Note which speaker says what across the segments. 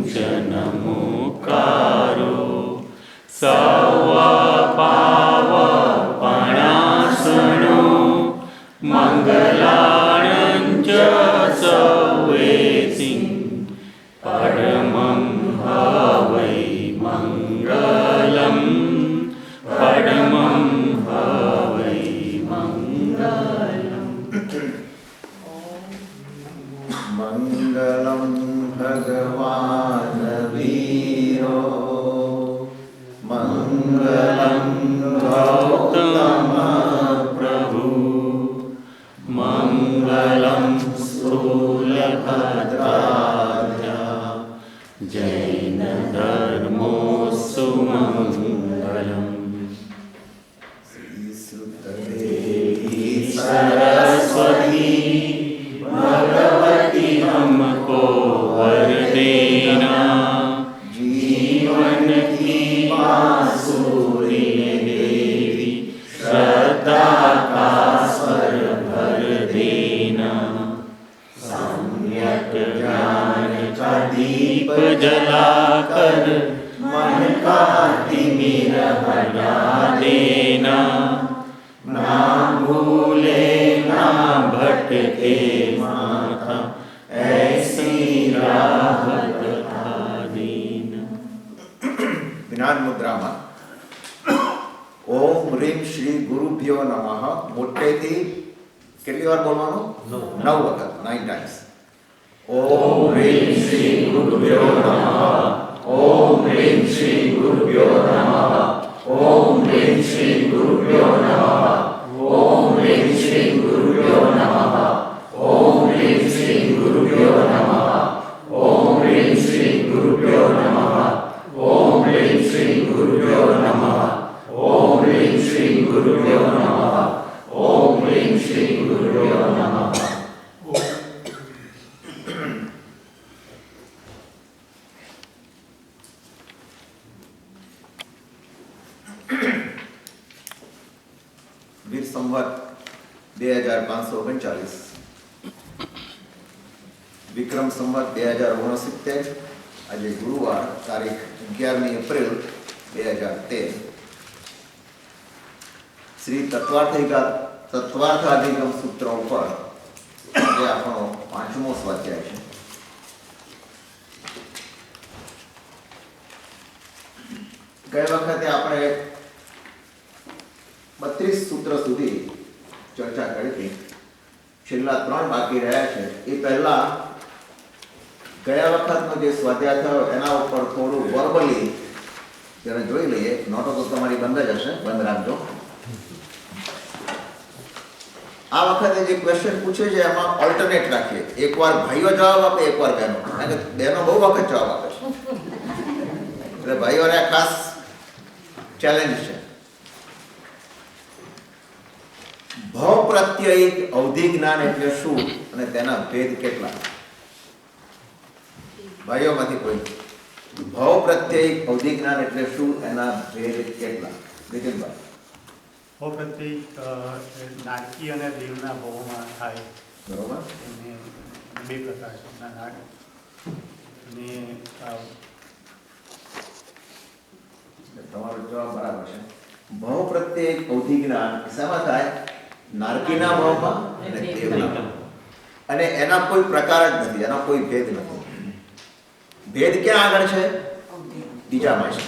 Speaker 1: Kinchan મુકારો serve પાવ પણાસણો મંગલાણંચ સવેસિં પરમં હવૈ મંગલમ પરમં હવૈ મંગલમ.
Speaker 2: મંગલમ ભગવાન વીરો મંગલમ ગૌતમ
Speaker 1: પ્રભુ મંગલમ સ્થૂલભદ્રાભ્યા જૈન ધર્મો સુમંગલમ.
Speaker 2: શ્રી સુતદેવી
Speaker 1: સરસ્વતી भगवती हमको वर देना जीवन की बांसुरी देवी श्रद्धा का स्वर भर देना सम्यक ज्ञान का दीप जलाकर मन का तिमिर हटा देना ना भूले ना भटके माता ऐसी राह बता देना.
Speaker 2: જ્ઞાન મુદ્રામાં ઓમ રીમ શ્રી ગુરુભ્યો નમઃ મોટેથી કેટલી વાર બોલવાનું? 9 વખત, 9 ટાઈમ્સ. ઓમ રીમ શ્રી ગુરુભ્યો નમઃ. ઓમ રીમ શ્રી ગુરુભ્યો નમઃ. ઓમ રીમ શ્રી ગુરુભ્યો નમઃ. ઓમ રીમ શ્રી ગુરુભ્યો નમઃ. ઓમ રીમ શ્રી ગુરુભ્યો નમઃ. ઓમ રીમ શ્રી ગુરુભ્યો નમઃ. ઓમ રીમ શ્રી ગુરુભ્યો નમઃ. ઓમ રીમ શ્રી ગુરુભ્યો નમઃ. ઓમ રીમ શ્રી ગુરુભ્યો નમઃ. વીર સંવત 2539 વિક્રમ સંવત 2069 આજે ગુરુવાર તારીખ 11મી એપ્રિલ 2013 શ્રી તત્વાર્થાધિગમ સૂત્ર ઉપર આજે આપણો 5મો સ્વાધ્યાય છે. ગઈ વખતે આપણે 32 સૂત્ર સુધી ચર્ચા કરી હતી. છેલ્લા 3 બાકી રહ્યા છે. એ પહેલા ગયા વખતનો જે સ્વાધ્યાય થયો એના ઉપર થોડું વર્બલી જરા જોઈ લઈએ. નોટો તો તમારી બંધ જ હશે, બંધ રાખજો. આ વખતે જે ક્વેશ્ચન પૂછે છે એમાં ઓલ્ટરનેટ રાખીએ. એકવાર ભાઈઓ જવાબ આપે, એકવાર બહેનો. કારણ કે બહેનો બહુ વખત જવાબ આપે છે, એટલે ભાઈઓને ખાસ ચેલેન્જ છે. ભવ પ્રત્યયિક અવધિ જ્ઞાન એટલે શું અને તેના ભેદ કેટલા? ભાઈઓમાંથી કોઈ ભવ પ્રત્યયિક અવધિ જ્ઞાન એટલે શું, એના ભેદ કેટલા? નીતિનભાઈ.
Speaker 3: ભવ પ્રત્યયિક નાટકી અને દેવના ભવોમાં થાય.
Speaker 2: બરોબર.
Speaker 3: એને 2 પ્રકાર છે, નાટ અને
Speaker 2: તમારો જવાબ બરાબર છે. ભવ પ્રત્યયિક અવધિ જ્ઞાન શામાં થાય? નારકીના ભાવમાં અને દેવના. અને એના કોઈ પ્રકાર જ નથી, એના કોઈ ભેદ નથી. ભેદ ક્યાં આગળ છે? બીજામાં છે.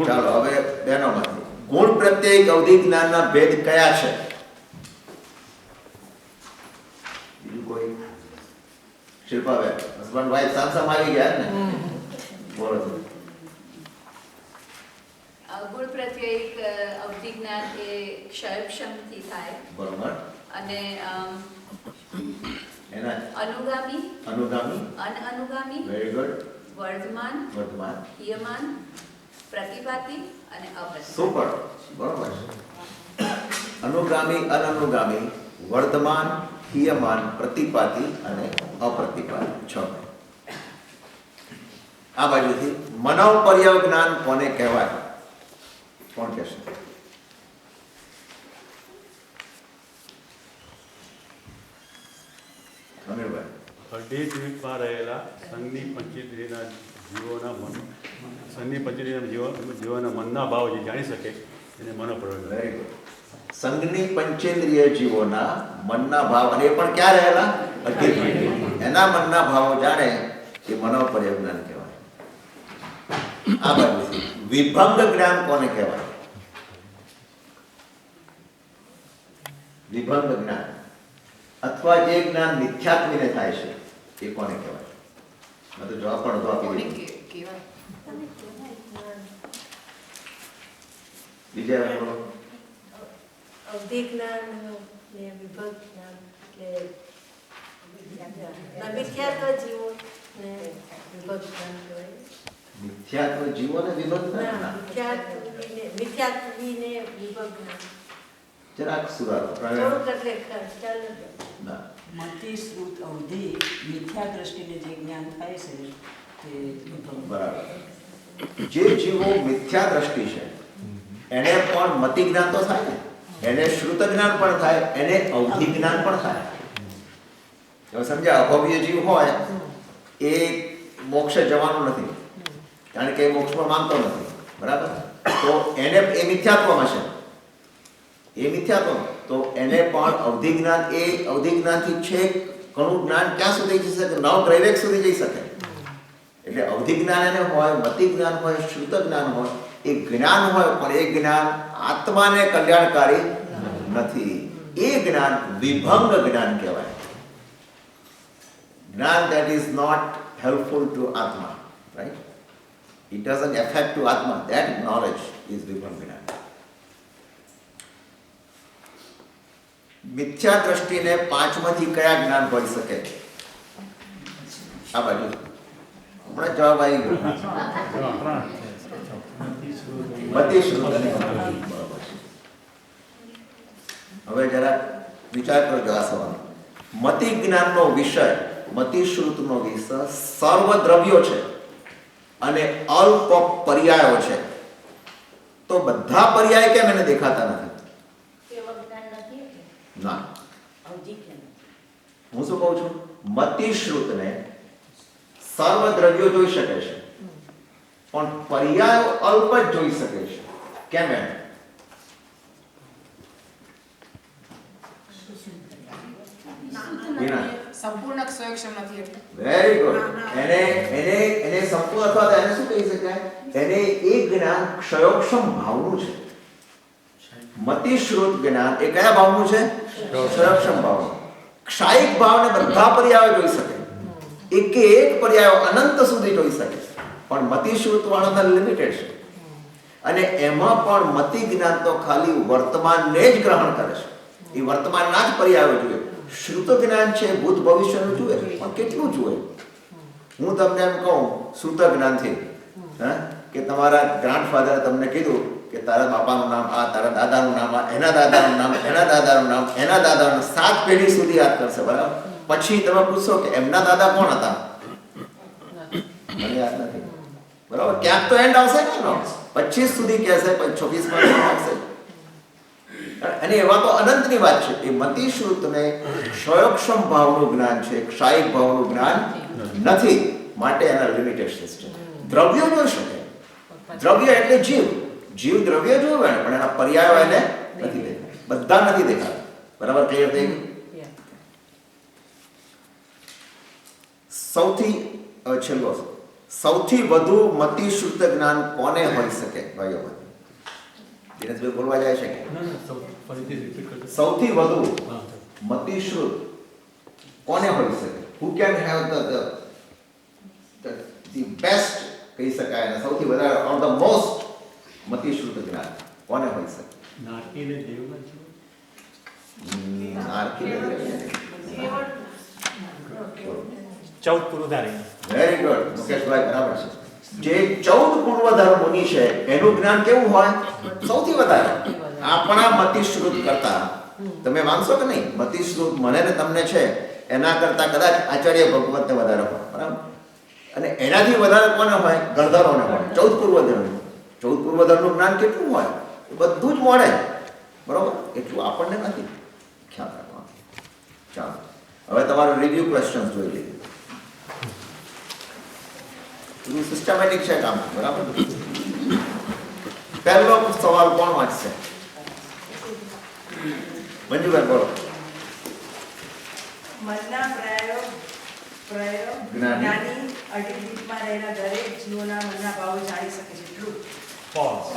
Speaker 2: ચાલો હવે બહેનોમાંથી ગુણ પ્રત્યયિક અવધિ જ્ઞાનના ભેદ કયા છે? બીજું કોઈ? શિલ્પાબેન, હસબન્ડભાઈ સામસામ આવી ગયા ને? બોલો.
Speaker 4: ગુણ પ્રત્યયિક અવધિ જ્ઞાન એ ક્ષયક્ષમથી થાય.
Speaker 2: બરોબર.
Speaker 4: અને
Speaker 2: એના
Speaker 4: અનુગામી, અનઅનુગામી,
Speaker 2: વેરી ગુડ,
Speaker 4: વર્ધમાન, હિયમાન, પ્રતિપાતી અને અપ્રતિપાતી.
Speaker 2: સુપર, બરોબર છે. અનુગામી, અનઅનુગામી, વર્ધમાન, હિયમાન, પ્રતિપાતી અને અપ્રતિપાતી. 6. આ બાજુથી મનોપર્યવ જ્ઞાન કોને કહેવાય? કોણ કહેશે? અમીરભાઈ.
Speaker 5: દ્વીપમાં રહેલા સંઘની પંચેન્દ્રિયના જીવોના મનના ભાવ જે જાણી શકે એને મનોપ્રયોગ.
Speaker 2: Very good. સંઘની પંચેન્દ્રિય જીવોના મનના ભાવ, અને એ પણ ક્યાં રહેલા? અધ્યયન. એના મનના ભાવો જાણે એ મનોપર્યજ્ઞાન કહેવાય. આ બાજુથી વિભંગ જ્ઞાન કોને કહેવાય? વિભંગ જ્ઞાન અથવા જે જ્ઞાન મિથ્યાત્મીને થાય છે એ કોને કહેવાય? મેં તો જવાબ પણ આપી દીધો. બીજા બોલો.
Speaker 6: અવધિજ્ઞાન ને વિભગ જ્ઞાન એટલે મિથ્યાત્વ જીવો ને વિભગ જ્ઞાન કહેવાય.
Speaker 2: મિથ્યાત્વ જીવો ને વિભગ જ્ઞાન?
Speaker 6: મિથ્યાત્વીને વિભગ જ્ઞાન
Speaker 2: જરાક સુધારો.
Speaker 6: થોડુંક એટલે ખ્યાલ
Speaker 2: ના.
Speaker 7: મતિ શ્રુત અવધિ મિથ્યા દ્રષ્ટિને જે જ્ઞાન થાય છે તે વિભંગ.
Speaker 2: બરાબર. જે જીવો મિથ્યા દ્રષ્ટિ છે એને પણ મતિ જ્ઞાન તો થાય ને, એને શ્રુત જ્ઞાન પણ થાય, એને અવધિ જ્ઞાન પણ થાય. તમે સમજ્યા? અભવ્ય જીવ હોય એ મોક્ષે જવાનું નથી, કારણ કે એ મોક્ષમાં માંગતો નથી. બરાબર? તો એને એ મિથ્યાત્વમાં છે, એ મિથ્યાત્વ, તો એને પણ અવધિ જ્ઞાન, એ અવધિ જ્ઞાનથી છેક ઘણું જ્ઞાન ક્યાં સુધી જઈ શકે? નવ ત્રૈવેક સુધી જઈ શકે. એટલે અવધિ જ્ઞાન એને હોય, મતિ જ્ઞાન હોય, શ્રુત જ્ઞાન હોય, એ જ્ઞાન હોય, પણ એ જ્ઞાન આત્માને કલ્યાણકારી નથી. એ જ્ઞાન વિભંગ જ્ઞાન કહેવાય. જ્ઞાન that is not helpful to atma, right? It doesn't affect to atma. That knowledge is વિભંગ જ્ઞાન. મિથ્યા દ્રષ્ટિને પાંચમાંથી કયા જ્ઞાન હોઈ શકે? આ બાજુ હમણાં જવાબ આવી ગયો. મતિ શ્રુત અને અવધિ. બરાબર. હવે જરા વિચાર કરજો આ સવાલ. મતિ જ્ઞાનનો વિષય, મતિ શ્રુતનો વિષય સર્વ દ્રવ્યો છે અને અલ્પ પર્યાયો છે, તો બધા પર્યાય કેમ એને દેખાતા નથી? ના, હું શું કહું છું? મતિ શ્રુતને સર્વ દ્રવ્યો જોઈ શકે છે, પણ પર્યાયો અલ્પ જ જોઈ શકે છે. કેમ એમ?
Speaker 8: સંપૂર્ણ ક્ષયક્ષમ નથી એટલે.
Speaker 2: Very good. એને એને એને સંપૂર્ણ અથવા તો એને શું કહી શકાય? એને એ જ્ઞાન ક્ષયોક્ષમ ભાવનું છે. મતિ શ્રુત જ્ઞાન એ કયા ભાવનું છે? ક્ષયોક્ષમ ભાવનું. ક્ષાયિક ભાવને બધા પર્યાયો જોઈ શકે, એક પર્યાયો અનંત સુધી જોઈ શકે, પણ મતિ શ્રુત વાળાના લિમિટેડ છે. અને એમાં પણ મતિ જ્ઞાન તો ખાલી વર્તમાનને જ ગ્રહણ કરે છે, એ વર્તમાનના જ પર્યાયો જુએ. શ્રુત જ્ઞાન છે ભૂત ભવિષ્યનું જુએ, પણ કેટલું જુએ? હું તમને એમ કહું શ્રુત જ્ઞાનથી કે તમારા ગ્રાન્ડફાધરે તમને કીધું કે તારા બાપાનું નામ આ, તારા દાદાનું નામ આ, એના દાદાનું નામ, એના દાદાનું નામ, એના દાદાનું, 7 પેઢી સુધી યાદ કરશે. બરાબર? પછી તમે પૂછશો કે એમના દાદા કોણ હતા? મને યાદ નથી. બરાબર? ક્યાંક તો એન્ડ આવશે ને એનો. 25 સુધી કહેશે, પછી 26 આવશે. અને એવા તો અનંતની વાત છે. એ મતિ શ્રુતને ક્ષયોક્ષમ ભાવનું જ્ઞાન છે, ક્ષાયિક ભાવનું જ્ઞાન નથી, માટે એના લિમિટેશન્સ છે. દ્રવ્યો જોઈ શકે, દ્રવ્ય એટલે જીવ, જીવ દ્રવ્ય જોવે, પણ એના પર્યાયો એને નથી દેખાતા, બધા નથી દેખાતા. બરાબર? ક્લિયર થઈ ગયું? સૌથી વધુ મતિ શ્રુત જ્ઞાન કોને હોઈ શકે? ભાઈઓ દિનેશભાઈ બોલવા જાય છે કે સૌથી વધુ મતિ શ્રુત કોને હોઈ શકે? Who can have the best કહી શકાય, અને સૌથી વધારે or the most મતિ શ્રુત જ્ઞાન કોને હોઈ શકે?
Speaker 5: નારકીને દેવના જીવો.
Speaker 2: નારકીને દેવના.
Speaker 1: 14 પૂર્વધારી.
Speaker 2: વેરી ગુડ મુકેશભાઈ, બરાબર છે. જે 14 પૂર્વધાર મુનિ છે એનું જ્ઞાન કેવું હોય? સૌથી વધારે આપણા મતિ શ્રુત કરતા. તમે માનશો કે નહીં? મતિ શ્રુત મને ને તમને છે એના કરતા કદાચ આચાર્ય ભગવતને વધારે હોય. બરાબર? અને એનાથી વધારે કોને હોય? ગણધરોને હોય. 14 પૂર્વધારનું. 14 પૂર્વધારનું જ્ઞાન કેટલું હોય? એ બધું જ મળે. બરોબર? એટલું આપણને નથી ખ્યાલ રાખવાનું. ચાલો હવે તમારું રિવ્યુ ક્વેશ્ચન્સ જોઈ લઈએ. બધું સિસ્ટમેટિક છે કામ, બરાબર? પહેલો સવાલ કોણ વાંચશે? મંજુબેન બોલો.
Speaker 7: મનના પ્રયોગ જ્ઞાની અડીમાં રહેલા દરેક જીવોના મનના ભાવો જાણી શકે છે. ટ્રુ.
Speaker 1: False.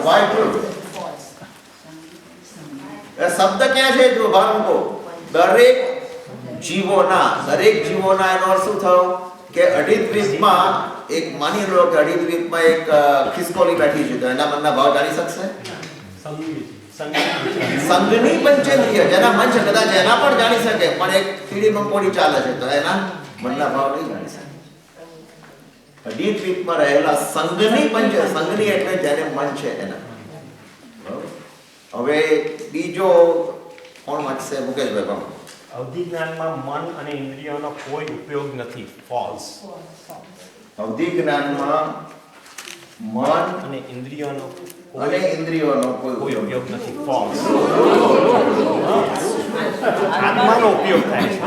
Speaker 2: Why true? એ શબ્દ ક્યાં છે? જો ભાર મૂકો. દરેક જીવોના એનો અર્થ શું થયો કે અઢીદ્વીપમાં એક માની લો કે અઢીદ્વીપમાં એક ખિસકોલી બેઠી છે, તો એના મનના ભાવ જાણી શકશે? સંગની પંચેન્દ્રિય જેના મન છે કદાચ એના પણ જાણી શકે, પણ એક કીડી મંકોડી ચાલે છે તો એના મનના ભાવ નહીં જાણી શકે. અઢીદ્વીપમાં રહેલા સંગની સંગની એટલે જેને મન છે એના. હવે બીજો કોણ વાંચશે? મુકેશભાઈ પણ.
Speaker 1: અવધિ જ્ઞાનમાં મન અને ઇન્દ્રિયોનો કોઈ ઉપયોગ નથી. ફોલ્સ.
Speaker 2: અવધિ જ્ઞાનમાં મન
Speaker 1: અને ઇન્દ્રિયોનો
Speaker 2: કોઈ
Speaker 1: કોઈ ઉપયોગ નથી. ફોલ્સ. આત્માનો ઉપયોગ થાય છે.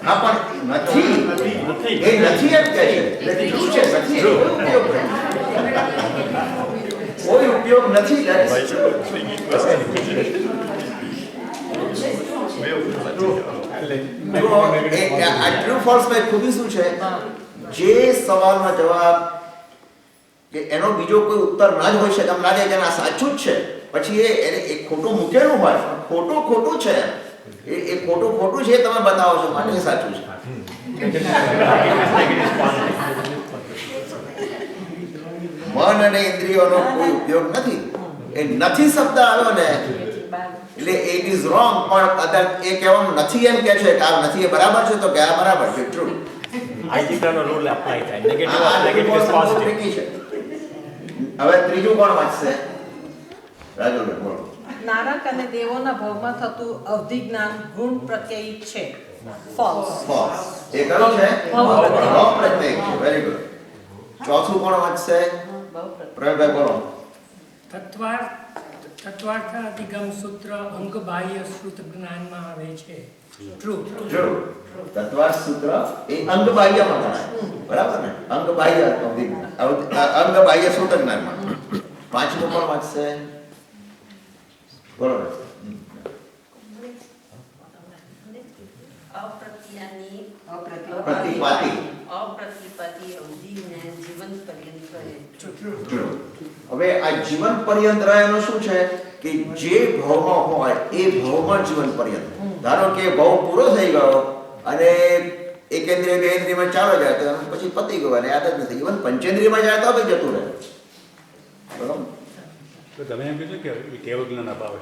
Speaker 2: હા પણ નથી. એ નથી એમ કહે છે. એટલે true છે, નથી કોઈ ઉપયોગ નથી. ટ્રુ ફોલ્સ માં ખૂબી શું છે? જે સવાલનો જવાબ કે એનો બીજો કોઈ ઉત્તર ના જ હોઈ શકે, એમ લાગે કે આ સાચું જ છે, પછી એ ખોટું મૂકેલું હોય, ખોટું છે, એ ખોટું છે તમે બતાવો છો માટે સાચું છે. મન અને ઇન્દ્રિયોનો કોઈ ઉપયોગ નથી. એ નથી શબ્દ આવ્યો ને એટલે ઇટ ઇઝ રોંગ, પણ અદર એ કહેવાનું નથી એમ કે છે કે આ નથી એ બરાબર છે, તો કે આ બરાબર છે, ટ્રુ.
Speaker 1: આલ્જીબ્રાનો રૂલ એપ્લાય થાય. Negative is positive.
Speaker 2: હવે ત્રીજું કોણ વાંચશે? રાજુભાઈ બોલો.
Speaker 6: નારક અને દેવોના ભાવમાં થતું અવધિ જ્ઞાન ગુણ પ્રત્યયિત છે. ફોલ્સ.
Speaker 2: એ કયું છે? ભાવ પ્રત્યય છે. Very good. ચોથું કોણ વાંચશે? પ્રવીણભાઈ બોલો.
Speaker 9: તત્વાર્થ અધિગમ સૂત્ર અંગ બાહ્ય શ્રુત જ્ઞાનમાં આવે છે. ટ્રુ.
Speaker 2: તત્વાર્થ સૂત્ર એ અંગ બાહ્યમાં ગણાય, બરાબર ને? અંગ બાહ્ય શ્રુત જ્ઞાનમાં. પાંચમું કોણ વાંચશે? બોલો.
Speaker 7: અપ્રતિપાતી અવધિ જ્ઞાન જીવન પર્યંત રહે.
Speaker 2: હવે આ જીવન પર્યંત રહેનો શું છે કે જે ભાવમાં હોય એ ભાવમાં જીવન પર્યંત. ધારો કે ભાવ પૂરો થઈ ગયો અને એકેન્દ્રિય બે ઇન્દ્રિયમાં ચાલો જાય તો પછી પતી ગયો અને યાદ જ નથી. ઇવન પંચેન્દ્રિયમાં જાય તો બી જતું રહે. બરાબર?
Speaker 5: તો તમે એમ કીધું કે કેવળ જ્ઞાન અપાવે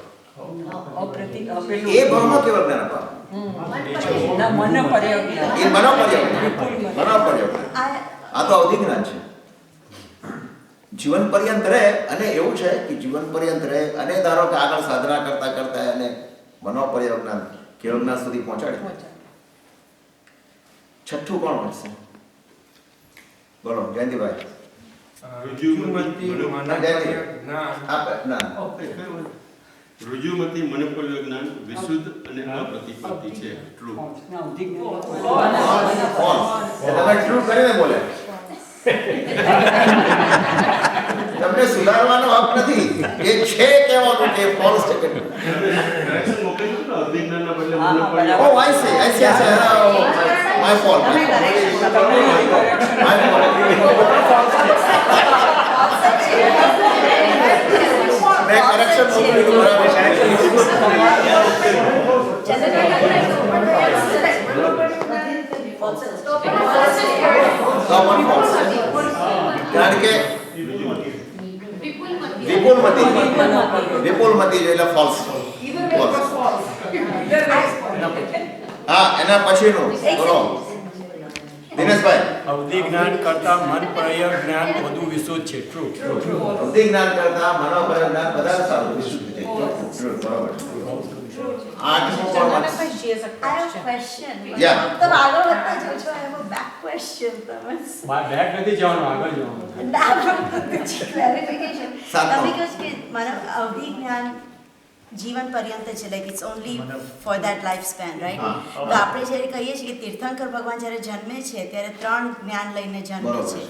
Speaker 2: એ ભાવમાં કેવળ જ્ઞાન અપાવે. આ તો અવધિ જ્ઞાન છે. જીવન પર્યંત રહે અને એવું છે કે જીવન પર્યંત રહે અને ધારો કે આગળ સાધના કરતા કરતા અને મનોપર્યગ જ્ઞાન કેવળ જ્ઞાન સુધી પહોંચાડે. છઠ્ઠું કોણ વાંચશે? બોલો જયંતિભાઈ.
Speaker 5: રુજુમતી મનોપર્ય જ્ઞાન વિશુદ્ધ અને અપ્રતિપાતી છે. ટ્રુ.
Speaker 2: તમે ટ્રુ કરીને બોલે. તમને સુધારવાનો હક નથી. એ છે કહેવાનું કે ફોલ્સ છે.
Speaker 5: કરેક્શન મોકલ્યું તો અધિજ્ઞાનના બદલે મનોપર્ય.
Speaker 2: ઓ આઈ સી માય ફોલ્ટ. મેં કરેક્શન મોકલ્યું બરાબર. કારણ કે વિપુલમતી એટલે ફોલ્સ. હા, એના પછીનું બોલો દિનેશભાઈ.
Speaker 1: અવધિ જ્ઞાન કરતા મન પ્રયગ જ્ઞાન વધુ વિશુદ્ધ છે. ટ્રુ.
Speaker 2: અવધિ જ્ઞાન કરતા મનોપર્ય જ્ઞાન વધારે સારું વિશુદ્ધ છે. ટ્રુ. બરાબર. આઠમું કોણ વાંચશે?
Speaker 6: She has a
Speaker 4: I have a
Speaker 6: question.
Speaker 4: question.
Speaker 2: Yeah.
Speaker 6: તમે આગળ વધતા જાઓ છો. I have a back question. તમે
Speaker 1: બેક નથી જવાનું, આગળ જવાનું.
Speaker 6: clarification.
Speaker 2: સાતમો.
Speaker 6: તમે કહો છો કે માનવ અવધિ જ્ઞાન
Speaker 10: જીવન પર્યંત છે, like it's only for that life span, right?
Speaker 2: હા.
Speaker 10: તો આપણે જ્યારે કહીએ છીએ કે તીર્થંકર ભગવાન જ્યારે જન્મે છે ત્યારે 3 જ્ઞાન લઈને જન્મે
Speaker 2: બરોબર
Speaker 10: છે,
Speaker 2: છે.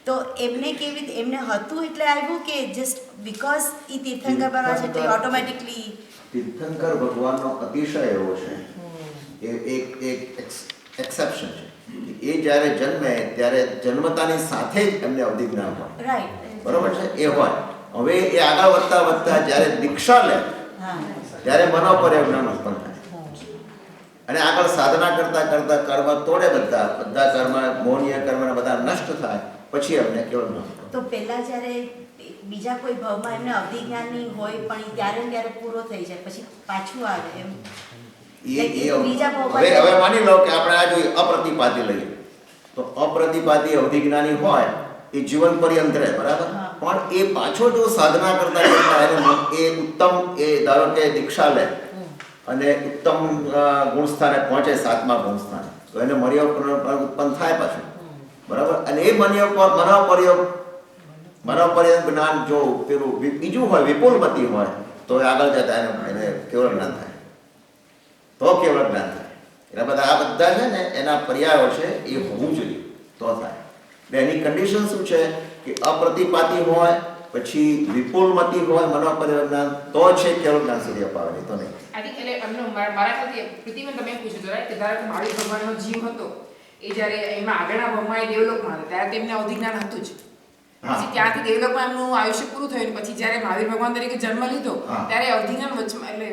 Speaker 10: તો એમને કેવી રીતે એમને હતું એટલે આવ્યું કે જસ્ટ બીકોઝ એ તીર્થંકર ભગવાન છે તો ઓટોમેટિકલી?
Speaker 2: તીર્થંકર ભગવાનનો અતિશય એવો છે, એ એક એક્સેપ્શન છે કે એ જ્યારે જન્મે ત્યારે જન્મતાની સાથે જ એમને અવધિ જ્ઞાન હોય,
Speaker 10: રાઈટ,
Speaker 2: બરોબર છે, એ હોય. હવે એ આગળ વધતા વધતા જ્યારે દીક્ષા લે
Speaker 10: હા,
Speaker 2: ત્યારે મનોપર્ય જ્ઞાન ઉત્પન્ન થાય અને આગળ સાધના કરતા કરતા કર્મ તોડે બધા કર્મ, મોહનીય કર્મ બધા નષ્ટ થાય પછી એમને કેવળ જ્ઞાન ઉત્પન્ન.
Speaker 10: તો પહેલા જ્યારે બીજા કોઈ ભાવમાં એમને અવધિ જ્ઞાન નહીં હોય પણ ઈ ત્યારે ને ત્યારે પૂરો થઈ જાય પછી પાછું આવે એમ? બીજા ભાવમાં
Speaker 2: હવે માની લો કે આપણે આ જોઈએ અપ્રતિપાદી લઈએ તો અપ્રતિપાદી અવધિ જ્ઞાની હોય એ જીવન પર્યંત રહે, બરાબર, પણ એ પાછો જો સાધના કરતા કરતા એ ઉત્તમ એ ધારો કે દીક્ષા લે અને ઉત્તમ ગુણસ્થાને પહોંચે, 7મા ગુણસ્થાને, તો એને મર્ય ઉત્પન્ન થાય પાછું, બરાબર. અને એ મનોપર્ય જ્ઞાન જો પેલું બીજું હોય, વિપુલમતી હોય, તો એ આગળ જતા એને કેવળ જ્ઞાન થાય, તો કેવળ જ્ઞાન થાય. એટલે આ બધા છે ને એના પર્યાયો છે, એ હોવું જોઈએ તો થાય. એની કન્ડિશન શું છે કે અપ્રતિપાતી હોય, પછી વિપુલમતી હોય મનોપર્ય જ્ઞાન, તો છે કેવળ જ્ઞાન સુધી અપાવે, નહીં તો નહીં.
Speaker 8: આઈ થિંક એટલે એમનો મારા ખ્યાલથી પ્રતિબંધ તમે પૂછ્યું હતું, રાઈટ, કે ધારો કે મહાવીર ભગવાનનો જીવ હતો એ જ્યારે એમાં આગળના ભવમાં એ દેવલોકમાં હતા ત્યારે તેમને અવધિ જ્ઞાન હતું જ. પછી ત્યાંથી દેવલોકમાં એમનું આયુષ્ય પૂરું થયું, પછી જ્યારે મહાવીર ભગવાન તરીકે જન્મ લીધો ત્યારે અવધિ જ્ઞાન વચમાં એટલે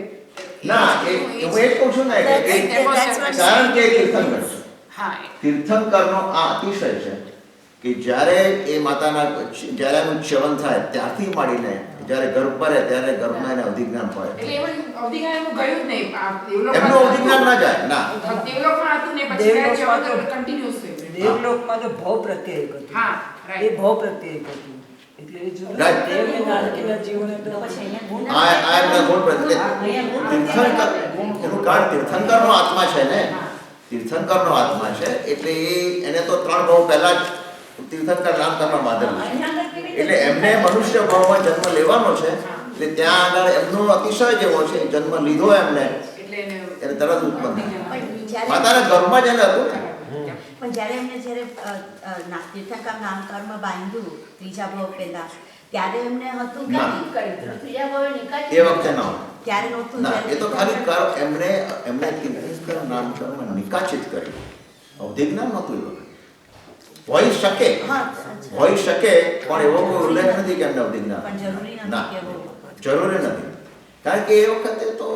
Speaker 2: ના, હું એ કહું છું ને કે કારણ કે તીર્થંકર છે.
Speaker 8: હા,
Speaker 2: તીર્થંકરનો આ અતિશય છે કે જ્યારે એ માતાના જ્યારે એનું ચ્યવન થાય ત્યારથી માંડીને જ્યારે ગર્ભ ભરે ત્યારે ગર્ભમાં એને અવધિ જ્ઞાન હોય.
Speaker 8: એટલે એમાં અવધિ જ્ઞાન એમનું ગયું જ નહીં. આ
Speaker 2: એમનું
Speaker 8: દેવલોકમાં
Speaker 2: અવધિ જ્ઞાન ના જાય, ના.
Speaker 8: દેવલોકમાં હતું ને પછી જ્યારે જવાનું કન્ટિન્યુઅસ થયું.
Speaker 7: દેવલોકમાં તો ભાવ પ્રત્યેક હતું.
Speaker 8: હા,
Speaker 7: એ
Speaker 8: રાઈટ.
Speaker 7: ભાવ પ્રત્યેક હતું. એટલે એ જુદું.
Speaker 2: Right.
Speaker 7: દેવ અને નારકીના જીવને તો
Speaker 2: આ એમના ગુણ પ્રત્યે તીર્થંકર એનું કારણ તીર્થંકરનો આત્મા છે ને, તીર્થંકરનો આત્મા છે એટલે એને તો 3 ભાવ પહેલા જ તીર્થંકર નામ કરવા બાંધેલું છે. એટલે એમને મનુષ્ય ભાવમાં જન્મ લેવાનો છે, એટલે ત્યાં આગળ એમનો અતિશય જેવો છે, જન્મ લીધો એમને
Speaker 8: એટલે
Speaker 2: એને તરત ઉત્પન્ન થાય.
Speaker 10: પણ જ્યારે
Speaker 2: માતાના ગર્ભમાં જ એને હતું ને.
Speaker 10: પણ જ્યારે એમને તીર્થંકર નામકર્મ બાંધ્યું 3જા ભાવ પહેલા ત્યારે એમને હતું કે
Speaker 2: ના.
Speaker 10: નહીં કર્યું? 3જા ભાવે નિકાલ
Speaker 2: એ વખતે ના હોય.
Speaker 10: ત્યારે નહોતું.
Speaker 2: ના,
Speaker 10: જ્યારે
Speaker 2: એ તો ખાલી એમને તીર્થંકર નામ કર્મ નિકાચિત કર્યું, અવધિ જ્ઞાન નહોતું એ વખતે. હોઈ શકે,
Speaker 10: હા,
Speaker 2: હોઈ શકે, પણ એવો કોઈ ઉલ્લેખ નથી કે એમને અવધિ જ્ઞાન.
Speaker 10: પણ જરૂરી
Speaker 2: ના,
Speaker 10: નથી કે એવું.
Speaker 2: જરૂરી નથી. કારણ કે એ વખતે તો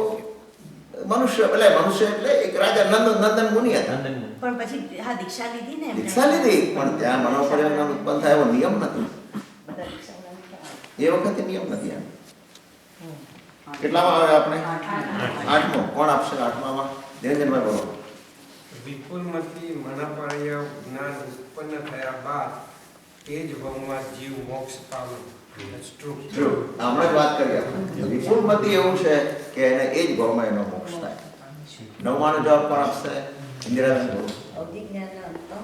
Speaker 2: મનુષ્ય એટલે એક રાજા નંદન મુનિ હતા.
Speaker 10: પણ પછી હા દીક્ષા લીધી ને એમણે.
Speaker 2: દીક્ષા લીધી, પણ ત્યાં મનોપર્ય જ્ઞાન ઉત્પન્ન થાય એવો નિયમ નથી.
Speaker 10: બધા દીક્ષા લીધી.
Speaker 2: એ વખતે નિયમ નથી એમ. કેટલામાં આવે આપણે? 8મો. કોણ આપશે 8મામાં? નિરંજનભાઈ બોલો.
Speaker 11: વિપુલમતી મનોપર્ય જ્ઞાન ઉત્પન્ન થયા બાદ એ જ ભવમાં જીવ મોક્ષ પામે. That's true.
Speaker 2: True. હમણાં જ વાત કરી આપણે. વિપુલમતી એવું છે કે એને એ જ ભાવમાં એનો મોક્ષ થાય. 9માનો જવાબ કોણ આપશે? ઇન્દિરાબેન બોલો.
Speaker 7: અવધિ જ્ઞાનના અંતમ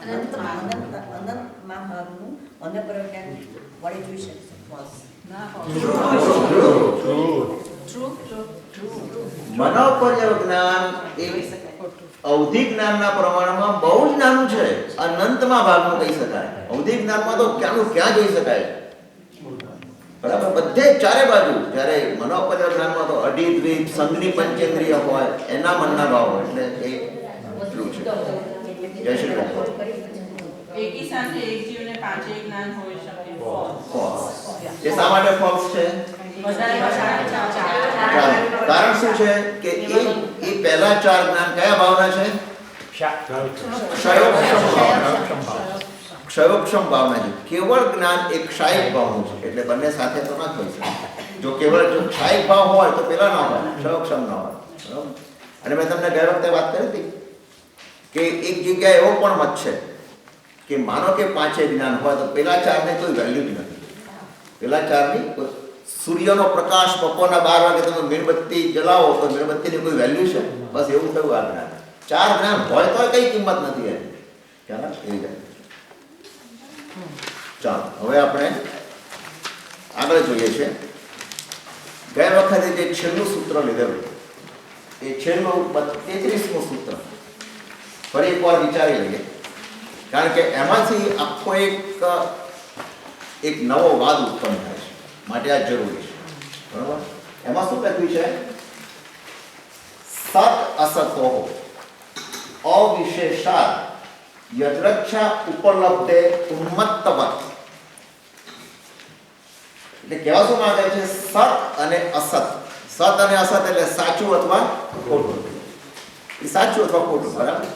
Speaker 7: અનંતમાં ભાવનું અનપરજ્ઞાન વળી જોઈ શકશે.
Speaker 2: મનોપર્ય જ્ઞાન એ અવધિ જ્ઞાનના પ્રમાણમાં બહુ જ નાનું છે, અનંતમાં ભાગનું કહી શકાય. અવધિ જ્ઞાનમાં તો ક્યાં જોઈ શકાય, બરાબર, બધે ચારે બાજુ. જ્યારે મનોપર્ય જ્ઞાનમાં તો અઢી દ્વીપ સંઘની પંચેન્દ્રિય હોય, એના મનના ભાવ હોય, એટલે એ એટલું છે. જય શ્રી કૃષ્ણ.
Speaker 7: એકી સાથે એક જીવને 5 જ્ઞાન હોઈ શકે.
Speaker 2: False. એ શા માટે false છે? કારણ શું છે કે એ પહેલા 4 જ્ઞાન કયા ભાવના છે? ક્ષયોક્ષમ ભાવના છે. કેવળ જ્ઞાન એક ક્ષાયિક ભાવનું છે, એટલે બંને સાથે તો ના થઈ શકે. જો ક્ષાયિક ભાવ હોય તો પેલા ના હોય, ક્ષયોક્ષમ ના હોય, બરાબર. અને મેં તમને ગયા વખતે વાત કરી હતી કે એક જગ્યાએ એવો પણ મત છે કે માનો કે 5 જ્ઞાન હોય તો પેલા 4 ને કોઈ વેલ્યુ જ નથી. પેલા 4 ની સૂર્યનો પ્રકાશ બપોરના 12 વાગે તમે મીણબત્તી જલાવો તો મીણબત્તીની કોઈ વેલ્યુ છે? બસ એવું થયું આ જ્ઞાન. 4 જ્ઞાન હોય તો કઈ કિંમત નથી એની. ખ્યાલ એવી જાય. ચાલો હવે આપણે આગળ જોઈએ છે ગયા વખતે જે છેલ્લું સૂત્ર લીધેલું એ છેલ્લું 33મું સૂત્ર ફરી એકવાર વિચારી લઈએ, કારણ કે એમાંથી આખો એક નવો વાદ ઉત્પન્ન થાય છે, માટે આ જરૂરી છે. બરાબર? એમાં શું લખ્યું છે? સત અસતો અવિશેષાત યદ્રચ્છા ઉપલબ્ધે ઉન્મત્તવત. એટલે કહેવા શું માંગે છે? સત અને અસત. સત અને અસત એટલે સાચું અથવા ખોટું. એ સાચું અથવા ખોટું. બરાબર?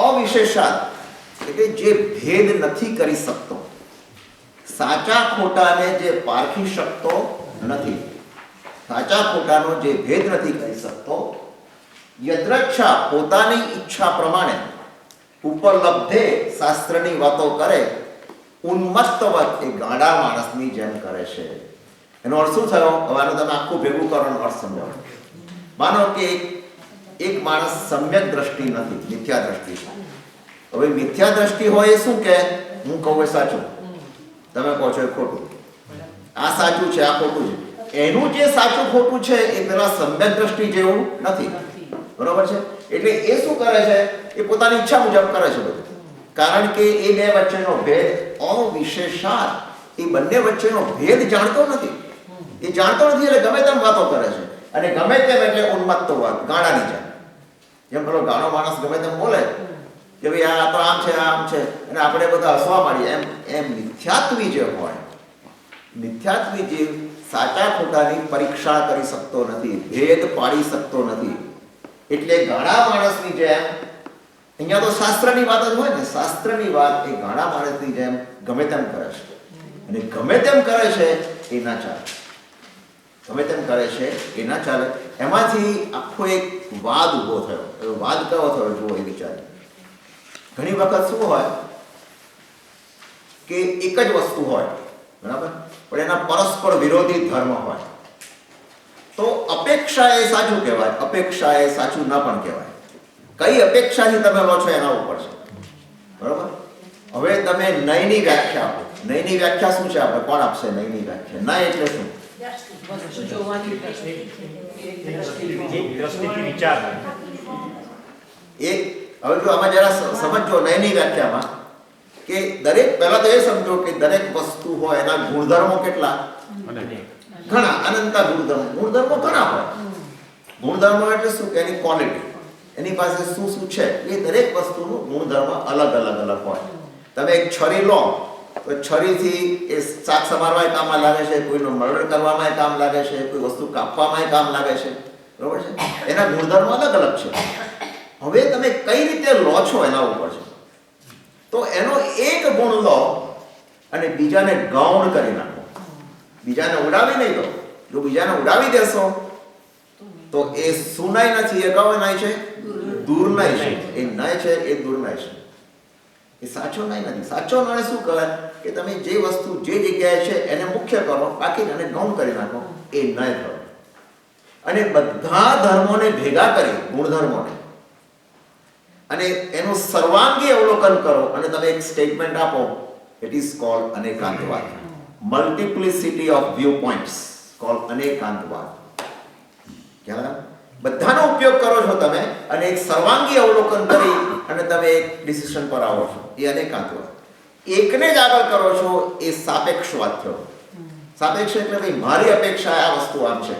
Speaker 2: અવિશેષાત એટલે જે ભેદ નથી કરી શકતો, સાચા ખોટાને જે પારખી શકતો નથી, સાચા ખોટાનો જે ભેદ નથી કરી શકતો, યદ્રચ્છા પોતાની ઈચ્છા પ્રમાણે ઉપલબ્ધે શાસ્ત્રની વાતો કરે, ઉન્મત્તવત એ ગાંડા માણસની જેમ કરે છે. એનો અર્થ શું થયો? હવે આનું તમે આખું ભેગું કરવાનો અર્થ સમજાવો. માનો કે એક માણસ સમ્યક દ્રષ્ટિ નથી, મિથ્યા દ્રષ્ટિ છે. હવે મિથ્યા દ્રષ્ટિ હોય એ શું કે હું કહું એ સાચું, તમે કહો છો એ ખોટું, આ સાચું છે આ ખોટું છે. એનું જે સાચું ખોટું છે એ પેલા સમ્યક દ્રષ્ટિ જેવું નથી. બરોબર છે? એટલે એ શું કરે છે? એ પોતાની ઈચ્છા મુજબ કરે છે બધું, કારણ કે એ બે વચ્ચેનો ભેદ અવિશેષાત, એ બંને વચ્ચેનો ભેદ જાણતો નથી. એ જાણતો નથી એટલે ગમે તેમ વાતો કરે છે, અને ગમે તેમ એટલે ઉન્મત્ત વાત, ગાણાની જેમ. જેમ પેલો ગાણો માણસ ગમે તેમ બોલે કે ભાઈ આ તો આમ છે આમ છે, અને આપણે બધા હસવા માંડીએ, એમ મિથ્યાત્વી જે હોય, મિથ્યાત્વી જીવ સાચા ખોટાની પરીક્ષા કરી શકતો નથી, ભેદ પાડી શકતો નથી. એટલે ગાણા માણસની જેમ, અહીંયા તો શાસ્ત્રની વાત જ હોય ને, શાસ્ત્રની વાત એ ગાણા માણસની જેમ ગમે તેમ કરે છે, અને ગમે તેમ કરે છે એ ના ચાલે. ગમે તેમ કરે છે એ ના ચાલે. એમાંથી આખો એક વાદ ઊભો થયો. વાદ કયો થયો જુઓ એ વિચાર. ઘણી વખત શું હોય કે એક જ વસ્તુ હોય, બરાબર, પણ એના પરસ્પર વિરોધી ધર્મ હોય, તો અપેક્ષા એ સાચું કહેવાય, અપેક્ષા એ સાચું ના પણ કહેવાય. કઈ અપેક્ષાથી તમે લો છો એના ઉપર છે. બરાબર? હવે તમે નયની વ્યાખ્યા આપો. નયની વ્યાખ્યા શું છે? આપણે કોણ આપશે નયની વ્યાખ્યા? નય એટલે શું?
Speaker 6: જોવાની
Speaker 1: દ્રષ્ટિથી વિચાર.
Speaker 2: એક હવે જો આમાં જરા સમજો નયની વ્યાખ્યામાં કે દરેક, પહેલા તો એ સમજો કે દરેક વસ્તુ હોય એના ગુણધર્મો કેટલા? ઘણા, અનંત ગુણધર્મો. ગુણધર્મો ઘણા હોય. ગુણધર્મો એટલે શું કે એની ક્વોલિટી, એની પાસે શું શું છે, એ દરેક વસ્તુનું ગુણધર્મ અલગ અલગ અલગ હોય. તમે એક છરી લો તો છરીથી એ શાક સમારવાય કામમાં લાગે છે, કોઈનું મર્ડર કરવામાં કામ લાગે છે, કોઈ વસ્તુ કાપવામાં કામ લાગે છે. બરોબર છે? એના ગુણધર્મ અલગ અલગ છે. હવે તમે કઈ રીતે લો છો એના ઉપર છે. તો એનો એક ગુણ લો અને બીજાને ગૌણ કરી નાખો, બીજાને ઉડાવી નહીં દો. જો બીજાને ઉડાવી દેશો તો એ સુનાય નથી, એ ગૌનાય છે, દૂરનાય છે. એ નય છે એ દૂરનાય છે. એ સાચો નય નથી. સાચો નય શું કરે કે તમે જે વસ્તુ જે જગ્યાએ છે એને મુખ્ય કરો, બાકી એને ગૌણ કરી નાખો, એ નય કરો. અને બધા ધર્મોને ભેગા કરી, ગુણધર્મોને, અને એનું સર્વાંગી અવલોકન કરો અને તમે એક સ્ટેટમેન્ટ આપો. It is called anekantavada. Multiplicity of view points called anekantavada. ખ્યાલ? બધાનો ઉપયોગ કરો છો તમે અને એક સર્વાંગી અવલોકન કરી અને તમે એક ડિસિઝન પર આવો છો, એ અનેકાંતવાદ. એકને જ આગળ કરો છો એ સાપેક્ષવાદ થયો. સાપેક્ષ એટલે ભાઈ મારી અપેક્ષા આ વસ્તુ આમ છે,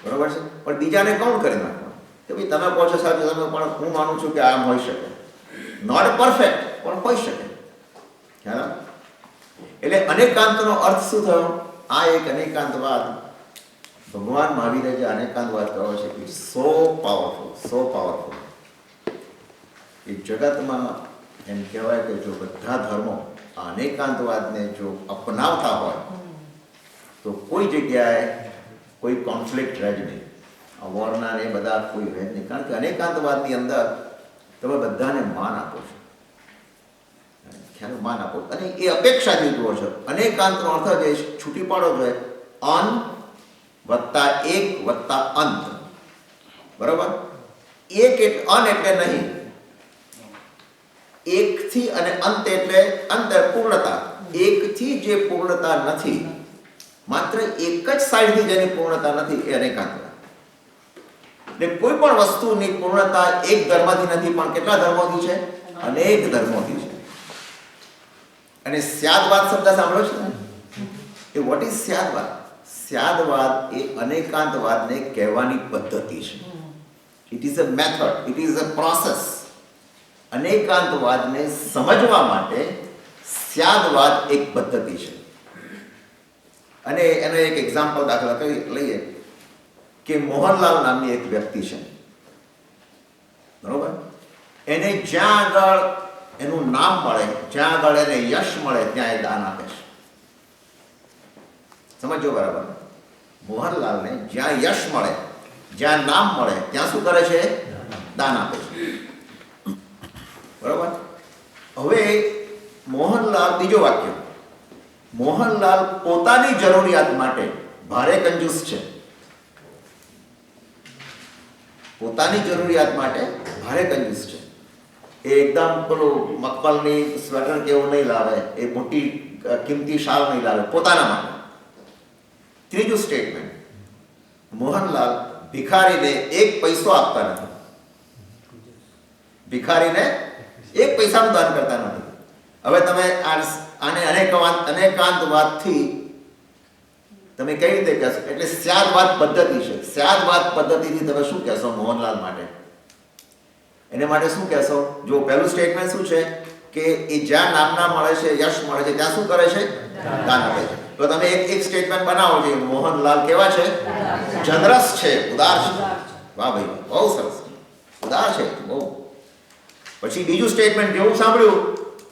Speaker 2: બરોબર છે, પણ બીજાને ગૌણ કરી નાખો કે ભાઈ તમે કહો છો સાચું, તમે પણ હું માનું છું કે આમ હોઈ શકે. નોટ પરફેક્ટ પણ હોઈ શકે. ખ્યાલ? એટલે અનેકાંતનો અર્થ શું થયો? આ એક અનેકાંતવાદ ભગવાન મહાવીરે જે અનેકાંતવાદ કહ્યો છે કે સો પાવરફુલ, સો પાવરફુલ. એ જગતમાં એમ કહેવાય કે જો બધા ધર્મો આ અનેકાંતવાદને જો અપનાવતા હોય તો કોઈ જગ્યાએ કોઈ કોન્ફ્લિક્ટ રહે જ નહીં. આ વોરના ને બધા કોઈ રહે જ નહીં, કારણ કે અનેકાંતવાદની અંદર તમે બધાને માન આપો છો. ખ્યાલ? માન આપો અને એ અપેક્ષાથી જુઓ છો. અનેકાંતનો અર્થ જ છૂટી પાડો જોઈએ, અન વત્તા એક વત્તા અંત. બરોબર? એક એટલે અન એટલે નહીં, એકથી અને અંત એટલે અંત પૂર્ણતા. એકથી જે પૂર્ણતા નથી, માત્ર એક જ સાઈડથી જેની પૂર્ણતા નથી એ અનેકાંતવાદ. ને કોઈ પણ વસ્તુની પૂર્ણતા એક ધર્મથી નથી, પણ કેટલા ધર્મોથી છે? અનેક ધર્મોથી છે. અને સ્યાદવાદ શબ્દ સાંભળ્યો છે ને? એ વોટ ઇઝ સ્યાદવાદ? સ્યાદવાદ એ અનેકાંતવાદને કહેવાની પદ્ધતિ છે. It is a method, it is a process. અનેકાંતવાદને સમજવા માટે સ્યાદવાદ એક પદ્ધતિ છે. અને એનો એક એક્ઝામ્પલ દાખલા લઈએ કે મોહનલાલ નામની એક વ્યક્તિ છે, બરોબર? એને જ્યાં આગળ એનું નામ મળે, જ્યાં આગળ એને યશ મળે ત્યાં એ દાન આપે છે. સમજો બરાબર? મોહનલાલને જ્યાં યશ મળે, જ્યાં નામ મળે ત્યાં શું કરે છે? દાન આપે છે, બરોબર? હવે મોહનલાલ, બીજો વાક્ય, મોહનલાલ પોતાની જરૂરિયાત માટે ભારે કંજૂસ છે. પોતાની જરૂરિયાત માટે ભારે કંજૂસ છે. એ એકદમ પેલું મખમલની સ્વેટર કે એવું નહીં લાવે, એ મોટી કિંમતી શાલ નહીં લાવે પોતાના માટે. ત્રીજું સ્ટેટમેન્ટ, મોહનલાલ ભિખારીને એક પૈસો આપતા નથી. ભિખારીને એક પૈસાનું દાન કરતા નથી. હવે તમે આને અનેકાંતવાદથી તમે કઈ રીતે કહેશો? એટલે સ્યાદવાદ પદ્ધતિ છે. સ્યાદવાદ પદ્ધતિથી તમે શું કહેશો મોહનલાલ માટે? એને માટે શું કહેશો? જો પહેલું સ્ટેટમેન્ટ શું છે કે એ જ્યાં નામના મળે છે, યશ મળે છે, ત્યાં શું કરે છે? દાન આપે છે. તો તમે એક સ્ટેટમેન્ટ બનાવો કે મોહનલાલ કેવા છે? જનરસ છે, ઉદાર છે. વાહ ભાઈ, બહુ સરસ, ઉદાર છે બહુ. પછી બીજું સ્ટેટમેન્ટ જેવું સાંભળ્યું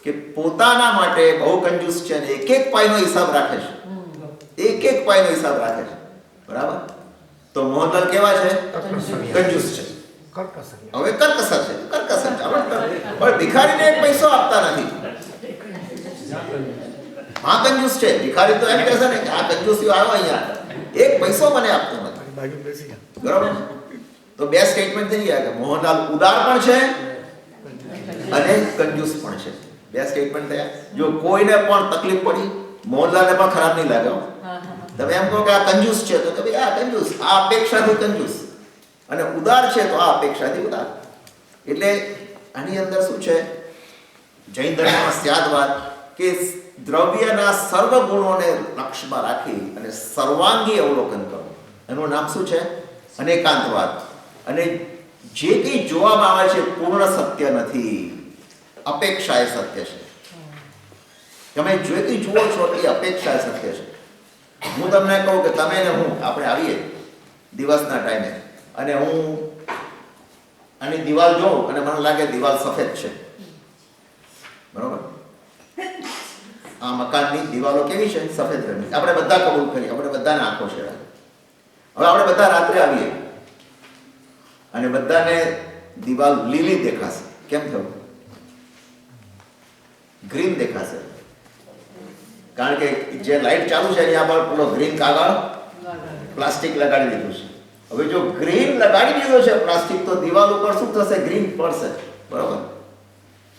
Speaker 2: કે પોતાના માટે બહુ કંજૂસ છે અને એક એક પાઈનો હિસાબ રાખે છે. એક એક પાઈનો હિસાબ રાખે છે, બરાબર? તો મોહનલાલ કેવા છે? કંજૂસ છે. હવે કરકસર છે, કરકસર છે. પણ ભિખારીને એક પૈસો આપતા નથી. હા કંજૂસ છે. ભિખારી તો એમ કહેશે ને કે આ કંજૂસી આવ્યો અહીંયા, એક પૈસો મને આપતો નથી, બરાબર? તો બે સ્ટેટમેન્ટ થઈ ગયા કે મોહનલાલ ઉદાર પણ છે અને કંજૂસ પણ છે. બે સ્ટેટમેન્ટ થયા. જો કોઈને પણ તકલીફ પડી, મોહનલાલને પણ ખરાબ નહીં લાગે. તમે એમ કહો કે આ કંજૂસ છે તો ભાઈ આ કંજૂસ, આ અપેક્ષાથી કંજૂસ, અને ઉદાર છે તો આ અપેક્ષાથી ઉદાર. એટલે આની અંદર શું છે? જૈન ધર્મમાં સ્યાદવાદ કે દ્રવ્યના સર્વ ગુણોને લક્ષ્યમાં રાખી અને સર્વાંગી અવલોકન કરો, એનું નામ શું છે? અનેકાંતવાદ. અને જે કંઈ જોવામાં આવે છે પૂર્ણ સત્ય નથી, અપેક્ષા એ સત્ય છે. તમે જે કંઈ જુઓ છો એ અપેક્ષા એ સત્ય છે. હું તમને કહું કે તમે ને હું આપણે આવીએ દિવસના ટાઈમે અને હું આની દિવાલ જોઉં અને મને લાગે દિવાલ સફેદ છે, બરોબર? આ મકાનની દિવાલો કેવી છે? સફેદ રંગની. આપણે બધા કબૂલ કરીએ, આપણે બધાને આંખો છે. હવે આપણે બધા રાત્રે આવીએ અને બધાને દિવાલ લીલી દેખાશે. કેમ થયું? ગ્રીન દેખાશે, કારણ કે જે લાઈટ ચાલુ છે એની આગળ પેલો ગ્રીન કાગળ પ્લાસ્ટિક લગાડી દીધું છે. હવે જો ગ્રીન લગાડી દીધો છે પ્લાસ્ટિક, તો દિવાલ ઉપર શું થશે? ગ્રીન પડશે, બરોબર?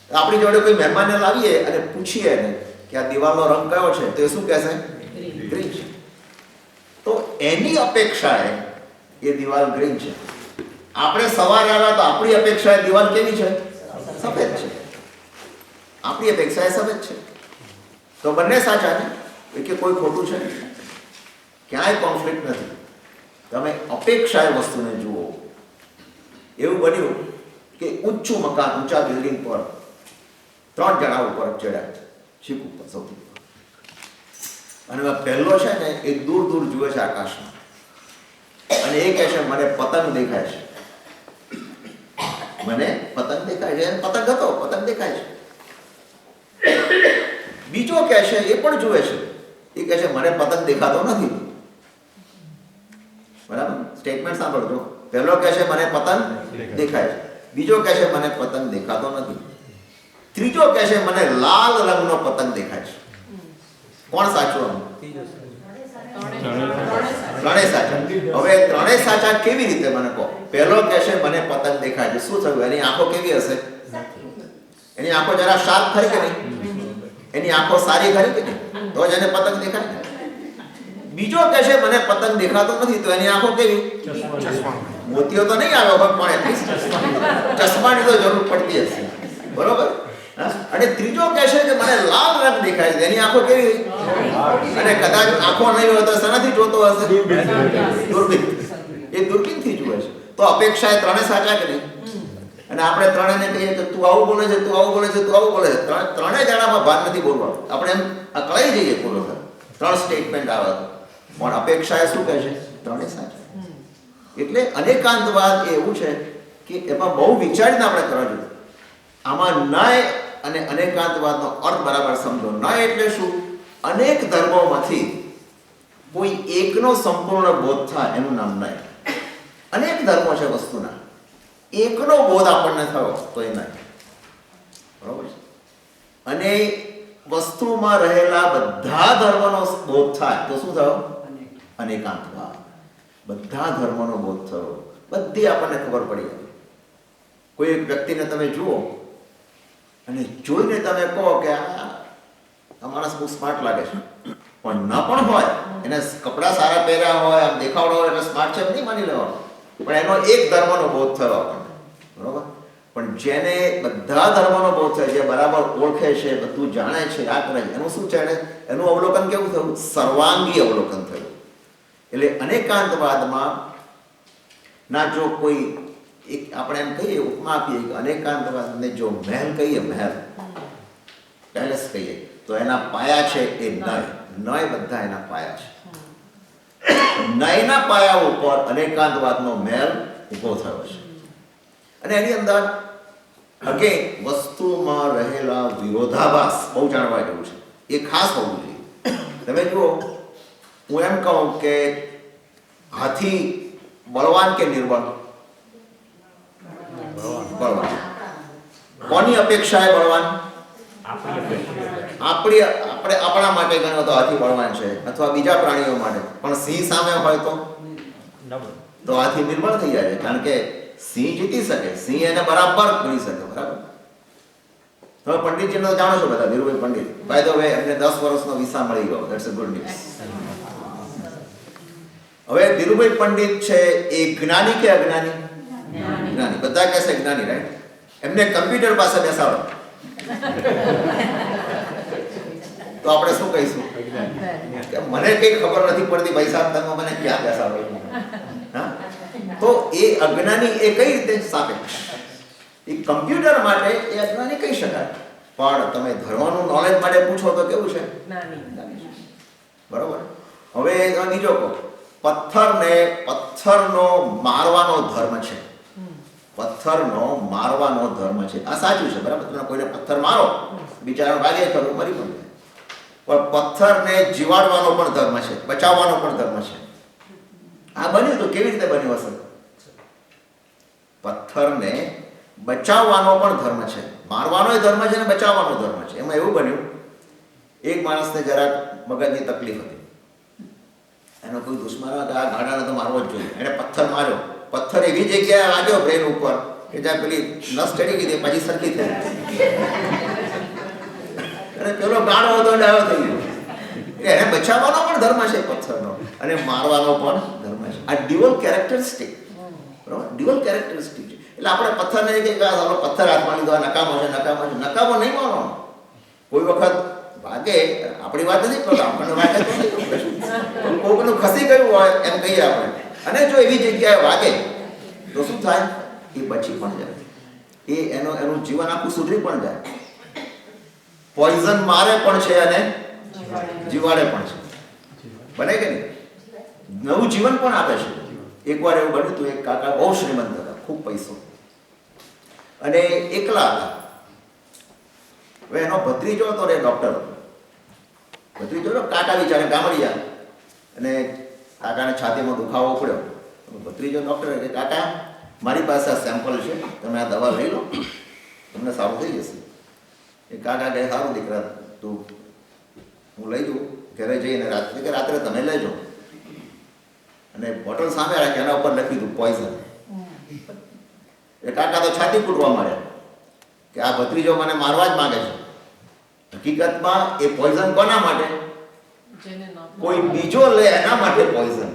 Speaker 2: આપણી જોડે કોઈ મહેમાનને લાવીએ અને પૂછીએ ને કે આ દિવાલનો રંગ કયો છે, તો એ શું કહેશે? ગ્રીન છે. તો એની અપેક્ષાએ એ દિવાલ ગ્રીન છે. આપણે સવારે આવ્યા તો આપણી અપેક્ષાએ દિવાલ કેવી છે? સફેદ છે. આપણી અપેક્ષાએ સફેદ છે. તો બંને સાચા ને? કે કોઈ ખોટું છે? ક્યાંય કોન્ફ્લિક્ટ નથી. તમે અપેક્ષાએ વસ્તુને જુઓ. એવું બન્યું કે ઊંચું મકાન, ઊંચા બિલ્ડિંગ પર 3 જણા ઉપર ચડ્યા, શીપ ઉપર સૌથી ઉપર. અને પહેલો છે ને એ દૂર દૂર જુએ છે આકાશમાં, અને એ કહે છે મને પતંગ દેખાય છે, મને પતંગ દેખાય છે. પતંગ હતો, પતંગ દેખાય છે. બીજો કહે છે, એ પણ જુએ છે, એ કહે છે મને પતંગ દેખાતો નથી. બરાબર? સ્ટેટમેન્ટ સાંભળજો. પહેલો કહે છે મને પતંગ દેખાય છે, બીજો કહે છે મને પતંગ દેખાતો નથી, ત્રીજો કહે છે મને લાલ રંગનો પતંગ દેખાય છે. કોણ સાચું? ત્રણેય સાચા. હવે ત્રણેય સાચા કેવી રીતે મને કહો? પહેલો કહે છે મને પતંગ દેખાય છે, શું થયું? એની આંખો કેવી હશે? એની આંખો જરા શાર્પ ખરી કે નહીં? એની આંખો સારી ખરી કે નહીં? તો જ એને પતંગ દેખાય. બીજો કહે છે મને પતંગ દેખાતો નથી, તો એની આંખો કેવી? મોતીઓ તો નહીં આવ્યો હોય પણ એટલીસ્ટ ચશ્માની તો જરૂર પડતી હશે, બરોબર? અને ત્રીજો કહે છે કે મને લાલ રંગ દેખાય છે, એની આંખો કેવી? અને કદાચ આંખો નહીં હોય તો શેનાથી જોતો હશે? દૂરબીન. એ દૂરબીનથી જુએ છે. તો અપેક્ષા એ ત્રણે સાચા કે નહીં? અને આપણે ત્રણેને કહીએ કે તું આવું બોલે છે, તું આવું બોલે છે, તું આવું બોલે છે, ત્રણેય જણામાં ભાન નથી બોલવાનું. આપણે એમ અકળાઈ જઈએ પૂરો થયો. 3 સ્ટેટમેન્ટ આવે પણ અપેક્ષા એ શું કહે છે? ત્રણેય સાચા. એટલે અનેકાંતવાદ એ એવું છે કે એમાં બહુ વિચારીને આપણે કરવા જોઈએ. આમાં ન્યાય અને અનેકાંતવાદનો અર્થ બરાબર સમજો. ન્યાય એટલે શું? અનેક ધર્મોમાંથી કોઈ એકનો સંપૂર્ણ બોધ થાય એનું નામ ન્યાય. અનેક ધર્મો છે વસ્તુના, એકનો બોધ આપણને થયો તો એ ન્યાય, બરોબર છે? અને વસ્તુમાં રહેલા બધા ધર્મનો બોધ થાય તો શું થયો? અનેકાંતવાદ. બધા ધર્મનો બોધ થયો, બધી આપણને ખબર પડી ગઈ. કોઈ એક વ્યક્તિને તમે જુઓ અને જોઈને તમે કહો કે આ માણસ બહુ સ્માર્ટ લાગે છે, પણ ન પણ હોય, એને કપડાં સારા પહેર્યા હોય, આમ દેખાવડો હોય એટલે સ્માર્ટ છે નહીં માની લેવાનો, પણ એનો એક ધર્મનો બોધ થયો આપણને, બરોબર? પણ જેને બધા ધર્મનો બોધ થયો, જે બરાબર ઓળખે છે, બધું જાણે છે, આ કરે છે, એનું શું છે? એનું અવલોકન કેવું થયું? સર્વાંગી અવલોકન થયું. એટલે અનેકાંતવાદમાં ના જો કોઈ એક આપણે એમ કહીએ, ઉપમા આપીએ કે અનેકાંતવાદને જો મહેલ કહીએ, મહેલ પેલેસ કહીએ, તો એના પાયા છે એ નય બધા એના પાયા છે. નયના પાયા ઉપર અનેકાંતવાદનો મહેલ ઊભો થયો છે. અને એની અંદર અગેન વસ્તુમાં રહેલા વિરોધાભાસ બહુ જાણવા જેવું છે. એ ખાસ હોવું જોઈએ. તમે જુઓ, હું એમ કહું કે હાથી બળવાન કે નિર્બળ? બળવાન. કોની અપેક્ષાએ બળવાન? આપણા માટે ગણો તો હાથી બળવાન છે, અથવા બીજા પ્રાણીઓ માટે. પણ સિંહ સામે હોય તો હાથી નિર્બળ થઈ જાય છે, કારણ કે સિંહ જીતી શકે, સિંહ એને બરાબર ગણી શકે, બરાબર? તમે પંડિતજીને તો જાણો છો બધા, Dhirubhai Pandit. By the way એમને 10 વર્ષનો વિસા મળી ગયો. That's a good news. હવે ધીરુભાઈ પંડિત છે એ જ્ઞાની કે અજ્ઞાની? જ્ઞાની. બધા કહે છે જ્ઞાની, રાઈટ? એમને કમ્પ્યુટર પાસે બેસાડો તો આપણે શું કહીશું? કે મને કઈ ખબર નથી પડતી ભાઈ સાહેબ, તમે મને ક્યાં બેસાડો? હા, તો એ અજ્ઞાની એ કઈ રીતે સાપેક્ષ? એ કમ્પ્યુટર માટે એ અજ્ઞાની કહી શકાય, પણ તમે ધર્મનું નોલેજ માટે પૂછો તો કેવું છે? બરોબર. હવે બીજો કહો, પથ્થરનો મારવાનો ધર્મ છે. પથ્થરનો મારવાનો ધર્મ છે. આ સાચું છે, બરાબર? તમે કોઈને પથ્થર મારો, બિચારો વાગે ખરું, મરી પણ જાય. પણ પથ્થરને જીવાડવાનો પણ ધર્મ છે, બચાવવાનો પણ ધર્મ છે. આ બન્યું તો કેવી રીતે બન્યું હશે? પથ્થરને બચાવવાનો પણ ધર્મ છે, મારવાનો ધર્મ છે, અને બચાવવાનો ધર્મ છે. એમાં એવું બન્યું, એક માણસને જરાક મગજની તકલીફ હતી. એનો કોઈ દુશ્મન આ ગાડાને તો મારવો જ જોઈએ. એને પથ્થર માર્યો. પથ્થર એવી જગ્યાએ વાગ્યો બ્રેન ઉપર કે જ્યાં પેલી નસ ચડી ગઈ, પછી સરખી થઈ. અને પેલો ગાડો હતો ડાયો થઈ ગયો. એને બચાવવાનો પણ ધર્મ છે પથ્થરનો, અને મારવાનો પણ ધર્મ છે. આ ડ્યુઅલ કેરેક્ટરિસ્ટિક, બરાબર? ડ્યુઅલ કેરેક્ટરિસ્ટિક છે. એટલે આપણે પથ્થરને કે પથ્થર હાથમાં લીધો, નકામો છે, નકામો નહીં મારવાનો. કોઈ વખત વાગે, આપણી વાત નથી કરતા, આપણને વાગે તો કોઈકનું ખસી ગયું હોય એમ કહીએ આપણે, અને જો એવી જગ્યાએ વાગે તો શું થાય? એ બચી પણ જાય, એનું જીવન આખું સુધરી પણ જાય. પોઈઝન મારે પણ છે અને જીવાડે પણ છે, બને કે નહીં? નવું જીવન પણ આપે છે. એકવાર એવું બન્યું હતું, એક કાકા બહુ શ્રીમંત હતા, ખૂબ પૈસો, અને એકલા હતા. હવે એનો ભત્રીજો હતો રે ડોક્ટર. ભત્રીજો કાકા બિચારે ગામડિયા, અને કાકાને છાતીમાં દુખાવો પડ્યો. ભત્રીજો ડોક્ટર કે કાકા મારી પાસે આ સેમ્પલ છે, તમે આ દવા લઈ લો, તમને સારું થઈ જશે. એ કાકા કહે સારું દીકરા, તું હું લઈ જઉં ઘરે જઈને રાત્રે તમે લેજો. અને બોટલ સામે રાખી, એના ઉપર લખી દીધું પોઈઝન. એ કાકા તો છાતી કૂટવા માંડ્યા કે આ ભત્રીજો મને મારવા જ માંગે છે. હકીકતમાં એ પોઈઝન કોના માટે?
Speaker 6: જેને ન
Speaker 2: કોઈ બીજો લે એના માટે પોઈઝન.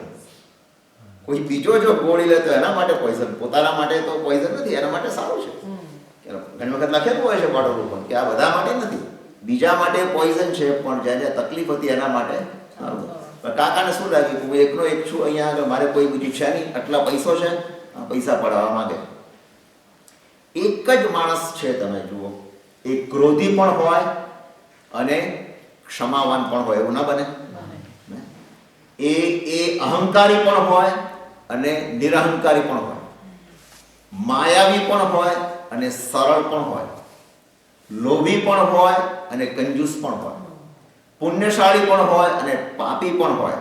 Speaker 2: કોઈ બીજો જો ગોળી લે તો એના માટે પોઈઝન, પોતાના માટે તો પોઈઝન નથી, એના માટે સારું છે. ઘણી વખત લખેલું હોય છે બોટલ ઉપર કે આ બધા માટે નથી, બીજા માટે પોઈઝન છે, પણ જેને તકલીફ હતી એના માટે સારું. પણ કાકાને શું લાગ્યું કે હું એકનો એક છું, અહીંયા આગળ મારે કોઈ બીજી છે નહીં, આટલા પૈસો છે, આ પૈસા પડાવવા માંગે. એક જ માણસ છે, તમે જુઓ, એ ક્રોધી પણ હોય અને ક્ષમાવાન પણ હોય, એવું ના બને? એ અહંકારી પણ હોય અને નિરહંકારી પણ હોય, માયાવી પણ હોય અને સરળ પણ હોય, લોભી પણ હોય અને કંજૂસ પણ હોય, પુણ્યશાળી પણ હોય અને પાપી પણ હોય,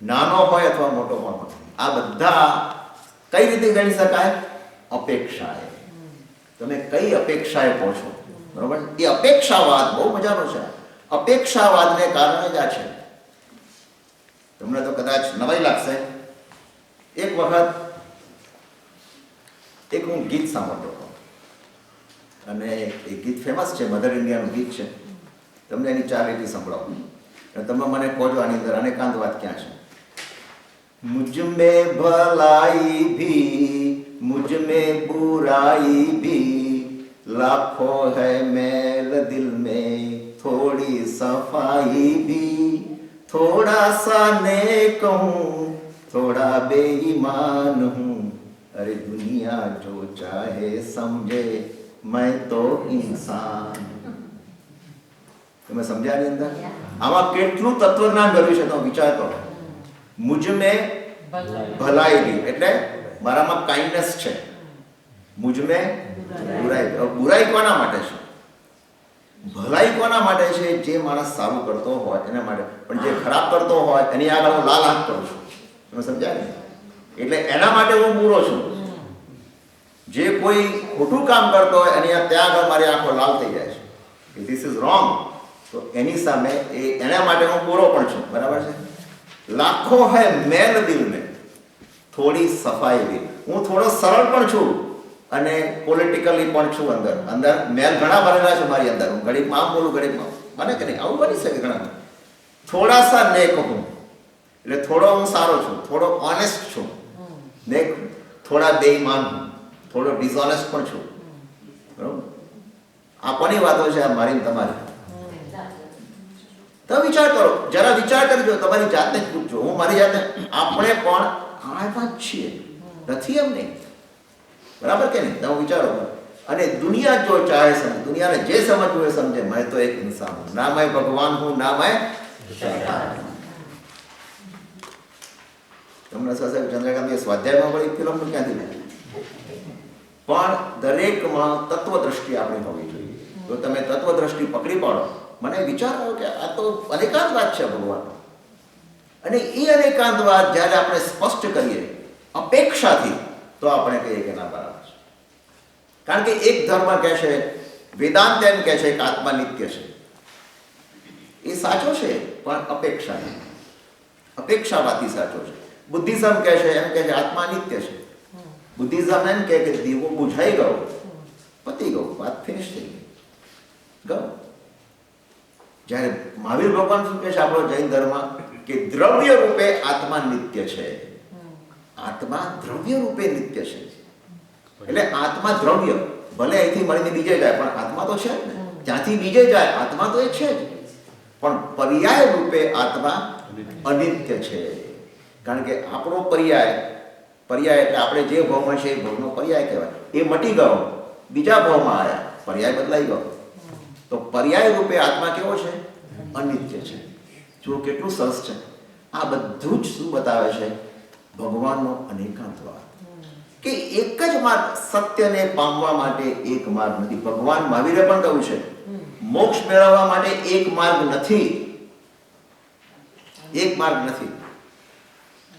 Speaker 2: નાનો હોય અથવા મોટો પણ હોય. આ બધા કઈ રીતે ગણી શકાય? અપેક્ષાએ. તમે કઈ અપેક્ષાએ પહોંચો, બરોબર? એ અપેક્ષાવાદ બહુ મજાનો છે. અપેક્ષાવાદને કારણે જ આ છે. તમને તો કદાચ નવાઈ લાગશે. એક વખત એક હું ગીત સાંભળતો હતો અને એ ગીત ફેમસ છે, મધર ઇન્ડિયાનું ગીત છે. તમને એની 4 લીટી સંભળાવું અને તમે મને કહો આની અંદર અનેકાંત વાત ક્યાં છે. मुझ में भलाई भी मुझ में बुराई भी लाखों है मैल दिल में थोड़ी सफाई भी थोड़ा सा नेक हूँ थोड़ा बेईमान हूँ अरे दुनिया जो चाहे समझे मैं तो इंसान. તમે સમજ્યા ની અંદર આમાં કેટલું તત્વજ્ઞાન ભર્યું છે તો વિચાર કરો. મુझ में ભલાઈ भी એટલે મારામાં કાઇન્ડનેસ છે, મુझ में બુરાઈ. બુરાઈ કોના માટે છે? ભલાઈ કોના માટે છે? જે માણસ સારું કરતો હોય એના માટે. પણ જે ખરાબ કરતો હોય એની આગળ હું લાલ હાથ કરું છું. તમે સમજ્યા ને? એટલે એના માટે હું બુરો છું. જે કોઈ ખોટું કામ કરતો હોય એની ત્યાં આગળ મારી આંખો લાલ થઈ જાય છે કે ધીસ ઇઝ રોંગ. તો એની સામે એના માટે હું બુરો પણ છું. બરાબર છે? લાખો હૈ મેલ દિલ में થોડી સફાઈ भी. હું થોડો સરળ પણ છું અને પોલિટિકલી પણ છું. અંદર મેલ ઘણા ભરેલા છે મારી અંદર. હું ઘડીકમાં આમ બોલું, ઘડીકમાં મને કે નહીં, આવું બની શકે ઘણા. થોડા સા નેક હું એટલે થોડો હું સારો છું, થોડો ઓનેસ્ટ છું. નેક થોડા બેઈમાન હું, થોડો ડિસઓનેસ્ટ પણ છું. બરોબર? આ કોની વાતો છે? આ મારી તમારી. તો વિચાર કરો, જરા વિચાર કરજો, તમારી જાતને જ પૂછજો. હું મારી જાતને, આપણે પણ આવા જ છીએ, નથી એમ નહીં? બરાબર કે નહીં? તમે વિચારો. અને દુનિયા જો ચાહે સમજે, દુનિયાને જે સમજવું એ સમજે, મેં તો એક ઇન્સાન હું, ના મેં ભગવાન હું, ના મેં શૈતાન. તમને સાહેબ ચંદ્રકાંત સ્વાધ્યાયમાં પણ એક ફિલ્મ ક્યાંથી લે? પણ દરેકમાં તત્વદ્રષ્ટિ આપણી હોવી જોઈએ. જો તમે તત્વદ્રષ્ટિ પકડી પાડો, મને વિચાર આવ્યો કે આ તો અનેકાંતવાદ છે ભગવાન. અને એ અનેકાંતવાદ જ્યારે આપણે સ્પષ્ટ કરીએ અપેક્ષાથી, તો આપણે કહીએ કે ના બરાબર છે. કારણ કે એક ધર્મ કહે છે, વેદાંત એમ કહે છે કે આત્મા નિત્ય છે. એ સાચો છે, પણ અપેક્ષા નહીં. અપેક્ષાવાદી સાચો છે. બુદ્ધિઝમ કહે છે, એમ કહે છે આત્મા નિત્ય છે. બુદ્ધિઝમ એમ કહે કે દીવો બુઝાઈ ગયો, પતી ગયો, વાત ફિનિશ થઈ ગઈ. જ્યારે મહાવીર ભગવાન શું કહે છે આપણો જૈન ધર્મ કે દ્રવ્ય રૂપે આત્મા નિત્ય છે. આત્મા દ્રવ્ય રૂપે નિત્ય છે. એટલે આત્મા દ્રવ્ય ભલે અહીંથી મળીને બીજે જાય, પણ આત્મા તો છે જ ને. ત્યાંથી બીજે જાય, આત્મા તો એ છે જ. પણ પર્યાય રૂપે આત્મા અનિત્ય છે. કારણ કે આપણો પર્યાય એટલે આપણે જે ભાવમાં છે એ ભાવનો પર્યાય કહેવાય. એ મટી ગયો, બીજા ભાવમાં આવ્યા, પર્યાય બદલાઈ ગયો. તો પર્યાય રૂપે આત્મા કેવો છે? અનિત્ય છે. જો કેટલું સરસ છે. આ બધું જ શું બતાવે છે? ભગવાનનો અનેકાંતવાદ. કે એક જ માર્ગ, સત્યને પામવા માટે એક માર્ગ નથી. ભગવાન મહાવીરે પણ કહ્યું છે મોક્ષ મેળવવા માટે એક માર્ગ નથી. એક માર્ગ નથી.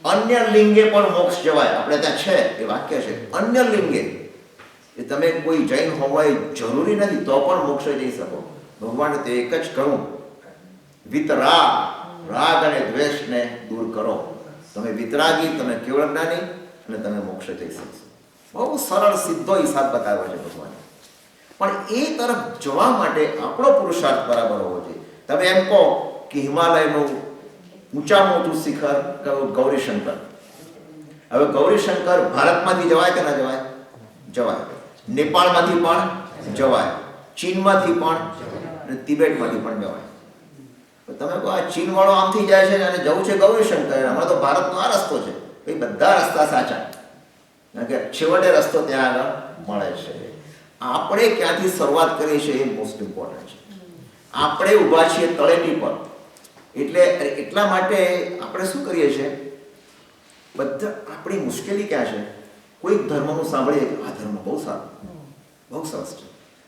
Speaker 2: અન્ય લિંગે પણ મોક્ષ જવાય. આપણે ત્યાં છે એ વાક્ય છે, અન્ય લિંગે. એ તમે કોઈ જૈન હોવા જરૂરી નથી, તો પણ મોક્ષ જઈ શકો. ભગવાને તે એક જ કહ્યું, વિતરાગ, રાગ અને દ્વેષને દૂર કરો. તમે વિતરાગી, તમે કેવળ જ્ઞાની અને તમે મોક્ષ જઈ શકશો. બહુ સરળ સીધો હિસાબ બતાવ્યો છે ભગવાને. પણ એ તરફ જવા માટે આપણો પુરુષાર્થ બરાબર હોવો જોઈએ. તમે એમ કહો કે હિમાલયનું ઊંચામાં ઊંચું શિખર કયું? ગૌરીશંકર. હવે ગૌરીશંકર ભારતમાંથી જવાય કે ના જવાય? જવાય. નેપાળમાંથી પણ જવાય, ચીનમાંથી પણ અને તિબેટમાંથી પણ જવાય. તમે કહો આ ચીન વાળો આમથી જાય છે અને જવું છે ગૌરીશંકર, હમણાં તો ભારતનો આ રસ્તો છે. એ બધા રસ્તા સાચા, કારણ કે છેવટે રસ્તો ત્યાં આગળ મળે છે. આપણે ક્યાંથી શરૂઆત કરીએ છીએ એ મોસ્ટ ઇમ્પોર્ટન્ટ છે. આપણે ઊભા છીએ તળેટી પર, એટલે એટલા માટે આપણે શું કરીએ છીએ, બધા આપણી મુશ્કેલી ક્યાં છે? કોઈક ધર્મનું સાંભળીએ કે આ ધર્મ બહુ સારો, બહુ સરસ છે,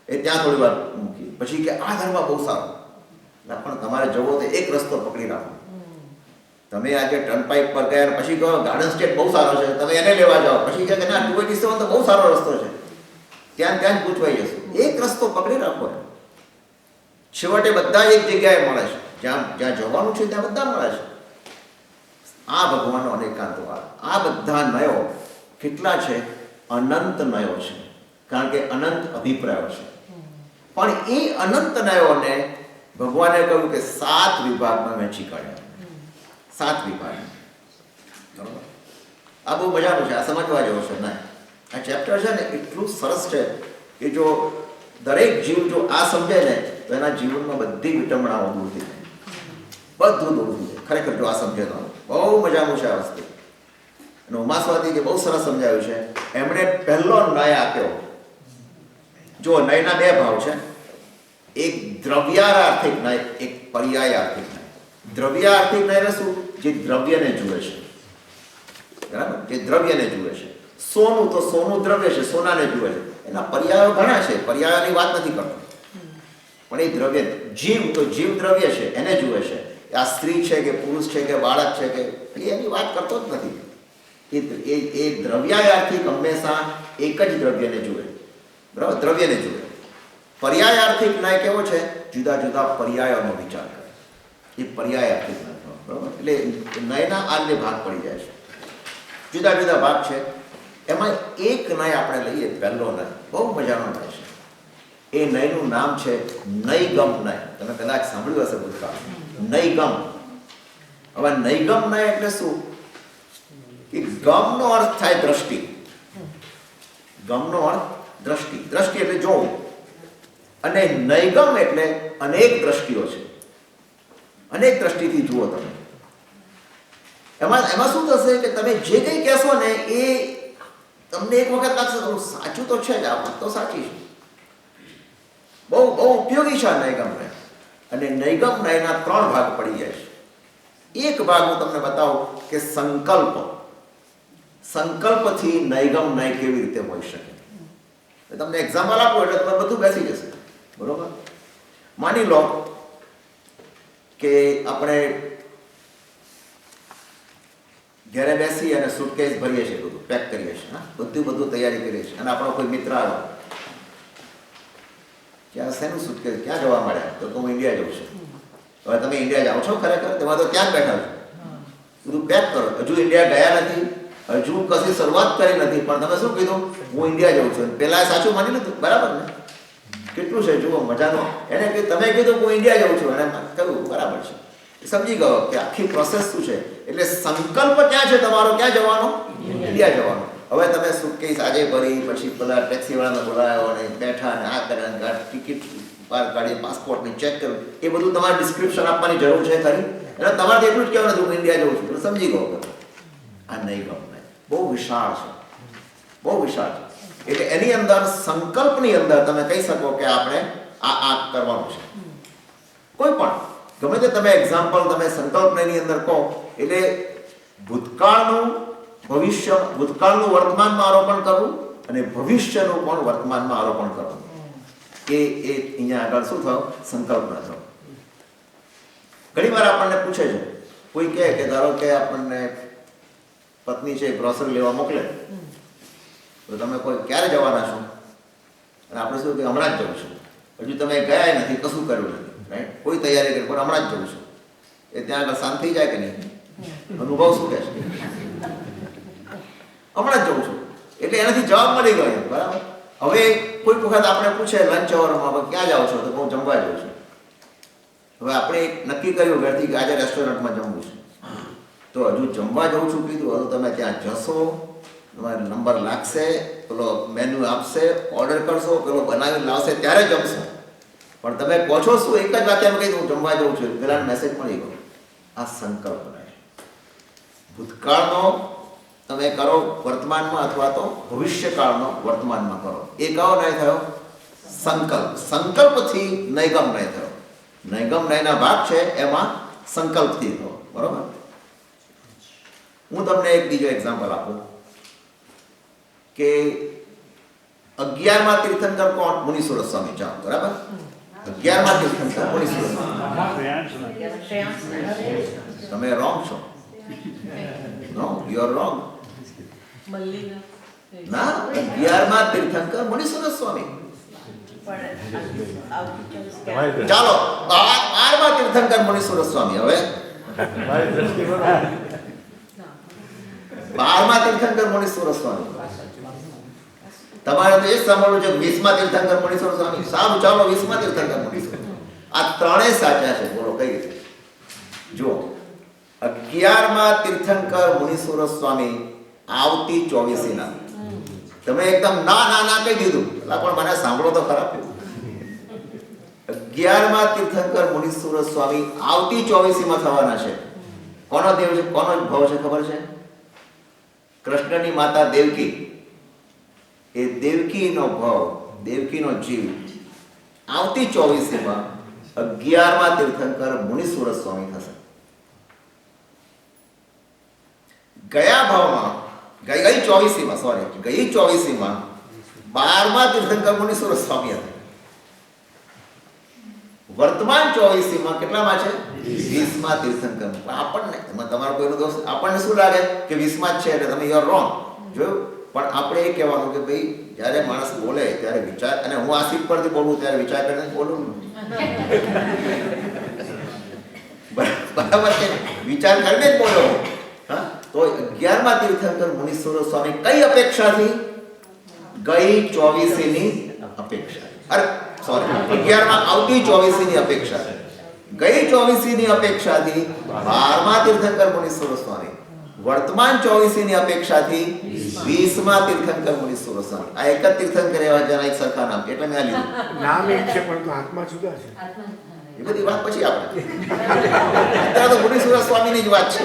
Speaker 2: એ ત્યાં થોડી વાર મૂકીએ, પછી કે આ ધર્મ બહુ સારો. પણ તમારે જવો તો એક રસ્તો પકડી રાખો. તમે આજે ટર્નપાઇક પર ગયા પછી કહો ગાર્ડન સ્ટેટ બહુ સારો છે, તમે એને લેવા જાઓ, પછી કહે કે ના 287 તો બહુ સારો રસ્તો છે, ત્યાં જ પૂછવાઈ જશે. એક રસ્તો પકડી રાખો. છેવટે બધા એક જગ્યાએ મળે છે, જ્યાં જવાનું છે ત્યાં બધા મળે છે. આ ભગવાનનો અનેકાંતવાદ. આ બધા નયો કેટલા છે? અનંત નયો છે, કારણ કે અનંત અભિપ્રાયો છે. પણ એ અનંત નયોને ભગવાને કહ્યું કે 7 વિભાગમાં વહેંચી કાઢ્યા. 7 વિભાગ. બરોબર? આ બહુ મજાનું છે, આ સમજવા જેવું છે. ના, આ ચેપ્ટર છે ને એટલું સરસ છે કે જો દરેક જીવ જો આ સમજે ને તો એના જીવનમાં બધી વિટંબણાઓ દૂર થઈ જાય, બધું દૂર થઈ જાય. ખરેખર જો આ સમજે તો બહુ મજાનું છે આ વસ્તુ. અને ઉમાસ્વાતીજી બહુ સરસ સમજાવ્યું છે. એમણે પહેલો નય આપ્યો. જો નયના 2 ભાવ છે, એક દ્રવ્યાર્થિક નય, એક પર્યાયાર્થિક નય. દ્રવ્યાર્થિક નય એટલે શું? જે દ્રવ્યને જુએ છે, બરાબર? જે દ્રવ્યને જુએ છે. સોનું તો સોનું દ્રવ્ય છે, સોનાને જુએ છે. એના પર્યાયો ઘણા છે, પર્યાયોની વાત નથી કરતો, પણ એ દ્રવ્ય. જીવ તો જીવ દ્રવ્ય છે, એને જુએ છે. આ સ્ત્રી છે કે પુરુષ છે કે બાળક છે કે એની વાત કરતો જ નથી. એ દ્રવ્યાર્થિક હંમેશા એક જ દ્રવ્યને જુએ, બરાબર? દ્રવ્યને જુએ. પર્યાયાર્થિક ન્યાય કેવો છે? જુદા જુદા પર્યાયોનો વિચાર કરે. એ પર્યાયાર્થિક ન્યાય, બરાબર? એટલે ન્યાયના આ 2 ભાગ પડી જાય છે, જુદા જુદા ભાગ છે. એમાં એક ન્યાય આપણે લઈએ, પહેલો ન્યાય બહુ મજાનો ન્યાય છે. એ ન્યાયનું નામ છે નૈગમ ન્યાય. તમે કદાચ સાંભળ્યું હશે ભૂતકાળ. નૈગમ. હવે નૈગમ ન્યાય એટલે શું? કે ગમનો અર્થ થાય દ્રષ્ટિ. ગમનો અર્થ દ્રષ્ટિ. દ્રષ્ટિ એટલે જોવું. અને નૈગમ એટલે અનેક દ્રષ્ટિઓ છે, અનેક દ્રષ્ટિથી જુઓ તમે. એમાં શું થશે કે તમે જે કંઈ કહેશો ને એ તમને એક વખત લાગશે સાચું તો છે જ, આ વાત તો સાચી છે. બહુ બહુ ઉપયોગી છે આ નૈગમ ન્યાય. અને નૈગમ ન્યાયના 3 ભાગ પડી જાય છે. એક ભાગ હું તમને બતાવું કે સંકલ્પ. સંકલ્પથી નૈગમ ન્યાય કેવી રીતે હોઈ શકે. તમને એક્ઝામ્પલ આપો એટલે તમે બધું બેસી જશે, બરોબર? માની લો કે આપણે ઘરે બેસી અને સુટકેસ ભરીએ છીએ, બધું પેક કરીએ છીએ, હા, બધું તૈયારી કરીએ છીએ, અને આપણો કોઈ મિત્ર આવ્યો કે આ શેનું સુટકેસ, ક્યાં જવા મળ્યા? તો હું ઇન્ડિયા જઉં છું. હવે તમે ઇન્ડિયા જાઓ છો ખરેખર? તેમાં તો ત્યાં જ બેઠા છો, બધું પેક કરો. હજુ ઇન્ડિયા ગયા નથી, હજુ કશી શરૂઆત કરી નથી, પણ તમે શું કીધું? હું ઇન્ડિયા જઉં છું. પહેલા સાચું માની લીધું, બરાબર ને? કેટલું છે જુઓ, મજાનો. એને તમે કીધું હું ઇન્ડિયા જઉં છું, એને કહ્યું બરાબર છે, સમજી ગયો કે આખી પ્રોસેસ શું છે. એટલે સંકલ્પ ક્યાં છે તમારો? ક્યાં જવાનો? ઇન્ડિયા જવાનો. હવે તમે સુટકેસ આજે ભરી, પછી પેલા ટેક્સીવાળાને બોલાવ્યો અને બેઠા અને આ કર્યા, ટિકિટ બહાર કાઢી, પાસપોર્ટની ચેક કર્યું, એ બધું તમારે ડિસ્ક્રિપ્શન આપવાની જરૂર છે ખરી? એટલે તમારે એટલું જ કહેવાનું હતું હું ઇન્ડિયા જઉં છું, એટલે સમજી ગયો. આ નહીં ગમે, બહુ વિશાળ છે, બહુ વિશાળ છે. એટલે એની અંદર સંકલ્પની અંદર તમે કહી શકો કે આપણે આ કરવાનું છે. કોઈ પણ ગમે તે તમે એક્ઝામ્પલ તમે સંકલ્પની અંદર કહો, એટલે ભૂતકાળનું વર્તમાનમાં આરોપણ કરવું અને ભવિષ્યનું પણ વર્તમાનમાં આરોપણ કરવું. એ અહીંયા આગળ શું થયું? સંકલ્પના થયો. ઘણી વાર આપણને પૂછે છે, કોઈ કહે કે ધારો કે આપણને પત્ની છે ગ્રોસરી લેવા મોકલે, તો તમે કોઈ ક્યારે જવાના છો? અને આપણે શું કે હમણાં જ જવું છું. હજુ તમે ગયા નથી, કશું કર્યું નથી, રાઈટ? કોઈ તૈયારી કરી, પણ હમણાં જ જવું છું. એ ત્યાં આગળ શાંત થઈ જાય કે નહીં? અનુભવ શું કહે છે? હમણાં જ જવું છું, એટલે એનાથી જવાબ મળી ગયો, બરાબર? હવે કોઈ વખત આપણે પૂછે લંચ અવરમાં ક્યાં જાઓ છો? તો હું જમવા જાઉં છું. હવે આપણે નક્કી કર્યું ઘરથી કે આજે રેસ્ટોરન્ટમાં જમવું છે, તો હજુ જમવા જઉં છું કીધું, હવે તમે ત્યાં જશો, તમારે નંબર લાગશે, પેલો મેન્યુ આપશે, ઓર્ડર કરશો, પેલો બનાવી લાવશે ત્યારે જમશો. પણ તમે કહો છો શું? એક જ વાક્યમાં કહી દઉં જમવા જઉં છું, પેલા મેસેજ મળી ગયો. આ સંકલ્પ રહે. ભૂતકાળનો તમે કરો વર્તમાનમાં, અથવા તો ભવિષ્યકાળનો વર્તમાનમાં કરો. એ કયો નહીં થયો? સંકલ્પ. સંકલ્પથી નૈગમ નહીં થયો. નૈગમ નયના ભાગ છે એમાં સંકલ્પથી થયો. બરોબર. હું તમને એક બીજો એક્ઝામ્પલ આપું કે 11મા તીર્થંકર કોણ? મુનીશ્વર સ્વામી. ચાલો, બરાબર. 11મા તીર્થંકર મુનીશ્વર સ્વામી. તમે રોંગ છો. નો, યુ આર રોંગ. ના, 11મા તીર્થંકર મુનીશ્વર સ્વામી. ચાલો, 12મા તીર્થંકર મુનીશ્વર સ્વામી. હવે 12મા તીર્થંકર મુનીશ્વર સ્વામી. તમારે તો એ સાંભળવું છે 20મા તીર્થંકર મુનીશ્વર સ્વામી. સારું, ચાલો 20મા તીર્થંકર મુનીશ્વર. આ ત્રણેય સાચા છે. બોલો કઈ રીતે? જુઓ, 11મા તીર્થંકર મુનીશ્વર સ્વામી આવતી 24મીના. તમે એકદમ ના ના ના કહી દીધું, પણ મને સાંભળો તો ખરા. 11મા તીર્થંકર મુનીશ્વર સ્વામી આવતી 24મીમાં થવાના છે. કોનો દેવ છે? કોનો ભાવ છે ખબર છે? કૃષ્ણની માતા દેવકી. એ દેવકીનો ભાવ, દેવકીનો જીવ આવતી 24મીમાં 11મા તીર્થંકર મુનીશ્વર સ્વામી થશે. ગયા ભાવમાં ગઈ 24મીમાં, સોરી, ગઈ 24મીમાં 12મા તીર્થંકર મુનીશ્વર સ્વામી હતા. વર્તમાન 24મીમાં કેટલામાં છે? 20મા તીર્થંકર. આપણને તમારો કોઈનો દોષ, આપણને શું લાગે કે 20મા જ છે એટલે તમે યુ આર રોંગ. જોયું? પણ આપણે એ કહેવાનું કે ભાઈ જ્યારે માણસ બોલે ત્યારે વિચાર, અને હું આ સીટ પરથી બોલું ત્યારે વિચાર કરીને બોલું. બરાબર છે? વિચાર કરીને જ બોલો. હા, તો 11મા તીર્થંકર મુનીશ્વર સ્વામી કઈ અપેક્ષાથી? ગઈ 24મીની અપેક્ષા. અરે સોરી, 11મા આવતી 24મીની અપેક્ષા. ગઈ 24મીની અપેક્ષાથી 12મા તીર્થંકર મુનીશ્વર સ્વામી. વર્તમાન 24મીની અપેક્ષાથી 20મા તીર્થંકર મુનીશ્વર સ્વામી. આ એક જ તીર્થંકર એવા જેના એક સરખા નામ, એટલે મેં આ લીધું.
Speaker 11: નામ એક છે પણ આત્મા જુદા છે.
Speaker 2: એ બધી વાત પછી આપણે. અત્યારે તો મુનીશ્વર સ્વામીની જ વાત છે.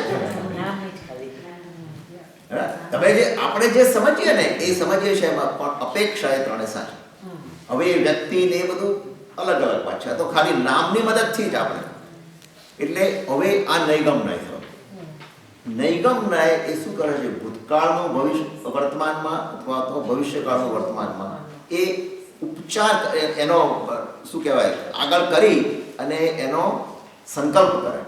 Speaker 2: તમે જે આપણે જે સમજીએ ને એ સમજીએ છે, એમાં પણ અપેક્ષા એ ત્રણે સાચી. હવે એ વ્યક્તિ ને એ બધું અલગ અલગ વાત છે. તો ખાલી નામની મદદથી જ આપણે. એટલે હવે આ નૈગમ ન્યાય થયો. નૈગમ ન્યાય એ શું કરે છે? ભૂતકાળનું ભવિષ્ય વર્તમાનમાં, અથવા તો ભવિષ્યકાળનું વર્તમાનમાં એ ઉપચાર, એનો શું કહેવાય, આગળ કરી અને એનો સંકલ્પ કરે.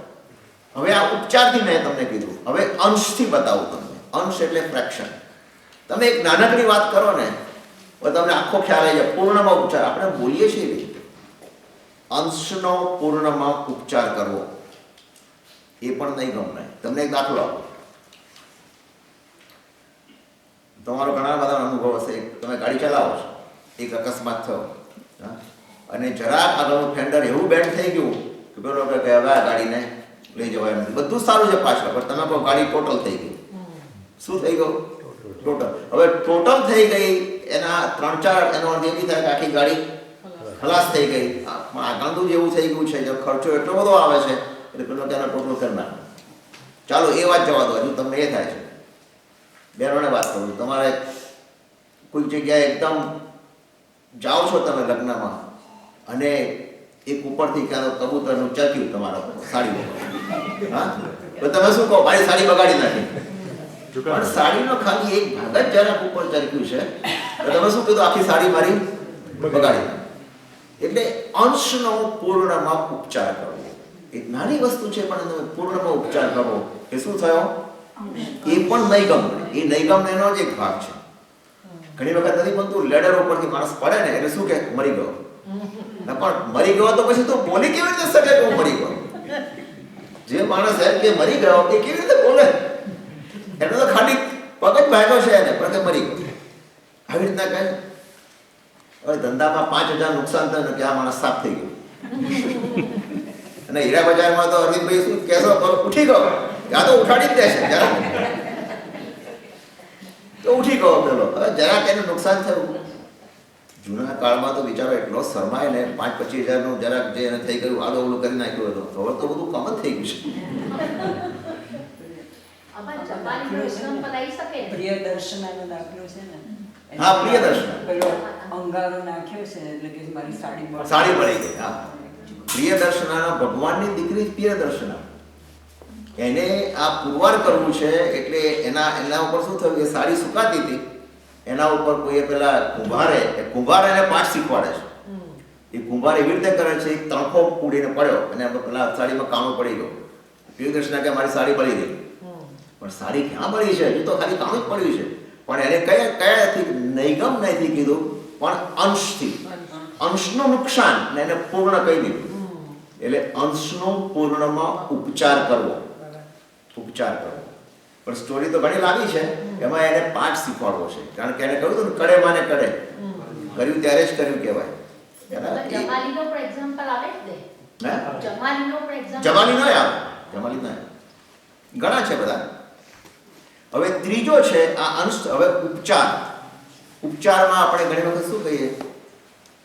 Speaker 2: હવે આ ઉપચારથી મેં તમને કીધું. હવે અંશથી બતાવું તમને. અંશ એટલે ફ્રેક્શન. તમે એક નાનકડી વાત કરો ને, તમને આખો ખ્યાલ આવી જાય. પૂર્ણમાં ઉપચાર આપણે બોલીએ છીએ, અંશનો પૂર્ણમાં ઉપચાર કરવો, એ પણ નહીં ગમે. તમને એક દાખલો આપો. તમારો ઘણા બધા અનુભવ હશે. તમે ગાડી ચલાવો છો, એક અકસ્માત થયો અને જરાક આગળનું ફેન્ડર એવું બેન્ડ થઈ ગયું કે પેલો કે હવે આ ગાડીને લઈ જવાય નથી. બધું સારું છે પાછળ, પણ તમે કહો ગાડી ટોટલ થઈ ગઈ. શું થઈ ગયું? ટોટલ. હવે ટોટલ થઈ ગઈ એના 3-4 એનો અર્થ એવી થાય કે આખી ગાડી ખલાસ થઈ ગઈ. આગળનું જેવું થઈ ગયું છે, ખર્ચો એટલો બધો આવે છે એટલે પેલો ત્યાંના ટોટલ કરી નાખે. ચાલો એ વાત જવા દો, હજુ તમને એ થાય છે. બહેનોને વાત કરું, તમારે કોઈક જગ્યાએ એકદમ જાઓ છો તમે લગ્નમાં, અને એક ઉપરથી ક્યાં તો કબૂતરનું ચર્ક્યું તમારા સાડી ઉપર. હા, તો તમે શું કહો? મારી સાડી બગાડી નાખી. પણ સાડીનો ખાલી એક ભાગ જ જરાક ઉપર ચર્ક્યું છે, તો તમે શું કીધું? આખી સાડી મારી બગાડી. એટલે અંશનો પૂર્ણમાં ઉપચાર કરવો એક નાની વસ્તુ છે, પણ તમે પૂર્ણમાં ઉપચાર કરો એ શું થયો? એ પણ નૈગમ. એ નૈગમ એનો જ એક ભાગ છે. ઘણી વખત નથી બનતું, લેડર ઉપરથી માણસ પડે ને એટલે શું કે મરી ગયો. પણ મરી ગયો તો પછી તો બોલી કેવી રીતે શકે કે હું મરી ગયો? જે માણસ એમ કે મરી ગયો એ કેવી રીતે બોલે? એને તો ખાલી પગ જ ભાગ્યો છે એને, પણ કે મરી ગયો આવી રીતના કહે. હવે ધંધામાં 5,000 નુકસાન થયું કે આ માણસ સાફ થઈ ગયો. અને હીરા બજારમાં તો અરવિંદભાઈ શું કહેશો? ઉઠી ગયો. આ તો ઉઠાડી જ દેશે જરા તો ઉઠી ગયો પેલો. હવે જરાક એને નુકસાન થયું. જૂના કાળમાં તો બિચારો એટલો શરમાય ને 5-25 હજારનું જરાક જે એને થઈ ગયું આડો ઓલું કરી નાખ્યું હતું. હવે તો બધું કોમન થઈ ગયું છે.
Speaker 7: પ્રિયદર્શનાનો દાખલો છે ને.
Speaker 2: હા, પ્રિયદર્શના.
Speaker 7: પેલો અંગારો નાખ્યો છે એટલે કે મારી
Speaker 2: સાડી પડી ગઈ. હા, પ્રિયદર્શનાના ભગવાનની દીકરી જ પ્રિયદર્શના. એને આ પુરવાર કરવું છે એટલે એના ઉપર શું થયું, એ સાડી સુકાતી હતી, એના ઉપર કોઈએ પેલા કુંભાર એને પાઠ શીખવાડે છે. એ કુંભાર એવી રીતે કરે છે, એક તણખો ઉડીને પડ્યો અને પેલા સાડીમાં કાણું પડી ગયો. પ્રિયદર્શના કે મારી સાડી બળી ગઈ. પણ સાડી ક્યાં બળી છે, હજુ તો ખાલી કાણું જ પડ્યું છે. પણ એને કયાથી નૈગમ નથી કીધું, પણ અંશથી, અંશનું નુકસાન ને એને પૂર્ણ કહી દીધું. એટલે અંશનો પૂર્ણમાં ઉપચાર કરવો. પણ સ્ટોરી તો ઘણી લાંબી છે, એમાં એને પાઠ શીખવાડવો છે. કારણ કે એને કહ્યું હતું ને, કડે માને કડે, કર્યું ત્યારે જ કર્યું કહેવાય.
Speaker 10: જમાલીનો પણ એક્ઝામ્પલ આવે જ ને. જમાલીનો પણ એક્ઝામ્પલ
Speaker 2: જમાલી ન આવે, જમાલી ન આવે. ઘણા છે બધા. હવે ત્રીજો છે આ અંશ. હવે ઉપચારમાં આપણે ઘણી વખત શું કહીએ,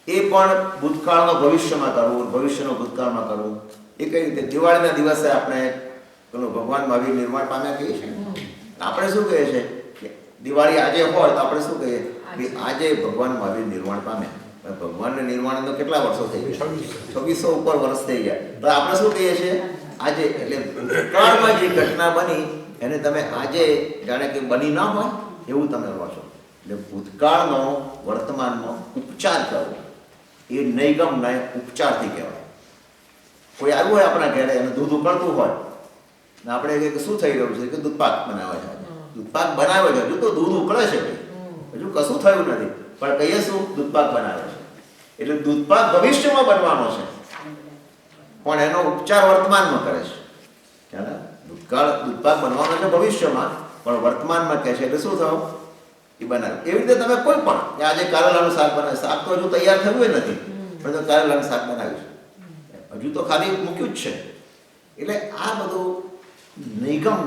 Speaker 2: એ પણ ભૂતકાળનો ભવિષ્યમાં કરવું, ભવિષ્યનો ભૂતકાળમાં કરવું. એ કઈ રીતે? દિવાળીના દિવસે આપણે પેલું ભગવાન મહાવીર નિર્વાણ પામ્યા કહીએ છીએ. આપણે શું કહીએ છીએ કે દિવાળી આજે હોય તો આપણે શું કહીએ કે આજે ભગવાન મહાવીર નિર્વાણ પામ્યા. ભગવાનને નિર્વાણ તો કેટલા વર્ષો થઈ ગયા? 2600 ઉપર વર્ષ થઈ ગયા. તો આપણે શું કહીએ છીએ? આજે. એટલે ભૂતકાળમાં જે ઘટના બની એને તમે આજે જાણે કે બની ના હોય એવું તમે રહો છો. એટલે ભૂતકાળનો વર્તમાનમાં ઉપચાર કરવો એ નૈગમના ઉપચારથી કહેવાય. કોઈ આવ્યું હોય આપણા ઘરે અને દૂધ ઉકળતું હોય ને આપણે કહીએ કે શું થઈ રહ્યું છે, કે દૂધપાક બનાવે છે. દૂધપાક બનાવે છે, હજુ તો દૂધ ઉકળે છે, હજુ કશું થયું નથી, પણ કહીએ શું? દૂધપાક બનાવે છે. એટલે દૂધપાક ભવિષ્યમાં બનવાનો છે, પણ એનો ઉપચાર વર્તમાનમાં કરે છે. દૂધપાક બનવાનો છે ભવિષ્યમાં, પણ વર્તમાનમાં કહે છે. એટલે શું થયું? એ બનાવે. એવી રીતે તમે કોઈ પણ આજે કારેલાનું શાક બનાવે, શાક તો હજુ તૈયાર થયું નથી, પણ તો કારેલાનું શાક બનાવ્યું છે, હજુ તો ખાલી મૂક્યું જ છે. એટલે આ બધું નૈગમ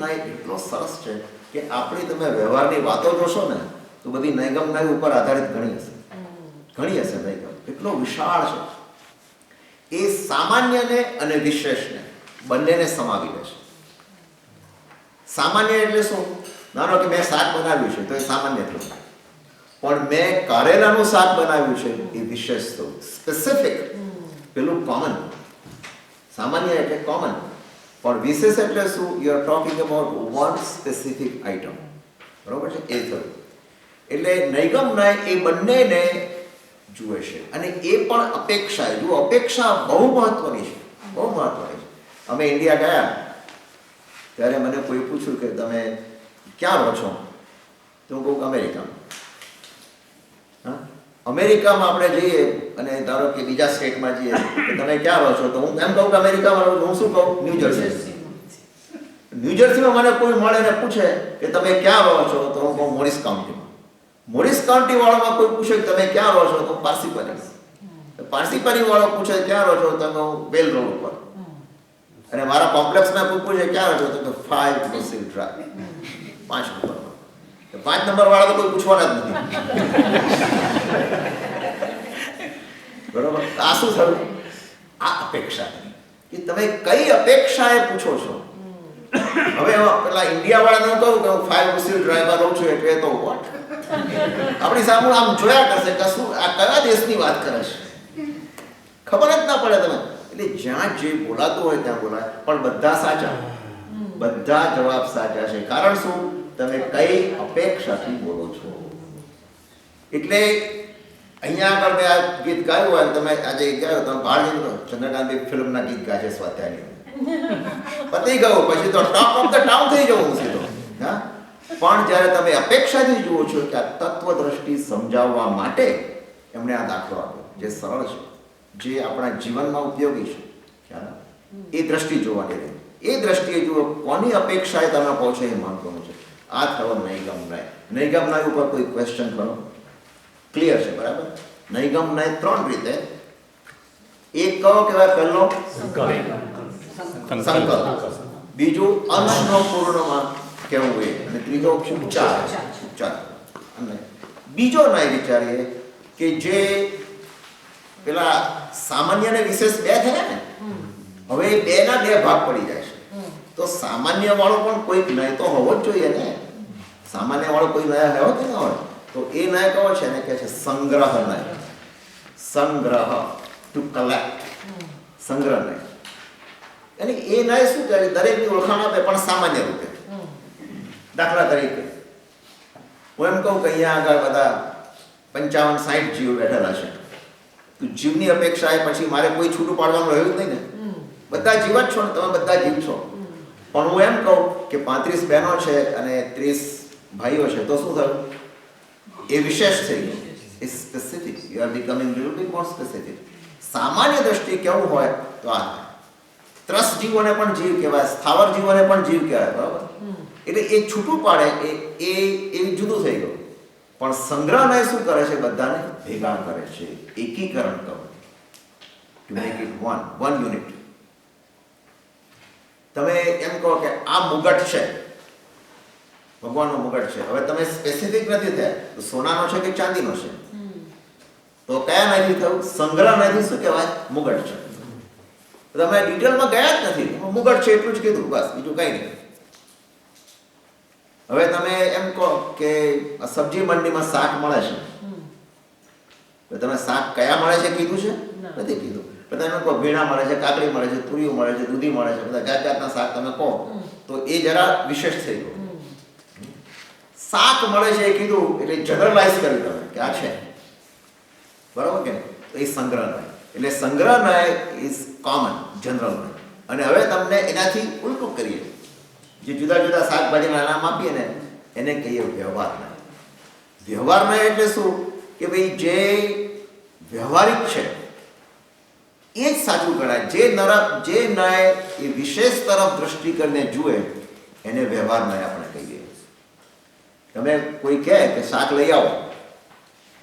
Speaker 2: નાય એટલો સરસ છે કે આપણી તમે વ્યવહારની વાતો જોશો ને તો બધી નૈગમ નાય ઉપર આધારિત ઘણી હશે. નૈગમ એટલો વિશાળ છે. એ સામાન્યને અને વિશેષને બંનેને સમાવી લે છે. સામાન્ય એટલે શું? માનો કે મેં શાક બનાવ્યું છે તો એ સામાન્ય થયું, પણ મેં કારેલાનું શાક બનાવ્યું છે એ વિશેષ થયું, સ્પેસિફિક. પેલું કોમન. સામાન્ય એટલે કોમન, પણ વિશેષ એટલે શું? You are talking about one specific item. બરોબર છે? એ થયું. એટલે નૈગમ નાય એ બંનેને જુએ છે. અને એ પણ અપેક્ષા. જો અપેક્ષા બહુ મહત્વની છે, બહુ મહત્વની છે. અમે ઇન્ડિયા ગયા ત્યારે મને કોઈ પૂછ્યું કે તમે ક્યાં રહો છો? તો હું કહું અમેરિકામાં. હા, અમેરિકામાં આપણે જઈએ અને ધારો કે બીજા સ્ટેટમાં જઈએ કે તમે ક્યાં રહો છો, તો હું એમ કહું કે અમેરિકામાં રહું છું. હું શું કહું? ન્યૂજર્સીમાં મને કોઈ મળે ને પૂછે કે તમે ક્યાં રહો છો, તો હું કહું મોરિસ કાઉન્ટીમાં. મોરિસ કાઉન્ટી વાળામાં કોઈ પૂછે કે તમે ક્યાં રહો છો, તો પારસીપરી વાળો પૂછે ક્યાં રહો છો, તો હું વેલ રોડ ઉપર. અને મારા કોમ્પ્લેક્સમાં કોઈ પૂછે ક્યાં રહો છો, તો 5 બસિલ ડ્રાઈવ, 5 નંબર. 5 નંબર વાળા તો કોઈ પૂછવાના જ નથી. બરોબર? આ શું થયું? આ અપેક્ષા કે તમે કઈ અપેક્ષાએ પૂછો છો. હવે પેલા ઇન્ડિયા વાળાને હું કહું કે હું 5 બસિલ ડ્રાઈવમાં રહું છું એટલે તો વોટ? આપણી સામે આમ જોયા કરશે કે શું આ કયા દેશની વાત કરે છે, ખબર જ ના પડે તમે. એટલે જ્યાં જે બોલાતું હોય ત્યાં બોલાય, પણ બધા સાચા, બધા જવાબ સાચા છે. કારણ શું? તમે કઈ અપેક્ષાથી બોલો છો. એટલે અહીંયા આગળ મેં આ ગીત ગાયું હોય, તમે આજે ગાયો, તમે બહાર જઈને ચંદ્રકાંત ફિલ્મના ગીત ગાય છે સ્વાધ્યાયની, પતી ગયું, પછી તો ટોપ ઓફ ધ ટાઉન થઈ જવું સીધો. હા, પણ જ્યારે તમે અપેક્ષાથી જુઓ છો કે આ તત્વદ્રષ્ટિ સમજાવવા માટે એમણે આ દાખલો આપ્યો, જે સરળ છે, જે આપણા જીવનમાં ઉપયોગી છે, એ દ્રષ્ટિ જોવાની રહી. એ દ્રષ્ટિએ જુઓ કોની અપેક્ષાએ તમે પહોંચે એ મહત્વનું છે. આ થયો નૈગમ નાય. નૈગમ નાય ઉપર કોઈ ક્વેશ્ચન કરો? ક્લિયર છે? બરાબર? નૈગમ નાય 3 રીતે. એક કયો કહેવાય? પહેલો સંકલ્પ. બીજું અંશનો પૂર્ણમાં કહેવું એ, અને ત્રીજો ઉચ્ચાર. અને બીજો નય વિચારીએ કે જે પેલા સામાન્ય ને વિશેષ બે થયા ને, હવે બે ના બે ભાગ પડી જાય છે. તો સામાન્ય વાળો પણ કોઈક નય તો હોવો જ જોઈએ ને. સામાન્ય વાળો કોઈ નય હોય કે ના હોય, તો એ નય કયો છે ને કે છે સંગ્રહ નય. સંગ્રહ, ટુ કલેક્ટ, સંગ્રહ નય. અને એ નય શું કરે, દરેકની ઓળખાણ આપે પણ સામાન્ય રૂપે. દાખલા તરીકે હું એમ કહું કે અહીંયા આગળ બધા 55-60 જીવ બેઠેલા છે, તો જીવની અપેક્ષાએ પછી મારે કોઈ છૂટું પાડવાનું રહ્યું જ નહીં ને. બધા જીવ જ છો ને, તમે બધા જીવ છો. પણ હું એમ કહું કે 35 બહેનો છે અને 30 ભાઈઓ છે, તો શું થયું? એ વિશેષ થઈ ગયું. એ specific. You are becoming little bit more specific. સામાન્ય દ્રષ્ટિએ કેવું હોય તો આ ત્રસ જીવોને પણ જીવ કહેવાય, સ્થાવર જીવોને પણ જીવ કહેવાય, બરાબર? એટલે એ છૂટું પાડે એ જુદું થઈ ગયું. પણ સંગ્રહને શું કરે છે? બધાને ભેગા કરે છે, એકીકરણ કરે, to make it one unit. તમે એમ કહો કે આ મુગટ છે, ભગવાનનો મુગટ છે, હવે તમે સ્પેસિફિક નથી થયા તો સોનાનો છે કે ચાંદીનો છે, તો કયા નથી થયું? સંગ્રહ નથી, શું કહેવાય? મુગટ છે. તમે ડિટેલમાં ગયા જ નથી, મુગટ છે એટલું જ કીધું, બસ, બીજું કઈ નહીં. હવે તમે એમ કહો કે સબ્જી મંડીમાં શાક મળે છે, તો તમે શાક કયા મળે છે કીધું છે? નથી કીધું. તમે એમ કહો ભીણા મળે છે, કાકડી મળે છે, તુરિયું મળે છે, દૂધી મળે છે, બધા જાત જાતના શાક તમે કહો તો એ જરા વિશેષ થઈ ગયું. શાક મળે છે એ કીધું એટલે જનરલાઇઝ કર્યું તમે કે આ છે, બરાબર કે? તો એ સંગ્રહ નય. એટલે સંગ્રહ નય ઇઝ કોમન, જનરલ નય. અને હવે તમને એનાથી ઉલટું કરીએ, જે જુદા જુદા શાકભાજીના નામ આપીએ ને એને કહીએ વ્યવહાર નય. વ્યવહાર નય એટલે શું કે ભાઈ જે વ્યવહારિક છે એ જ સાચું ગણાય. જે નય એ વિશેષ તરફ દ્રષ્ટિ કરીને જુએ એને વ્યવહાર નય આપણે કહીએ. તમે કોઈ કહે કે શાક લઈ આવો,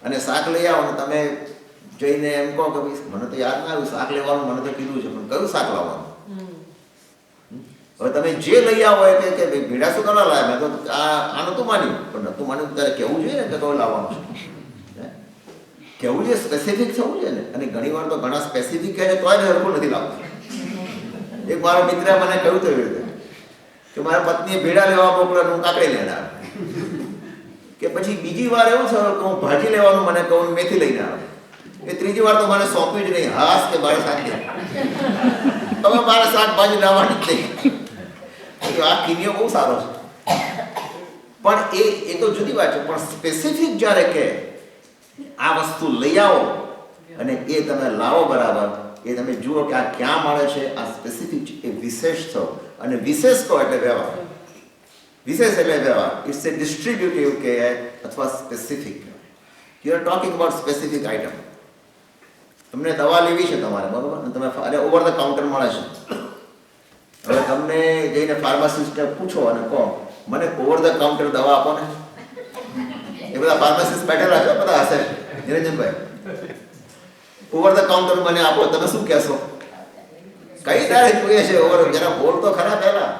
Speaker 2: અને શાક લઈ આવો ને તમે જઈને એમ કહો કે ભાઈ મને તો યાદ ના આવ્યું શાક લેવાનું, મને તો કીધું છે પણ કયું શાક લાવવાનું? હવે તમે જે લઈ આવો એ કે ભાઈ ભીડા શું કરવા લાવ્યા? મેં તો આ નહોતું માન્યું, પણ નહોતું માન્યું ત્યારે કહેવું જોઈએ ને કે કયું લાવવાનું છે, કહેવું જોઈએ, સ્પેસિફિક થવું જોઈએ ને. અને ઘણી વાર તો ઘણા સ્પેસિફિક કહે છે તોય હરખું નથી લાવતું. એક મારો મિત્ર મને કહ્યું તો એવી રીતે કે મારા પત્નીએ ભીડા લેવા મોકલ્યો, હું કાકડી લઈને આવ્યો. કે પછી બીજી વાર એવું થયું કે હું ભાજી લેવાનું મને કહું, મેથી લઈને આવ્યો. એ ત્રીજી વાર તો મને સોંપ્યું જ નહીં. હાસ કે મારે શાક હવે મારે શાકભાજી લાવવાની જ નહીં. આ કિમિયો બહુ સારો છે, પણ એ તો જુદી વાત છે. પણ સ્પેસિફિક જ્યારે કે આ વસ્તુ લઈ આવો અને એ તમે લાવો બરાબર, એ તમે જુઓ કે આ ક્યાં મળે છે, આ સ્પેસિફિક છે, એ વિશેષ થયો. અને વિશેષ કહો એટલે વ્યવહાર, વિશેષ એટલે વ્યવહાર. ઇટ્સ એ ડિસ્ટ્રીબ્યુટિવ કે અથવા specific. You are talking about specific item. તમને દવા લેવી છે તમારે, બરોબર, અને તમે ઓવર ધ કાઉન્ટર મળે છે. હવે તમને જઈને ફાર્માસિસ્ટને પૂછો અને કહો મને ઓવર ધ કાઉન્ટર દવા આપો ને. એ બધા ફાર્માસિસ્ટ બેઠેલા છે, બધા હશે. નિરંજનભાઈ, ઓવર ધ કાઉન્ટર મને આપો, તમે શું કહેશો? કઈ તારે જોઈએ છે ઓવર? જરા બોલ તો ખરા પહેલા,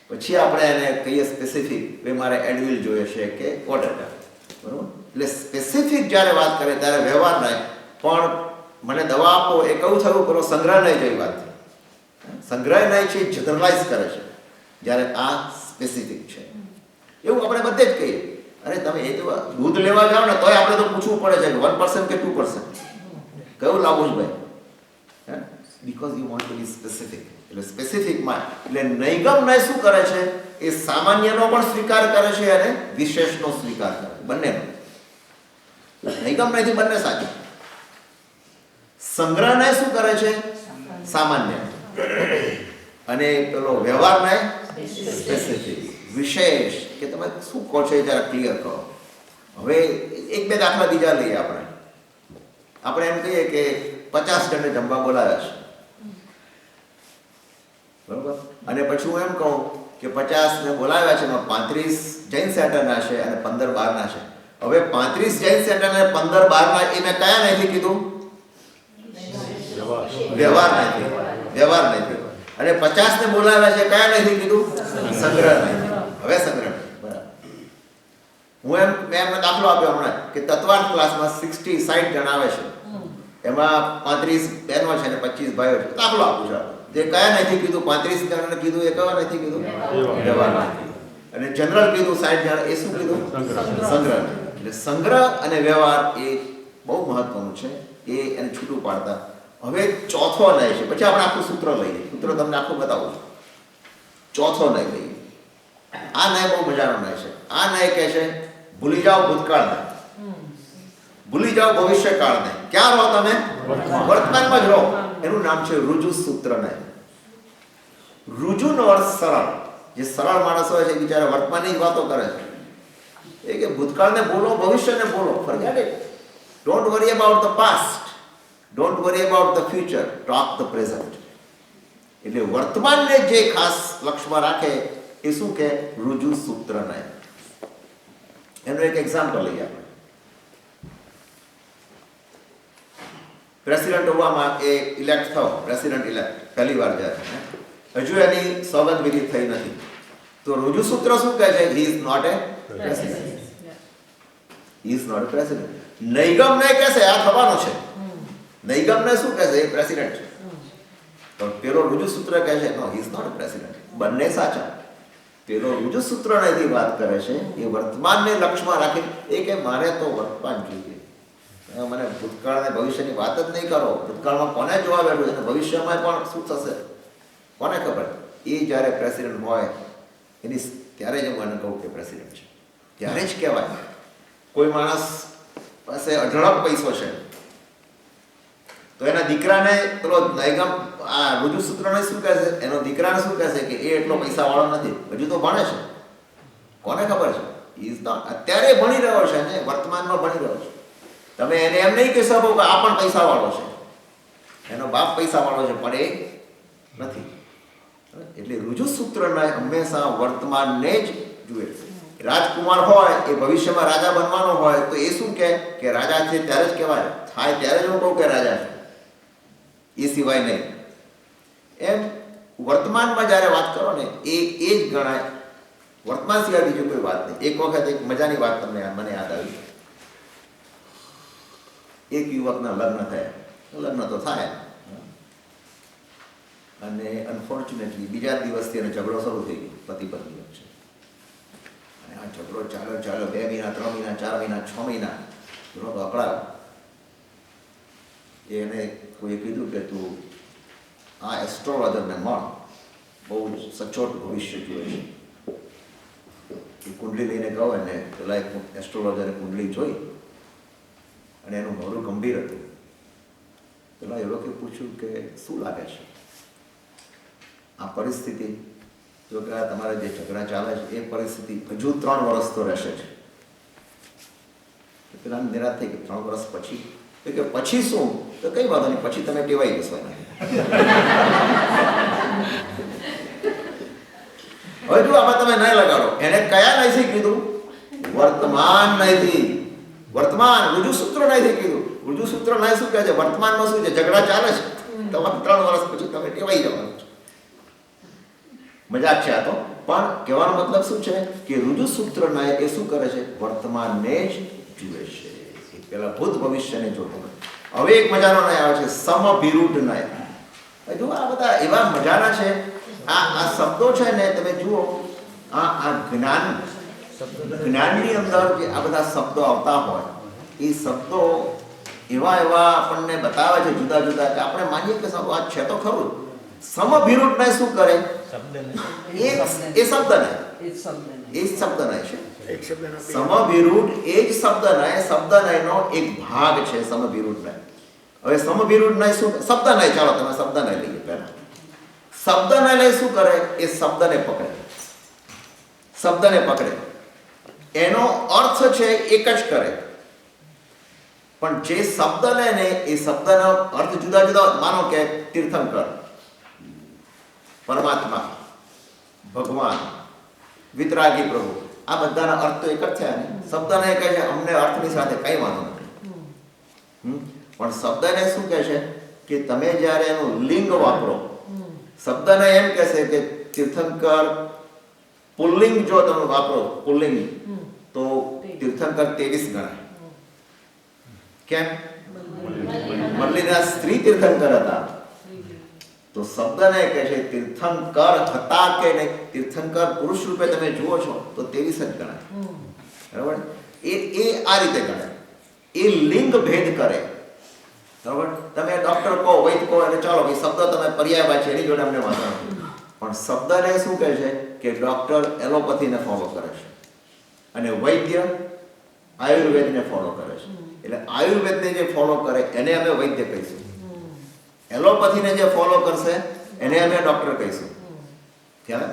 Speaker 2: પછી આપણે એને કહીએ સ્પેસિફિક. ભાઈ મારે એડવિલ જોઈએ છે કે વોટેવર, બરોબર. એટલે સ્પેસિફિક જ્યારે વાત કરે ત્યારે વ્યવહાર નહીં, પણ મને દવા આપો એ કહું થયું કરો સંગ્રહાલય જેવી વાત. સંગ્રહાલય છે જનરલાઇઝ કરે છે, જ્યારે આ સ્પેસિફિક છે. એવું આપણે બધે જ કહીએ. અરે તમે એ તો દૂધ લેવા જાઓ ને તોય આપણે તો પૂછવું પડે છે કે 1% કે 2% કયું લાવવું જ ભાઈ? Because you want to be specific. એટલે સ્પેસિફિકમાં એટલે નૈગમ નય શું કરે છે? એ સામાન્યનો પણ સ્વીકાર કરે છે અને વિશેષનો સ્વીકાર કરે છે, બંનેનો. નૈગમ નયથી બંને સાચું. સંગ્રહ નય શું કરે છે? સામાન્ય. અને પેલો વ્યવહાર નય સ્પેસિફિક, વિશેષ. કે તમે શું કહો છો એ જરા ક્લિયર કરો. હવે એક બે દાખલા બીજા લઈએ આપણે. આપણે એમ કહીએ કે 50 જણને જમવા બોલાવ્યા છે, બરોબર. અને પછી હું એમ કહું કે 50 ને બોલાવ્યા છે, એમાં 35 જૈન સેન્ટરના છે અને 15 બહારના છે. હવે 35 જૈન સેન્ટર અને 15 બહારના એ મેં કયા નથી કીધું? વ્યવહાર નથી. વ્યવહાર નથી. અને 50 ને બોલાવ્યા છે કયા નયથી કીધું? સંગ્રહ નય. હવે સંગ્રહ નય. બરાબર. મેં એમને દાખલો આપ્યો હમણાં કે તત્વાર્થ ક્લાસમાં 60 જણ આવે છે, એમાં 35 બહેનો છે અને 25 ભાઈઓ છે. દાખલો આપું છું. તે કયા નયથી કીધું? 35 જણને કીધું એ કયા નયથી કીધું? વ્યવહાર. અને જનરલ કીધું 60 જણ, એ શું કીધું? સંગ્રહ. એટલે સંગ્રહ અને વ્યવહાર એ બહુ મહત્વનું છે, એ એને છૂટું પાડતા. હવે ચોથો નય છે, પછી આપણે આખું સૂત્ર લઈએ. સૂત્ર તમને આખું બતાવું છું. ચોથો નય લઈએ. આ નય બહુ મજાનો નય છે. આ નય કહે છે ભૂલી જાઓ ભૂતકાળને, ભૂલી જાઓ ભવિષ્યકાળને. ક્યાં રહો તમે? વર્તમાનમાં જ રહો. એનું નામ છે રુજુ સૂત્ર નય. રુજુનો અર્થ સરળ. જે સરળ માણસ હોય છે બિચારા વર્તમાનની જ વાતો કરે છે. એ કે ભૂતકાળને બોલો, ભવિષ્યને બોલો. Forget it. Don't worry about the past. Don't worry about the future. Talk the present. એટલે વર્તમાનને જે ખાસ લક્ષ્યમાં રાખે એ શું કે? રુજુ સૂત્ર નય. એનું એક એક્ઝામ્પલ લઈએ આપણે. પ્રેસિડેન્ટ ઓબામા એ ઇલેક્ટ થયો, પ્રેસિડેન્ટ ઇલેક્ટ પહેલી વાર જ્યારે, હજુ એની સોગંદવિધિ થઈ નથી. તો રુજુ સૂત્ર શું કહે છે? He is not a president. He is not a president. નૈગમ ને કહેશે આ થવાનું છે. નૈગમ ને શું કહેશે? એ પ્રેસિડેન્ટ છે. તો પેલો રુજુ સૂત્ર કહે છે no, he is not a president. બંને સાચા. પેલો રુજુ સૂત્ર નથી વાત કરે છે, એ વર્તમાનને લક્ષ્યમાં રાખી એ કે મારે તો વર્તમાન જોઈએ. મને ભૂતકાળ અને ભવિષ્યની વાત જ નહીં કરો. ભૂતકાળમાં કોને જોવા બેઠું છે, ભવિષ્યમાં પણ શું થશે કોને ખબર? એ જ્યારે પ્રેસિડેન્ટ હોય એની ત્યારે જ હું એને કહું કે પ્રેસિડેન્ટ છે. ત્યારે જ કહેવાય. કોઈ માણસ પાસે અઢળક પૈસો છે તો એના દીકરાને પેલો નયગમ આ રુજુ સૂત્રને શું કહેશે? એનો દીકરાને શું કહેશે કે એ એટલો પૈસા વાળો નથી, હજુ તો ભણે છે. કોને ખબર છે? Is not. અત્યારે ભણી રહ્યો છે ને, વર્તમાનમાં ભણી રહ્યો છે. તમે એને એમ નહીં કહી શકો કે આ પણ પૈસા વાળો છે, એનો બાપ પૈસા વાળો છે, પણ એ નથી. એટલે રુજુ સૂત્રને હંમેશા વર્તમાનને જ જુએ. રાજકુમાર હોય એ ભવિષ્યમાં રાજા બનવાનો હોય તો એ શું કે રાજા છે ત્યારે જ કહેવાય, થાય ત્યારે જ હું કહું કે રાજા છે, એ સિવાય નહીં. એમ વર્તમાનમાં જ્યારે વાત કરો ને એ જ ગણાય. વર્તમાન સિવાય બીજું કોઈ વાત નહીં. એક વખત એક મજાની વાત મને યાદ આવી. એક યુવકના લગ્ન થયા. લગ્ન તો થાય અને અનફોર્ચ્યુનેટલી બીજા દિવસથી એને ઝઘડો શરૂ થઈ ગયો પતિ પત્ની વચ્ચે. અને આ ઝઘડો ચાલ્યો 2 મહિના, 3 મહિના, 4 મહિના, 6 મહિના ઝઘડો અકળાયો. એને કોઈએ કીધું કે તું આ એસ્ટ્રોલોજરને મળ, બહુ સચોટ ભવિષ્ય જોઈએ છે. એ કુંડલી લઈને ગયો અને પેલા એક એસ્ટ્રોલોજરે કુંડલી જોઈ અને એનું મોઢું ગંભીર હતું. પેલા યુવકે પૂછ્યું કે શું લાગે છે આ પરિસ્થિતિ? જો કે તમારા જે ઝઘડા ચાલે છે એ પરિસ્થિતિ હજુ 3 વર્ષ તો રહેશે જ. પેલા નિરાશ થઈ કે 3 વર્ષ પછી? કે પછી શું? તો કઈ વાંધો નહીં, પછી તમે ટેવાઈ જશો. હવે જો આમાં તમે નહીં લગાડો. એને કયા નયથી કીધું? વર્તમાન નયથી. વર્તમાન રુજુ સૂત્ર નયથી કીધું. રુજુ સૂત્ર નય શું કહે છે? વર્તમાનમાં શું છે? ઝઘડા ચાલે છે, તમારે 3 વર્ષ પછી તમે ટેવાઈ જવાનું છે. મજાક છે આ તો, પણ કહેવાનો મતલબ શું છે કે રુજુ સૂત્ર નય એ શું કરે છે? વર્તમાનને જ જુએ છે. પેલા ભૂત ભવિષ્યને જોતો. હવે એક મજાનો નય આવે છે સમભિરૂઢ નય. જો આ બધા એવા મજાના છે. આ શબ્દો છે ને તમે જુઓ, આ જ્ઞાનની અંદર જે આ બધા શબ્દો આવતા હોય એ શબ્દો એવા આપણને બતાવે છે જુદા જુદા કે આપણે માનીએ કે આ છે તો ખરું. સમભિરૂઢ નય શું કરે? એ શબ્દ નય છે. સમભિરૂઢ એ જ શબ્દ નયનો એક ભાગ છે. સમભિરૂઢ નય. હવે સમભિરૂઢ નય શું? શબ્દ નય. ચાલો તમે શબ્દ નય લઈએ. પહેલા શબ્દ નય લઈ શું કરે? એ શબ્દને પકડે. એનો અર્થ છે એક જ કરે, પણ જે શબ્દ લે ને એ શબ્દનો અર્થ જુદા જુદા. માનો કે તીર્થંકર, પરમાત્મા, ભગવાન, વિતરાગી પ્રભુ, આ બધાના અર્થ તો એક જ થયા ને. શબ્દને કહે છે અમને અર્થની સાથે કઈ વાંધો નથી, પણ શબ્દને શું કહે છે કે તમે જ્યારે એનું લિંગ વાપરો શબ્દને એમ કહેશે કે તીર્થંકર પુલ્લિંગ જો તમે વાપરો પુલ્લિંગ તો તીર્થંકર 23 ગણાય. કેમ? મુરલીના સ્ત્રી તીર્થંકર હતા, તો શબ્દને કહે છે તીર્થંકર હતા કે નહીં, તીર્થંકર પુરુષ રૂપે તમે જુઓ છો તો 23 જ ગણાય. બરાબર? એ આ રીતે ગણાય. એ લિંગ ભેદ કરે. બરાબર? તમે ડોક્ટર કહો, વૈદ કહો એટલે ચાલો ભાઈ શબ્દ તમે પર્યાયમાં છે એની જોડે અમને વાંધો નથી, પણ શબ્દને શું કહે છે કે ડોક્ટર એલોપેથીને ફોલો કરે છે અને વૈદ્ય આયુર્વેદને ફોલો કરે છે. એટલે આયુર્વેદને જે ફોલો કરે એને અમે વૈદ્ય કહીશું, એલોપેથીને જે ફોલો કરશે એને અમે ડોક્ટર કહીશું. ખ્યાલ?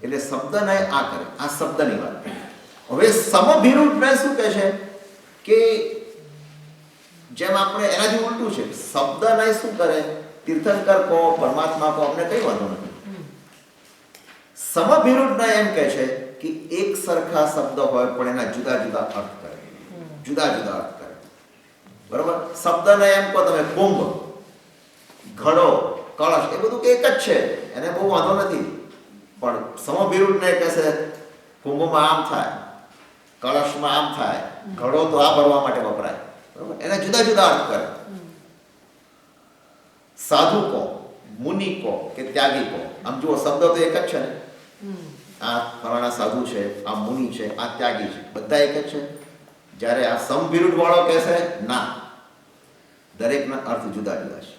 Speaker 2: એટલે શબ્દને આ કરે, આ શબ્દની વાત. હવે સમભિરૂઢને શું કહે છે કે જેમ આપણે એનાથી ઉલટું છે, શબ્દને શું કરે, તીર્થંકર કહો, પરમાત્મા કહો, અમને કઈ વાંધો નથી. સમભિરૂઢને એમ કહે છે કે એક સરખા શબ્દ હોય પણ એના જુદા જુદા અર્થ કરે, જુદા જુદા અર્થ કરે. બરોબર? શબ્દને એમ કહો તમે કુંભ, ઘડો, કળશ, એ બધું એક જ છે, એને બહુ વાંધો નથી. પણ સમભિરૂઢને કહેશે કુંભમાં આમ થાય, કળશમાં આમ થાય, ઘડો તો આ ભરવા માટે વપરાય. બરોબર? એના જુદા જુદા અર્થ કરે. સાધુ કહો, મુનિ કહો કે ત્યાગી કહો, આમ જુઓ શબ્દ તો એક જ છે ને. આ ફલાણા સાધુ છે, આ મુનિ છે, આ ત્યાગી છે, બધા એક જ છે. જ્યારે આ સમવિરુદ્ધ વાળો કહેશે ના, દરેકના અર્થ જુદા જુદા છે.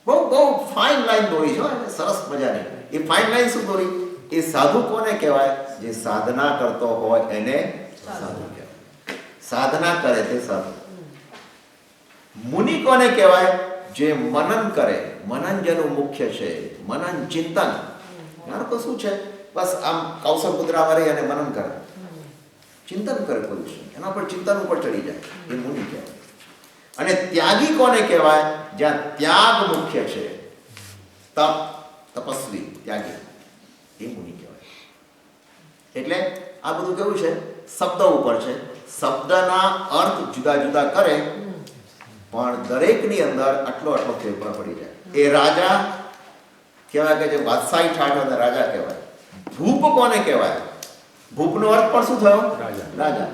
Speaker 2: બહુ બહુ ફાઇન લાઈન દોરી છે, સરસ મજાની. એ ફાઇન લાઈન શું દોરી? એ સાધુ કોને કહેવાય? જે સાધના કરતો હોય એને સાધુ કહેવાય. સાધના કરે તે સાધુ. મુનિ કોને કહેવાય? જે મનન કરે, મનન જેનું મુખ્ય છે, મનન ચિંતન. તો શું છે? બસ આમ કૌશલ મુદ્રામાં રહી અને મનન કરે, ચિંતન કરે કોઈ વિષય, એના પર ચિંતન ઉપર ચડી જાય, એ મુનિ કહેવાય. અને ત્યાગી કોને કહેવાય? જ્યાં ત્યાગ મુખ્ય છે, તપ, તપસ્વી, ત્યાગી, એ મુનિ કહેવાય. એટલે આ બધું કેવું છે? શબ્દ ઉપર છે. શબ્દના અર્થ જુદા જુદા કરે પણ દરેકની અંદર આટલો આટલો ફેરફાર પડી જાય. એ રાજા કહેવાય કે જે બાદશાહી ઠાઠ અને રાજા કહેવાય. ભૂપ કોને કહેવાય? ભૂપનો અર્થ પણ શું થયો? રાજા.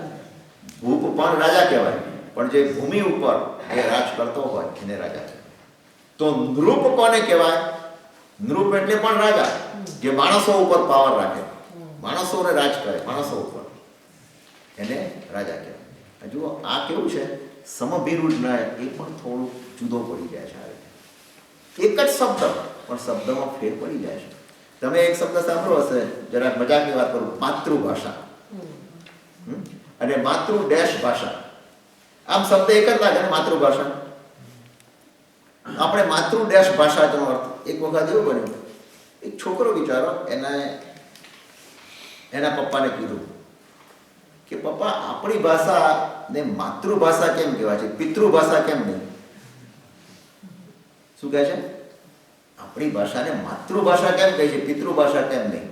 Speaker 2: ભૂપ પણ રાજા કહેવાય, પણ જે ભૂમિ ઉપર જે રાજ કરતો હોય એને રાજા કહેવાય. તો નૃપ કોને કહેવાય? નૃપ એટલે પણ રાજા, જે માણસો ઉપર પાવર રાખે, માણસોને રાજ કરે, માણસો ઉપર, એને રાજા કહેવાય. જુઓ આ કેવું છે? સમભિરૂઢ ના એ પણ થોડું જુદો પડી જાય છે. એક જ શબ્દ પણ શબ્દમાં ફેર પડી જાય છે. તમે એક શબ્દ સાંભળો હશે, જરા મજાકની વાત કરું, માતૃભાષા અને માતૃ ડેશ ભાષા. આમ શબ્દ એક જ લાગે ને, માતૃભાષા. આપણે માતૃ ડેશ ભાષાનો અર્થ એક વખત એવું બન્યું, એક છોકરો વિચારો એના પપ્પાને કીધું કે પપ્પા આપણી ભાષા ને માતૃભાષા કેમ કહેવાય છે, પિતૃભાષા કેમ નહીં? શું કહે છે? આપણી ભાષાને માતૃભાષા કેમ કહે છે, પિતૃભાષા કેમ નહીં?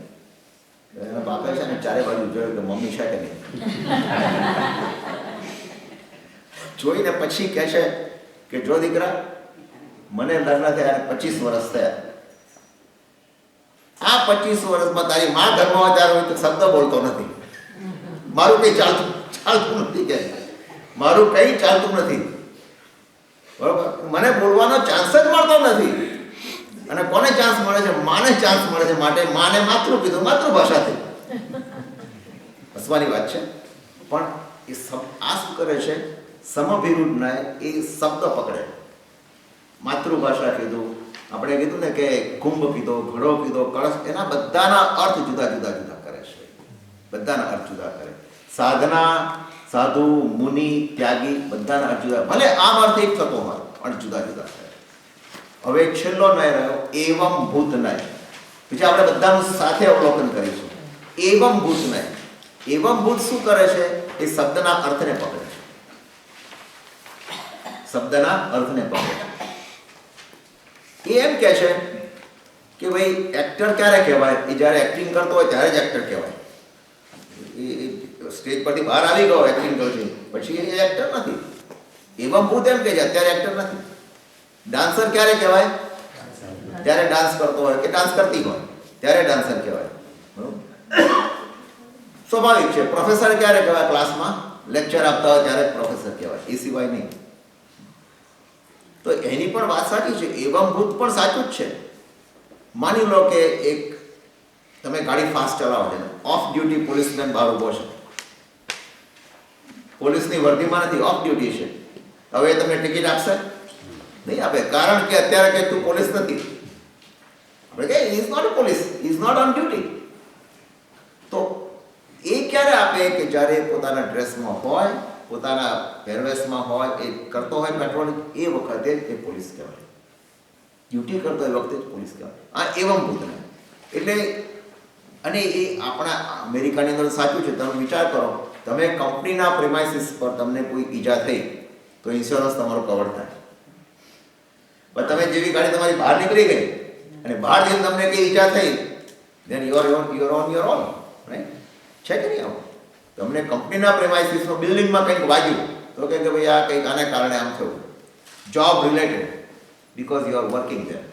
Speaker 2: એના બાપે છે ને ચારે બાજુ જોયું કે મમ્મી છે કે નહીં. જોઈને પછી કહે છે કે જો દીકરા, મને લગ્ન થયા 25 વર્ષ થયા, આ 25 વર્ષમાં તારી માં ઘરમાં હોય ત્યારે હું શબ્દ બોલતો નથી, મારું કઈ ચાલતું નથી, કે મારું કઈ ચાલતું નથી, બરોબર? મને બોલવાનો ચાન્સ જ મળતો નથી. અને કોને ચાન્સ મળે છે? માને ચાન્સ મળે છે. માટે માને માતૃ કીધું, માતૃભાષાથી. હસવાની વાત છે, પણ એ આ શું કરે છે? સમભિરૂઢને એ શબ્દ પકડે. માતૃભાષા કીધું, આપણે કીધું ને કે કુંભ કીધો, ઘડો કીધો, કળશ, એના બધાના અર્થ જુદા જુદા જુદા કરે છે. બધાના અર્થ જુદા કરે. સાધના, સાધુ, મુનિ, ત્યાગી, બધાના અર્થ જુદા. ભલે આમ અર્થ એક થતો હોય પણ જુદા જુદા કરે. હવે છેલ્લો નય રહ્યો એવમ ભૂત નય. પછી આપણે બધાનું સાથે અવલોકન કરીશું. એવમ ભૂત નય. એવમ ભૂત શું કરે છે? એ શબ્દના અર્થને પકડે છે. શબ્દના અર્થને પકડે. એ એમ કહે છે કે ભાઈ એક્ટર ક્યારે કહેવાય? એ જ્યારે એક્ટિંગ કરતો હોય ત્યારે જ એક્ટર કહેવાય. એ સ્ટેજ પરથી બહાર આવી ગયો એક્ટિંગ કરશે પછી એ એક્ટર નથી. એવમ ભૂત એમ કહે છે અત્યારે એક્ટર નથી. ડાન્સર ક્યારે કહેવાય? ત્યારે ડાન્સ કરતો હોય કે ડાન્સ કરતી હોય ત્યારે ડાન્સર કહેવાય. બરોબર? સ્વાભાવિક છે. પ્રોફેસર ક્યારે કહેવાય? ક્લાસમાં લેક્ચર આપતા હોય ત્યારે પ્રોફેસર કહેવાય, એ સિવાય નહીં. તો એની પણ વાત સાચી છે, એવમ ભૂત પણ સાચું જ છે. માની લો કે એક તમે ગાડી ફાસ્ટ ચલાવો છો, ઓફ ડ્યુટી પોલીસમેન બહાર ઊભો છે, પોલીસની વર્દીમાં નથી, ઓફ ડ્યુટી છે. હવે તમને ટિકિટ આપશે? નહીં આપે, કારણ કે અત્યારે કે તું પોલીસ નથી. આપણે કે is not a police, is not on duty. તો એ ક્યારે આપે? કે જ્યારે પોતાના ડ્રેસમાં હોય, પોતાના પહેરવેશમાં હોય, એ કરતો હોય પેટ્રોલિંગ, એ વખતે એ પોલીસ કહેવાય. ડ્યુટી કરતો એ વખતે જ પોલીસ કહેવાય. આ એવમ ભૂતને એટલે, અને એ આપણા અમેરિકાની અંદર સાચું છે. તમે વિચાર કરો, તમે કંપનીના પ્રિમાઇસીસ પર તમને કોઈ ઈજા થઈ તો ઇન્સ્યોરન્સ તમારો કવર થાય. પણ તમે જેવી ગાડી તમારી બહાર નીકળી ગઈ અને બહાર જઈને તમને કઈ ઈજા થઈ, then you are on your own, right? છે કે નહીં? આવું તમને કંપનીના પ્રેમાઇસીસમાં બિલ્ડિંગમાં કંઈક વાગ્યું તો કે ભાઈ આ કંઈક આને કારણે આમ થયું, job related, because you are working there.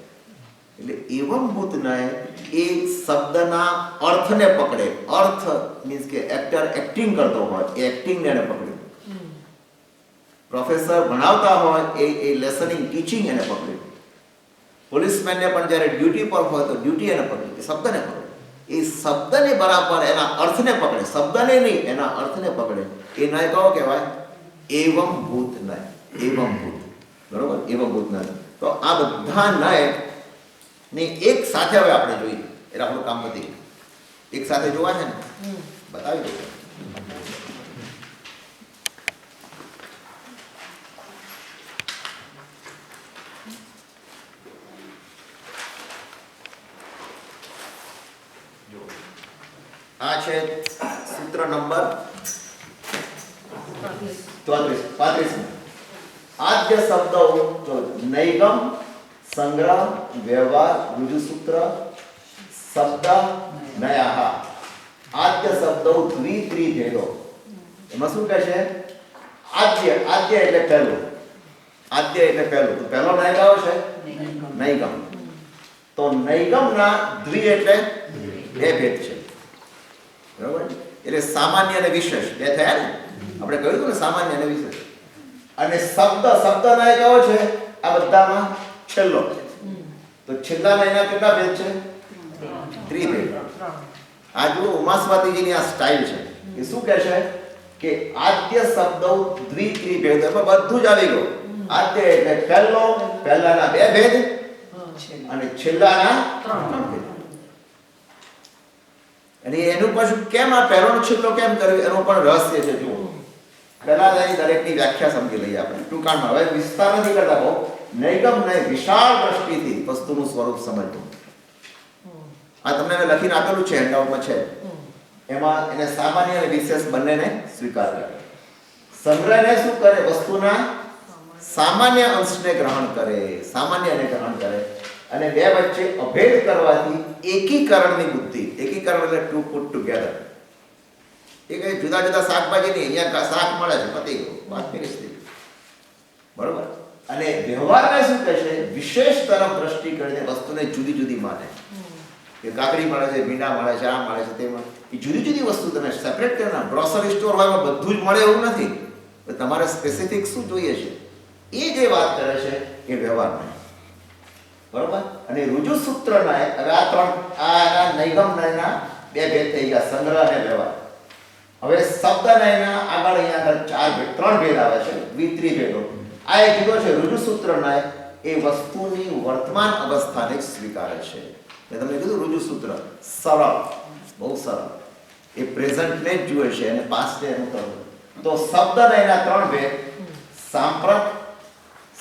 Speaker 2: એટલે એવમ ભૂતના એ શબ્દના અર્થને પકડે. અર્થ મીન્સ કે એક્ટર એક્ટિંગ કરતો હોય, એ એક્ટિંગને એને પકડ્યું. પ્રોફેસર ભણાવતા હોય, એ લેસનિંગ ટીચિંગ એને પકડ્યું. પોલીસમેનને પણ જ્યારે ડ્યુટી પર હોય તો ડ્યુટી એને પકડ્યું, એ શબ્દને પકડે. એ શબ્દને બરાબર એના અર્થને પકડે, શબ્દને નહીં એના અર્થને પકડે. એ નય કહો કહેવાય એવમ ભૂત નય. એવમ ભૂત, બરોબર? એવમ ભૂત નય. તો આ બધા નય ને એક સાથે હવે આપણે જોઈએ એટલે આપણું કામ પતી ગયું. એક સાથે જોવા છે ને, બતાવી દો. આ છે સૂત્ર નંબર 35. આદ્ય શબ્દો તો નૈગમ, સંગ્રહ, વ્યવહાર, રુજુસૂત્ર, શબ્દ, નયાહ. આદ્ય શબ્દો દ્વિત્રિભેદો. એમાં શું કહે છે? આદ્ય, આદ્ય એટલે પહેલું. આદ્ય એટલે પહેલું. તો પહેલો નય કયો છે? નૈગમ. તો નૈગમના દ્વિ એટલે બે ભેદ છે, બરાબર? એટલે સામાન્ય અને વિશેષ બે થયા ને. આપણે કહ્યું હતું ને, સામાન્ય અને વિશેષ. અને શબ્દ, શબ્દના કયો છે? આ બધામાં છેલ્લો. તો છેલ્લાના એના કેટલા ભેદ છે? ત્રિભેદ. આ જુઓ ઉમાસ્વાતીજીની આ સ્ટાઇલ છે. એ શું કહે છે કે આદ્ય શબ્દો દ્વિત્રિભેદ. એમાં બધું જ આવી ગયું. આદ્ય એટલે પહેલો, પહેલાના બે ભેદ અને છેલ્લાના ત્રણ ભેદ. અને એનું પાછું કેમ આ પહેલો છેલ્લો કેમ કર્યું એનું પણ રહસ્ય છે. જુઓ, પહેલા એની દરેકની વ્યાખ્યા સમજી લઈએ આપણે ટૂંકાણમાં. હવે વિસ્તાર નથી કરતા બહુ. નૈગમ ને વિશાળ દ્રષ્ટિથી વસ્તુનું સ્વરૂપ સમજવું. આ તમને મેં લખીને આપેલું છે, હેન્ડઆઉટમાં છે. એમાં એને સામાન્ય અને વિશેષ બંનેને સ્વીકાર કરે. સંગ્રહને શું કરે? વસ્તુના સામાન્ય અંશને ગ્રહણ કરે, સામાન્યને ગ્રહણ કરે. અને બે વચ્ચે અભેદ કરવાથી એકીકરણની બુદ્ધિ. એકીકરણ એટલે ટુ પુટ ટુગેધર. એ કઈ જુદા જુદા શાકભાજી નહીં, અહીંયા શાક મળે છે, પતી ગયું, વાત ફિનિશ થઈ ગઈ, બરોબર? અને વ્યવહારને શું કહે છે? વિશેષ તરફ દ્રષ્ટિ કરીને વસ્તુને જુદી જુદી માને. કે કાકડી મળે છે, ભીંડા મળે છે, આ મળે છે, તે મળે. એ જુદી જુદી વસ્તુ તમે સેપરેટ કરીને, ગ્રોસરી સ્ટોર હોય બધું જ મળે એવું નથી. તમારે સ્પેસિફિક શું જોઈએ છે એ જે વાત કરે છે એ વ્યવહારમાં, બરોબર? અને રુજુસૂત્રના હવે આ ત્રણ, આ નૈગમ નયના બે ભેદ થઈ ગયા, સંગ્રહ અને વ્યવહાર. હવે શબ્દ નયના આગળ અહીંયા આગળ ચાર ભેદ, ત્રણ ભેદ આવે છે, દ્વિત્રિભેદો. આ એક કીધો છે રુજુસૂત્રના એ વસ્તુની વર્તમાન અવસ્થાને સ્વીકારે છે. મેં તમને કીધું રુજુસૂત્ર સરળ, બહુ સરળ. એ પ્રેઝન્ટને જ જુએ છે અને પાસ્ટને એનું કરવું. તો શબ્દ નયના ત્રણ ભેદ, સાંપ્રત,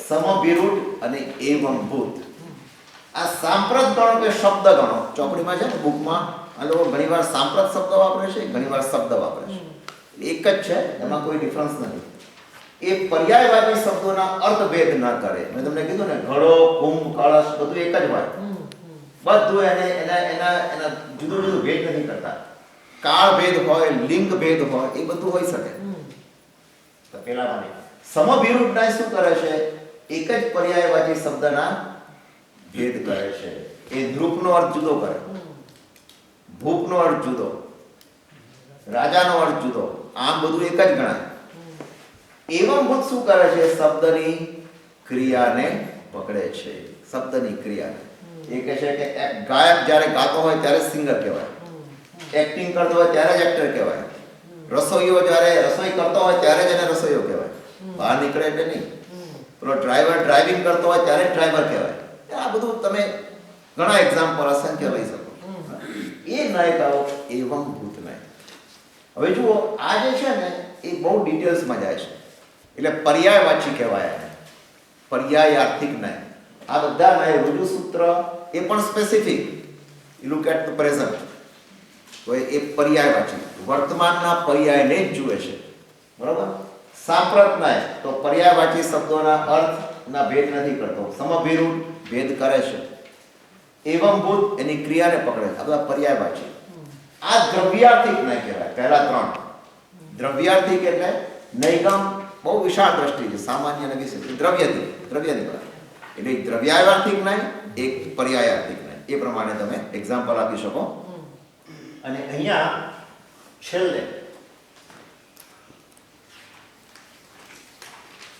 Speaker 2: સમભિરૂઢ અને એવંભૂત. આ સાંપ્રત ગણો કે શબ્દ ગણો, ચોપડીમાં છે ને બુકમાં આ લોકો ઘણીવાર સાંપ્રત શબ્દ વાપરે છે, ઘણીવાર શબ્દ વાપરે છે. એક જ છે, એમાં કોઈ ડિફરન્સ નથી. એ પર્યાયવાચી શબ્દોના અર્થભેદ ન કરે. મેં તમને કીધું ને, ઘડો, કુંભ, કળશ બધું એક જ હોય. બધું એના જુદું જુદું ભેદ નથી કરતા. કાળ ભેદ હોય, લિંગ ભેદ હોય, એ બધું હોઈ શકે. તો પેલા સમભિરૂઢ શું કરે છે? એક જ પર્યાયવાચી શબ્દના ભેદ કરે છે. એ નૃપનો અર્થ જુદો કરે, ભૂપનો અર્થ જુદો, રાજાનો અર્થ જુદો, આમ બધું એક જ ગણાય. એવમ ભૂત શું કરે છે? શબ્દની ક્રિયાને પકડે છે. શબ્દની ક્રિયાને. એ કહે છે કે ગાયક જ્યારે ગાતો હોય ત્યારે સિંગર કહેવાય, એક્ટિંગ કરતો હોય ત્યારે જ એક્ટર કહેવાય, રસોઈયો જ્યારે રસોઈ કરતો હોય ત્યારે જ એને રસોઈયો કહેવાય, બહાર નીકળે એટલે નહીં. પેલો ડ્રાઈવર ડ્રાઇવિંગ કરતો હોય ત્યારે જ ડ્રાઈવર કહેવાય. આ બધું તમે ઘણા એક્ઝામ્પલ અસંખ્ય લઈ શકો. એ નાયકાઓ એવમ ભૂત નાય. હવે જુઓ, આ જે છે ને એ બહુ ડિટેલ્સમાં જાય છે, એટલે પર્યાયવાચી કહેવાય. પર્યાયાર્થિક નાય. આ બધા નાય રુજુ સૂત્ર એ પણ specific. You look at the present, તો એ પર્યાયવાચી વર્તમાનના પર્યાયને જ જુએ છે. બરોબર. સાંપ્રત નાય તો પર્યાયવાચી શબ્દોના અર્થના ભેદ નથી કરતો, સમભિરૂઢ ભેદ કરે છે. એવમ ભૂત એની ક્રિયાને પકડે છે. આ બધા પર્યાયવાચી. આ દ્રવ્યાર્થિક નાય કહેવાય. પહેલા ત્રણ દ્રવ્યાર્થિક એટલે નૈગમ બહુ વિશાળ દ્રષ્ટિ છે, સામાન્ય અને વિશેષ. દ્રવ્યાધિક એટલે દ્રવ્યાર્થિક નાય, એક પર્યાયાર્થિક નાય. એ પ્રમાણે તમે એક્ઝામ્પલ આપી શકો. અને અહીંયા છેલ્લે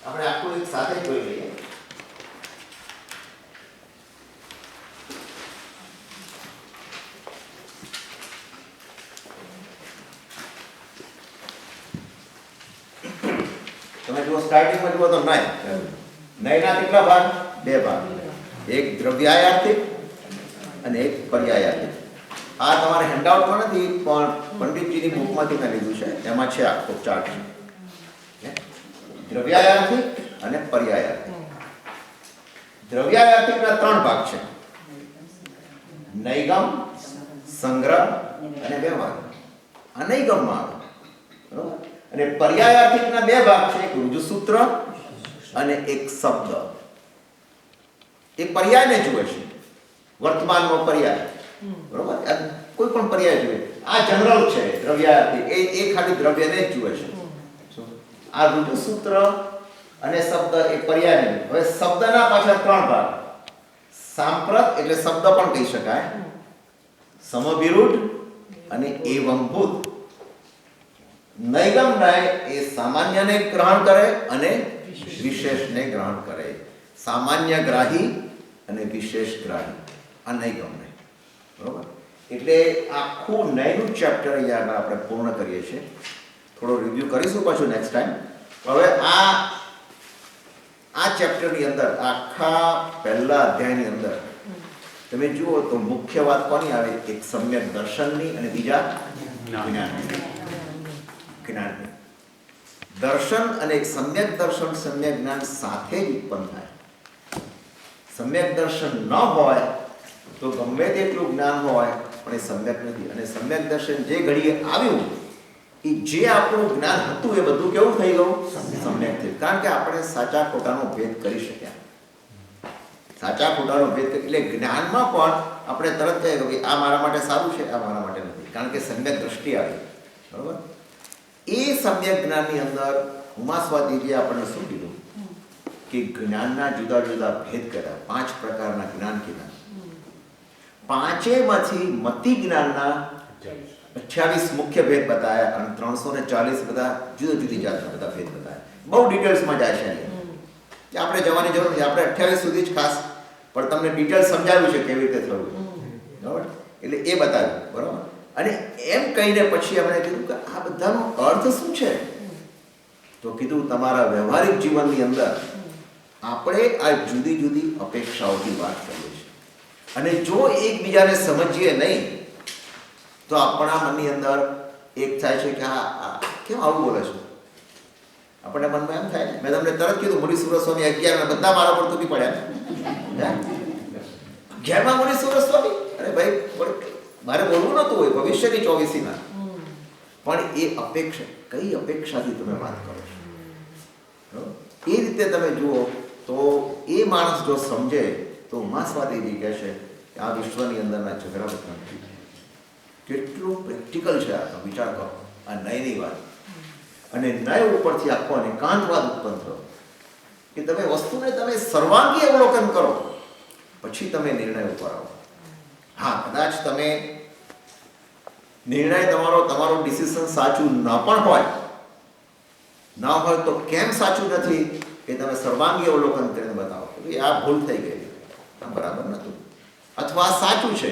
Speaker 2: આપણે આખું એક સાથે જોઈ લઈએ. તમે જુઓ, સ્ટાર્ટિંગમાં જુઓ તો નયના કેટલા ભાગ? બે ભાગ. એક દ્રવ્યાયાર્થિક અને એક પર્યાયાર્થિક. આ તમારે હેન્ડઆઉટમાં નથી, પણ પંડિતજીની બુકમાંથી મેં લીધું છે. એમાં છે આખો ચાર્ટ છે. દ્રવ્યાયાર્થિક અને પર્યાયાર્થિક. દ્રવ્યાયાર્થિકના ત્રણ ભાગ છે: નૈગમ, સંગ્રહ અને વ્યવહાર. આ નૈગમમાં આવે. બરોબર. અને પર્યાયાર્થિકના બે ભાગ છે, એક રુજુસૂત્ર અને એક શબ્દ. એ પર્યાયને જુએ છે, વર્તમાનનો પર્યાય. બરોબર. કોઈ પણ પર્યાય જુએ. આ જનરલ છે દ્રવ્યાર્થિક, એ ખાલી દ્રવ્યને જ જુએ છે. આ રુજુસૂત્ર અને શબ્દ એ પર્યાયને. હવે શબ્દના પાછળ ત્રણ ભાગ: સાંપ્રત એટલે શબ્દ પણ કહી શકાય, સમભિરૂઢ અને એવંભૂત. નૈગમ નાય એ સામાન્યને ગ્રહણ કરે અને વિશેષને ગ્રહણ કરે. સામાન્ય ગ્રાહી અને વિશેષ ગ્રાહી. આ નૈગમ નાય. બરોબર. એટલે આખું નયનું ચેપ્ટર અહીંયા આપણે પૂર્ણ કરીએ છીએ. થોડો રિવ્યુ કરીશું પાછું નેક્સ્ટ ટાઈમ. હવે આ ચેપ્ટરની અંદર આખા પહેલા અધ્યાયની અંદર તમે જુઓ તો મુખ્ય વાત કોની આવે? એક સમ્યક દર્શનની અને બીજા જ્ઞાનની. દર્શન અને એક સમ્યક દર્શન, સમ્યક જ્ઞાન સાથે જ ઉત્પન્ન થાય. સમ્યક દર્શન ન હોય તો ગમે તેટલું જ્ઞાન હોય પણ એ સમ્યક નથી. અને સમ્યક દર્શન જે ઘડીએ આવ્યું, એ જે આપણું જ્ઞાન હતું એ બધું કેવું થઈ ગયું? સમ્યક થયું. કારણ કે આપણે સાચા ખોટાનો ભેદ કરી શક્યા. સાચા ખોટાનો ભેદ એટલે જ્ઞાનમાં પણ આપણે તરત કહીએ કે આ મારા માટે સારું છે, આ મારા માટે નથી. કારણ કે સમ્યક દ્રષ્ટિ આવી. બરોબર. એ સમ્યક જ્ઞાનની અંદર ઉમાસ્વાદીજીએ આપણને શું કીધું કે જ્ઞાનના જુદા જુદા ભેદ કર્યા. 5 પ્રકારના જ્ઞાન કીધા. પાંચેયમાંથી મતિ જ્ઞાનના 28 મુખ્ય ભેદ બતાવ્યા અને 340 બધા જુદી જુદી જાતના બધા ભેદ બતાવ્યા. બહુ ડિટેલ્સમાં જાય છે. આપણે જવાની જરૂર નથી. આપણે 28 સુધી જ ખાસ પણ તમને ડિટેલ સમજાવ્યું છે કેવી રીતે થયું. બરાબર. એટલે એ બતાવ્યું. બરાબર. અને એમ કહીને પછી આપણે કીધું કે આ બધાનો અર્થ શું છે? તો કીધું તમારા વ્યવહારિક જીવનની અંદર આપણે આ જુદી જુદી અપેક્ષાઓથી વાત કરીએ છીએ. અને જો એકબીજાને સમજીએ નહીં તો આપણા મનની અંદર એક થાય છે કે આ કેમ આવું બોલે છે? આપણને મનમાં એમ થાય ને, મેં તમને તરત કીધું મુનિ સુરત સ્વામી 11 બધા મારા પર તૂટી પડ્યા. 11માં મુનિ સુરત સ્વામી, અરે ભાઈ મારે બોલવું નતું હોય ભવિષ્યની 24ના, પણ એ અપેક્ષા, કઈ અપેક્ષાથી તમે વાત કરો છો? એ રીતે તમે જુઓ તો એ માણસ જો સમજે તો ઉમાસ્વાદીજી કહે છે કે આ વિશ્વની અંદરના ઝઘડા બધા કેટલું પ્રેક્ટિકલ છે. આ વિચાર કરો, આ નયની વાત. અને નય ઉપરથી આખો એકાંતવાદ ઉત્પન્ન થયો કે તમે વસ્તુને તમે સર્વાંગી અવલોકન કરો. પછી તમે નિર્ણય ઉપર આવો. હા, કદાચ તમે નિર્ણય તમારો ડિસિઝન સાચું ન પણ હોય તો કેમ સાચું નથી એ તમે સર્વાંગી અવલોકન કરીને બતાવો કે આ ભૂલ થઈ ગઈ, આ બરાબર નહોતું, અથવા સાચું છે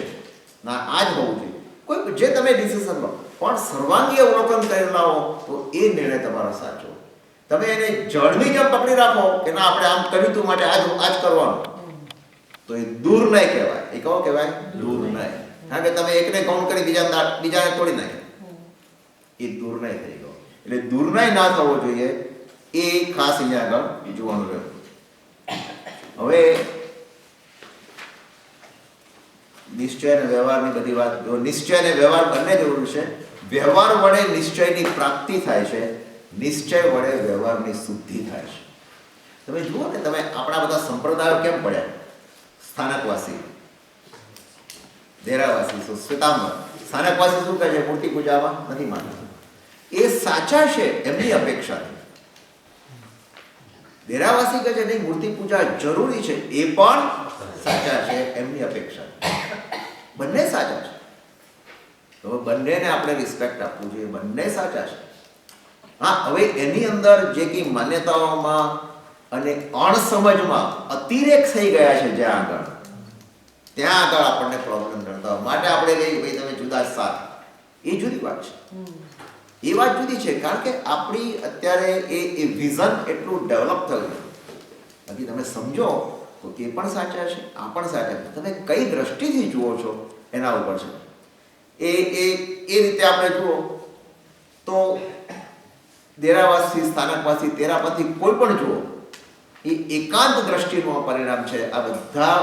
Speaker 2: ના આ જ હોવું જોઈએ. કોઈ જે તમે ડિસિઝન લો પણ સર્વાંગી અવલોકન કરી લાવો તો એ નિર્ણય તમારો સાચો. તમે એને જળની જેમ પકડી રાખો કે ના આપણે આમ કર્યું તું માટે આજ કરવાનું, તો એ દુર્નય કહેવાય. એ કહો કહેવાય દુર્નય. કારણ કે તમે એકને ગૌણ કરી બીજાને તોડી નાખ્યો, એ દુર્નય થઈ ગયો. એટલે દુર્નય ના થવો જોઈએ એ ખાસ અહીંયા આગળ જોવાનું રહ્યું. હવે નિશ્ચય અને વ્યવહારની બધી વાત, જો નિશ્ચય અને વ્યવહાર બંને જરૂર છે. વ્યવહાર વડે નિશ્ચયની પ્રાપ્તિ થાય છે, નિશ્ચય વડે વ્યવહારની શુદ્ધિ થાય છે. તમે જુઓ ને, તમે આપણા બધા સંપ્રદાયો કેમ પડ્યા? સ્થાનકવાસી, દેરાવાસી, શ્વેતાંબર. સ્થાનકવાસી શું કહે છે? મૂર્તિ પૂજામાં નથી માનતા. એ સાચા છે એમની અપેક્ષાથી. દેરાવાસી કહે છે નહીં, મૂર્તિ પૂજા જરૂરી છે, એ પણ સાચા છે એમની અપેક્ષા. બંને સાચા છે. તો બંનેને આપણે રિસ્પેક્ટ આપવું જોઈએ. બંને સાચા છે. હા, હવે એની અંદર જે કંઈ માન્યતાઓમાં અને અણસમજમાં અતિરેક થઈ ગયા છે ત્યાં આગળ આપણને પ્રોબ્લેમ ગણતા હોય. માટે આપણે કહીએ ભાઈ તમે જુદા સાથ, એ જુદી વાત છે. એ વાત જુદી છે કારણ કે આપણી અત્યારે એ વિઝન એટલું ડેવલપ થયું. બાકી તમે સમજો તો એ પણ સાચા છે, આ પણ સાચા છે. તમે કઈ દ્રષ્ટિથી જુઓ છો એના ઉપર છે. એ રીતે આપણે જુઓ તો દેરાવાસી, સ્થાનકવાસી, તેરાપંથી કોઈ પણ જુઓ, એ એકાંત દ્રષ્ટિનું પરિણામ છે. આ બધા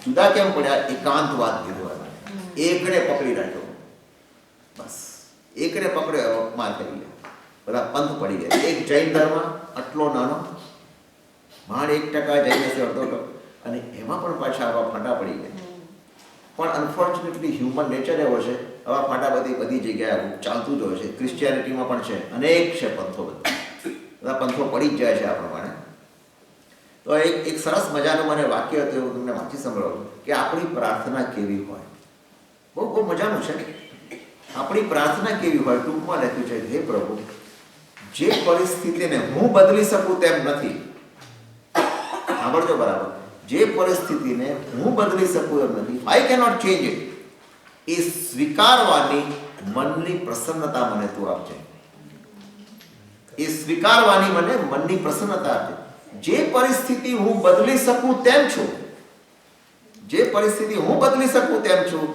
Speaker 2: જુદા કેમ પડ્યા? એકાંતવાદ કીધું. એકને પકડી રાખ્યો, બસ એકને પકડ્યો, અપમાન કરી ગયા, બધા પંથ પડી ગયા. એક જૈન ધર્મ આટલો નાનો, માંડ 1% જૈન હશે, અડધો, અને એમાં પણ પાછા આવા ફાંટા પડી ગયા. પણ અનફોર્ચ્યુનેટલી હ્યુમન નેચર એવો છે, આવા ફાંટા બધી જગ્યાએ ચાલતું જ હોય છે. ક્રિશ્ચિયાનિટીમાં પણ છે, અનેક છે પંથો, બધા પંથો પડી જ જાય છે આ પ્રમાણે. તો એક સરસ મજાનું મને વાક્ય હતું, એવું તમને વાંચી સંભળાવું કે આપણી પ્રાર્થના કેવી હોય. બહુ મજાનું છે. આપણી પ્રાર્થના કેવી હોય, ટૂંકમાં લખ્યું છે, હે પ્રભુ, જે પરિસ્થિતિને હું બદલી શકું તેમ નથી, સાંભળજો બરાબર, જે પરિસ્થિતિને હું બદલી શકું એમ નથી, આઈ કેનોટ ચેન્જ ઇટ, એ સ્વીકારવાની મનની પ્રસન્નતા મને તું આપજે. એ સ્વીકારવાની મને મનની પ્રસન્નતા આપજે. જે પરિસ્થિતિ હું બદલી શકું તેમ છું, જે પરિસ્થિતિ હું બદલી શકું તેમ છું,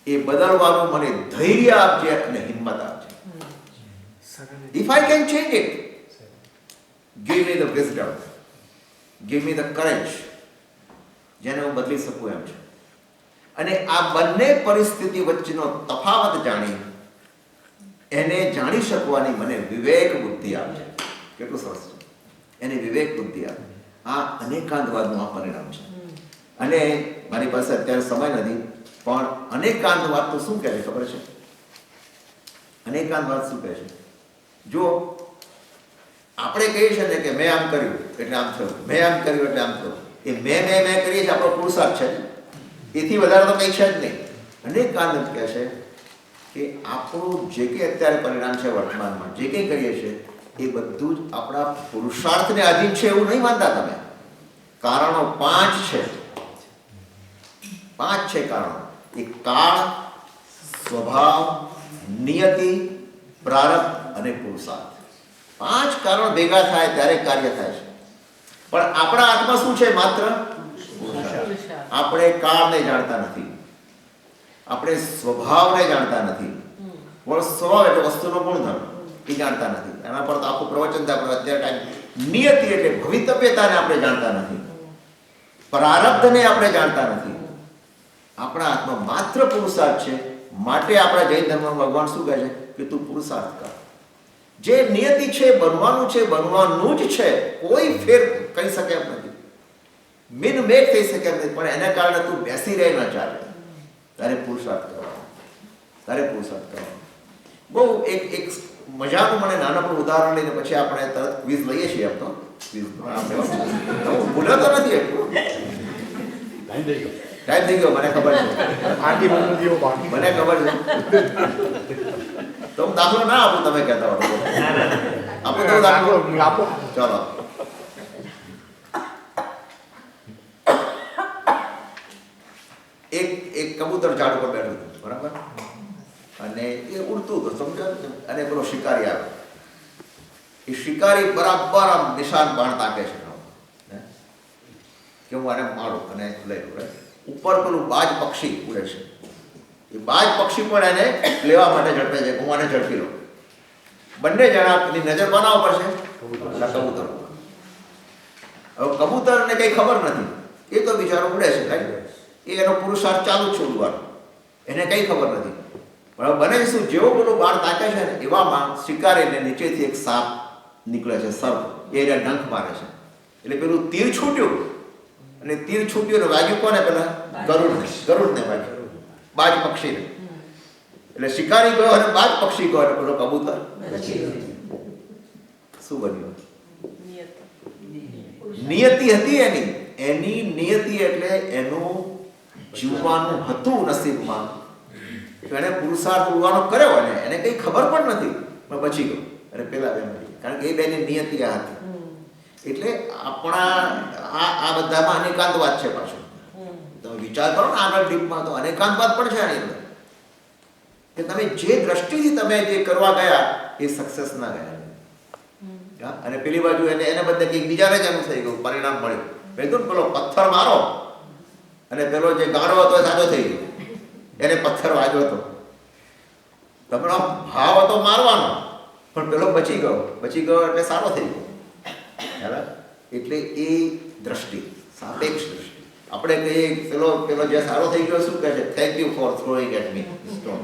Speaker 2: એ બદલવાનું મને ધૈર્ય આપજે અને હિંમત આપજે. If I can change it, give me the wisdom, give me the courage, જેને હું બદલી શકું એમ છું. અને આ બંને પરિસ્થિતિ વચ્ચેનો તફાવત જાણી એને જાણી શકવાની મને વિવેક બુદ્ધિ આપજે. કેટલું સરસ છે! એને વિવેક બુદ્ધિ આપે. આ અનેકાંતવાદનું આ પરિણામ છે. અને મારી પાસે અત્યારે સમય નથી, પણ અનેકાંતવાદ તો શું કહે છે ખબર છે? અનેકાંતવાદ શું કહે છે? જો આપણે કહીએ છીએ ને કે મેં આમ કર્યું એટલે આમ થયું, મેં આમ કર્યું એટલે આમ થયું, એ મેં કરીએ છીએ આપણો પુરુષાર્થ છે, એથી વધારે તો કંઈ છે જ નહીં. અનેકાંત કહે છે કે આપણું જે કંઈ અત્યારે પરિણામ છે વર્તમાનમાં, જે કંઈ કરીએ છીએ એ બધું જ આપણા પુરુષાર્થને આધીન છે એવું નહીં માનતા તમે. કારણો 5 છે. 5 છે કારણો. એ કાળ, સ્વભાવ, નિયતિ, પ્રારબ્ધ અને પુરુષાર્થ. 5 કારણ ભેગા થાય ત્યારે કાર્ય થાય છે. પણ આપણા હાથમાં શું છે? માત્ર પુરુષાર્થ. આપણે કાળને જાણતા નથી, આપણે સ્વભાવને જાણતા નથી. સ્વભાવ એટલે વસ્તુનો ગુણધર્મ, એ જાણતા નથી. એના પર તો આખું પ્રવચન આપણે અત્યારે ટાઈમ. નિયતિ એટલે ભવિતવ્યતાને આપણે જાણતા નથી, પ્રારબ્ધને આપણે જાણતા નથી. આપણા હાથમાં માત્ર પુરુષાર્થ છે. માટે આપણા જૈન ધર્મમાં ભગવાન શું કહે છે કે તું પુરુષાર્થ કર. જે નિયતિ છે, બનવાનું છે, બનવાનું જ છે, કોઈ ફેર કહી શકે એમ નથી, મિન મેક થઈ શકે એમ નથી. પણ એના કારણે તું બેસી રહે ન ચાલે. તારે પુરુષાર્થ કરવાનો, તારે પુરુષાર્થ કરવાનો. બહુ એક મજાનું મને નાનકડું ઉદાહરણ લઈને પછી આપણે તરત ક્વિઝ લઈએ છીએ. એમ તો ક્વિઝ આપણે ભૂલાતો નથી એટલું. ટાઈમ થઈ ગયો મને ખબર છે.
Speaker 1: આંટી મને દીવો બાકી.
Speaker 2: મને ખબર છે. તો હું દાખલો ના આપું તમે કહેતા હો તો. આપો તો દાખલો.
Speaker 1: આપો.
Speaker 2: ચાલો. એક કબૂતર ઝાડ ઉપર બેઠું હતું, બરાબર, અને એ ઉડતું હતું, સમજો, અને પેલો શિકારી આવે. એ શિકારી બરાબર આમ નિશાન બાણ તાકે છે કે હું આને મારું અને લઈ લઉં. ઉપર પેલું બાજ પક્ષી ઉડે છે. એ બાજ પક્ષી પણ એને લેવા માટે ઝડપે છે, હું આને ઝડપી લઉં. બંને જણાની નજર કોના ઉપર છે? કબૂતર. હવે કબૂતરને કઈ ખબર નથી, એ તો બિચારો ઉડે છે, રાઈટ? એ એનો પુરુષાર્થ ચાલુ જ છે ઉડવાનો, એને કઈ ખબર નથી. પણ બને શું, જેવો પેલું બાણ તાકે છે ને એવામાં શિકારીને નીચેથી એક સાપ નીકળે છે, સર્પ. એ એને ડંખ મારે છે, એટલે પેલું તીર છૂટ્યું, અને તીર છૂટ્યું ને વાગ્યું કોને? પેલા ગરુડને વાગ્યું, બાજ પક્ષીને. એટલે શિકારી ગયો અને બાજ પક્ષી ગયો, અને પેલો કબૂતર શું બન્યું? નિયતિ હતી એની નિયતિ એટલે એનું જીવવાનું હતું નસીબમાં. એને પુરુષાર્થ ઉડવાનો કર્યો અને એને કઈ ખબર પણ નથી, પણ બચી ગયો. અને પેલા બેન, કારણ કે એ બેની નિયતિ આ હતી. એટલે આપણા આ બધામાં અનેકાંતવાદ છે. પાછું તમે વિચાર કરો ને આગળ ડીપમાં, તો અનેકાંતવાદ પણ છે આની અંદર. કે તમે જે દ્રષ્ટિથી તમે જે કરવા ગયા એ સક્સેસ ના ગયા. અને પેલી બાજુ એને બદલે કંઈક બીજાને જ એનું થઈ ગયું, પરિણામ મળ્યું. મેં કીધું પેલો પથ્થર મારો અને પેલો જે ગાળો હતો એ સાચો થઈ ગયો, એને પથ્થર વાગ્યો હતો. તમારો ભાવ હતો મારવાનો, પણ પેલો બચી ગયો એટલે સારો થઈ ગયો. એટલે એ દ્રષ્ટિ, સાપેક્ષ દ્રષ્ટિ. આપણે કહીએ પેલો જે સારો થઈ ગયો શું કહે છે? Thank you for throwing at me stone.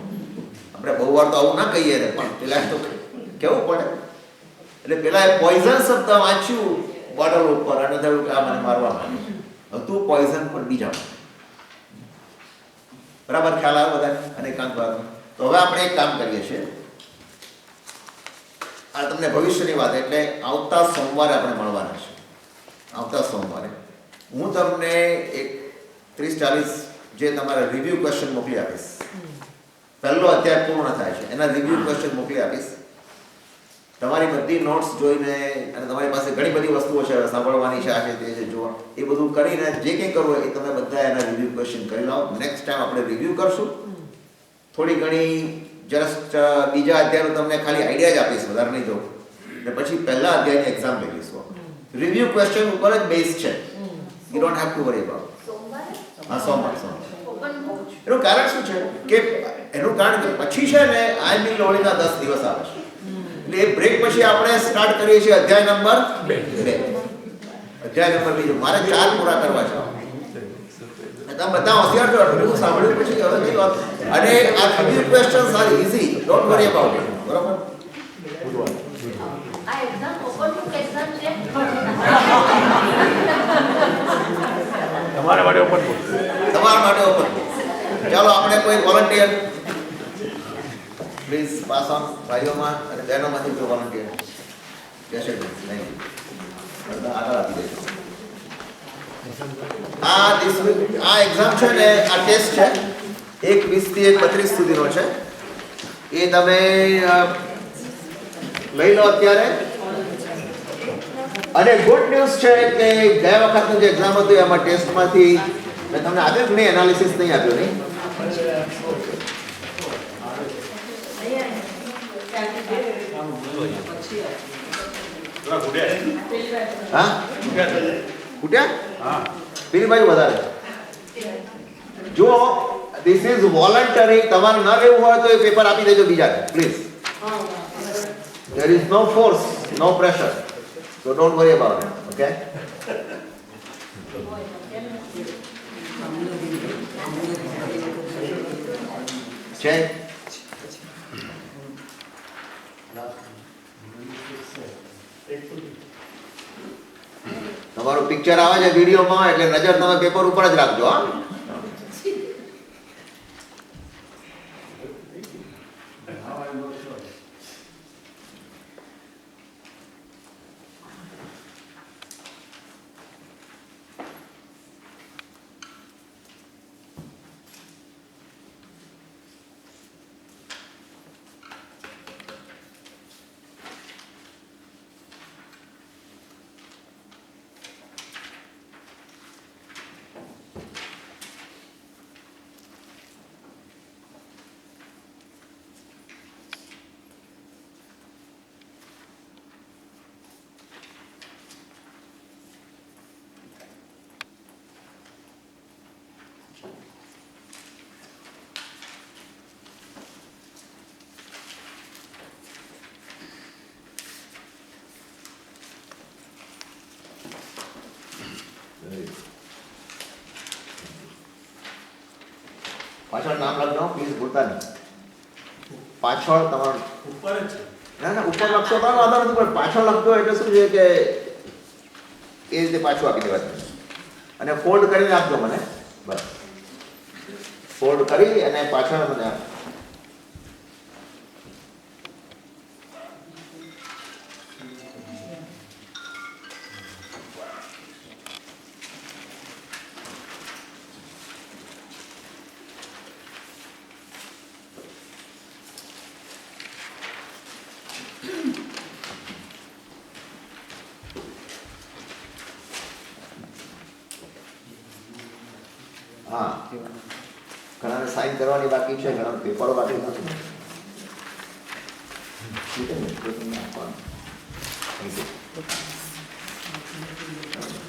Speaker 2: આપણે બહુ વાર તો આવું ના કહીએ ને, પણ પેલા તો કેવું પડે. એટલે પેલા એ પોઈઝન શબ્દ વાંચ્યું બોટલ ઉપર અને થયું કે આ મને મારવા માંગે છે. તું પોઈઝન પણ બીજા. બરાબર ખ્યાલ આવે બધાને અનેકાંતવાદનો? તો હવે આપણે એક કામ કરીએ છીએ, આ તમને ભવિષ્યની વાત, એટલે આવતા સોમવારે આપણે મળવાના છે. આવતા સોમવારે હું તમને એક 30-40 જે તમારા રિવ્યુ ક્વેશ્ચન મોકલી આપીશ. પહેલો અધ્યાય પૂર્ણ થાય છે, એના રિવ્યુ ક્વેશ્ચન મોકલી આપીશ. તમારી બધી નોટ્સ જોઈને, અને તમારી પાસે ઘણી બધી વસ્તુઓ છે, સાંભળવાની છે, આ છે, તે છે, જોવા, એ બધું કરીને જે કંઈ કરવું હોય એ તમે બધા એના રિવ્યુ ક્વેશ્ચન કરી લો. નેક્સ્ટ ટાઈમ આપણે રિવ્યુ કરશું. થોડી ઘણી જસ્ટ બીજા અધ્યાયનું તમને ખાલી આઈડિયા જ આપીશ, વધારે નહીં જોઉં. ને પછી પહેલા અધ્યાયની એક્ઝામ લઈ લઈશું. રિવ્યુ ક્વેશ્ચન ઉપર જ બેઝ છે. You don't have to worry about. હા, સોમવાર. એનું કારણ શું છે કે એનું કારણ કે પછી છે ને આઈએમપી લોડીના 10 દિવસ આવે છે. એટલે એ બ્રેક પછી આપણે સ્ટાર્ટ કરીએ છીએ અધ્યાય નંબર 2. અધ્યાય નંબર 2 મારે 4 પૂરા કરવા છે. તમે બધા હોશિયાર છો, બધું સાંભળ્યું પછી હવે નહીં વાત. અને આ review questions are easy, don't worry about it. બરાબર?
Speaker 10: આ એક્ઝામ ઓપન બુક એક્ઝામ છે.
Speaker 5: તમારા માટે ઓપન બુક.
Speaker 2: તમારા માટે ઓપન બુક. ચાલો આપણે કોઈ વોલન્ટિયર પ્લીઝ પાસ ઓન. ભાઈઓમાં અને બહેનોમાંથી કોઈ વોલન્ટિયર કહેશે નહીં, આગળ આપી દેજો. આ એક્ઝામ છે ને, આ ટેસ્ટ છે 1-20 થી 1-32 સુધીનો છે. એ તમે લઈ લો અત્યારે. અને ગુડ ન્યૂઝ છે કે ગયા વખતનું જે એક્ઝામ હતું એમાં ટેસ્ટમાંથી મેં તમને આપ્યું કે નહીં, એનાલિસિસ નહીં આપ્યું નહીં? હા, ફૂટ્યા?
Speaker 5: હા,
Speaker 2: પેલી બાજુ વધારે. જો ધીસ ઇઝ વોલન્ટરી, તમારે ન લેવું હોય તો એ પેપર આપી દેજો બીજાને, please. There is no force, no pressure, so don't worry about it, okay? Check. તમારું પિક્ચર આવે છે વિડીયોમાં, એટલે નજર તમે પેપર ઉપર જ રાખજો. હા, પાછળ નામ લખજો પ્લીઝ ભૂલતા નહીં. પાછળ તમારું
Speaker 1: ઉપર જ છે.
Speaker 2: ના ના ઉપર લખશો તો વાંધો નથી, પણ પાછળ લખજો એટલે શું છે કે એ રીતે પાછું આપી દેવા તમને. અને ફોલ્ડ કરીને આપજો મને. બસ ફોલ્ડ કરી અને પાછળ મને આપો. હા, ઘણાને સાઈન કરવાની બાકી છે, ઘણા પેપરો બાકી નથી. ઠીક છે ને? તો તમને આપવાનું. Thank you.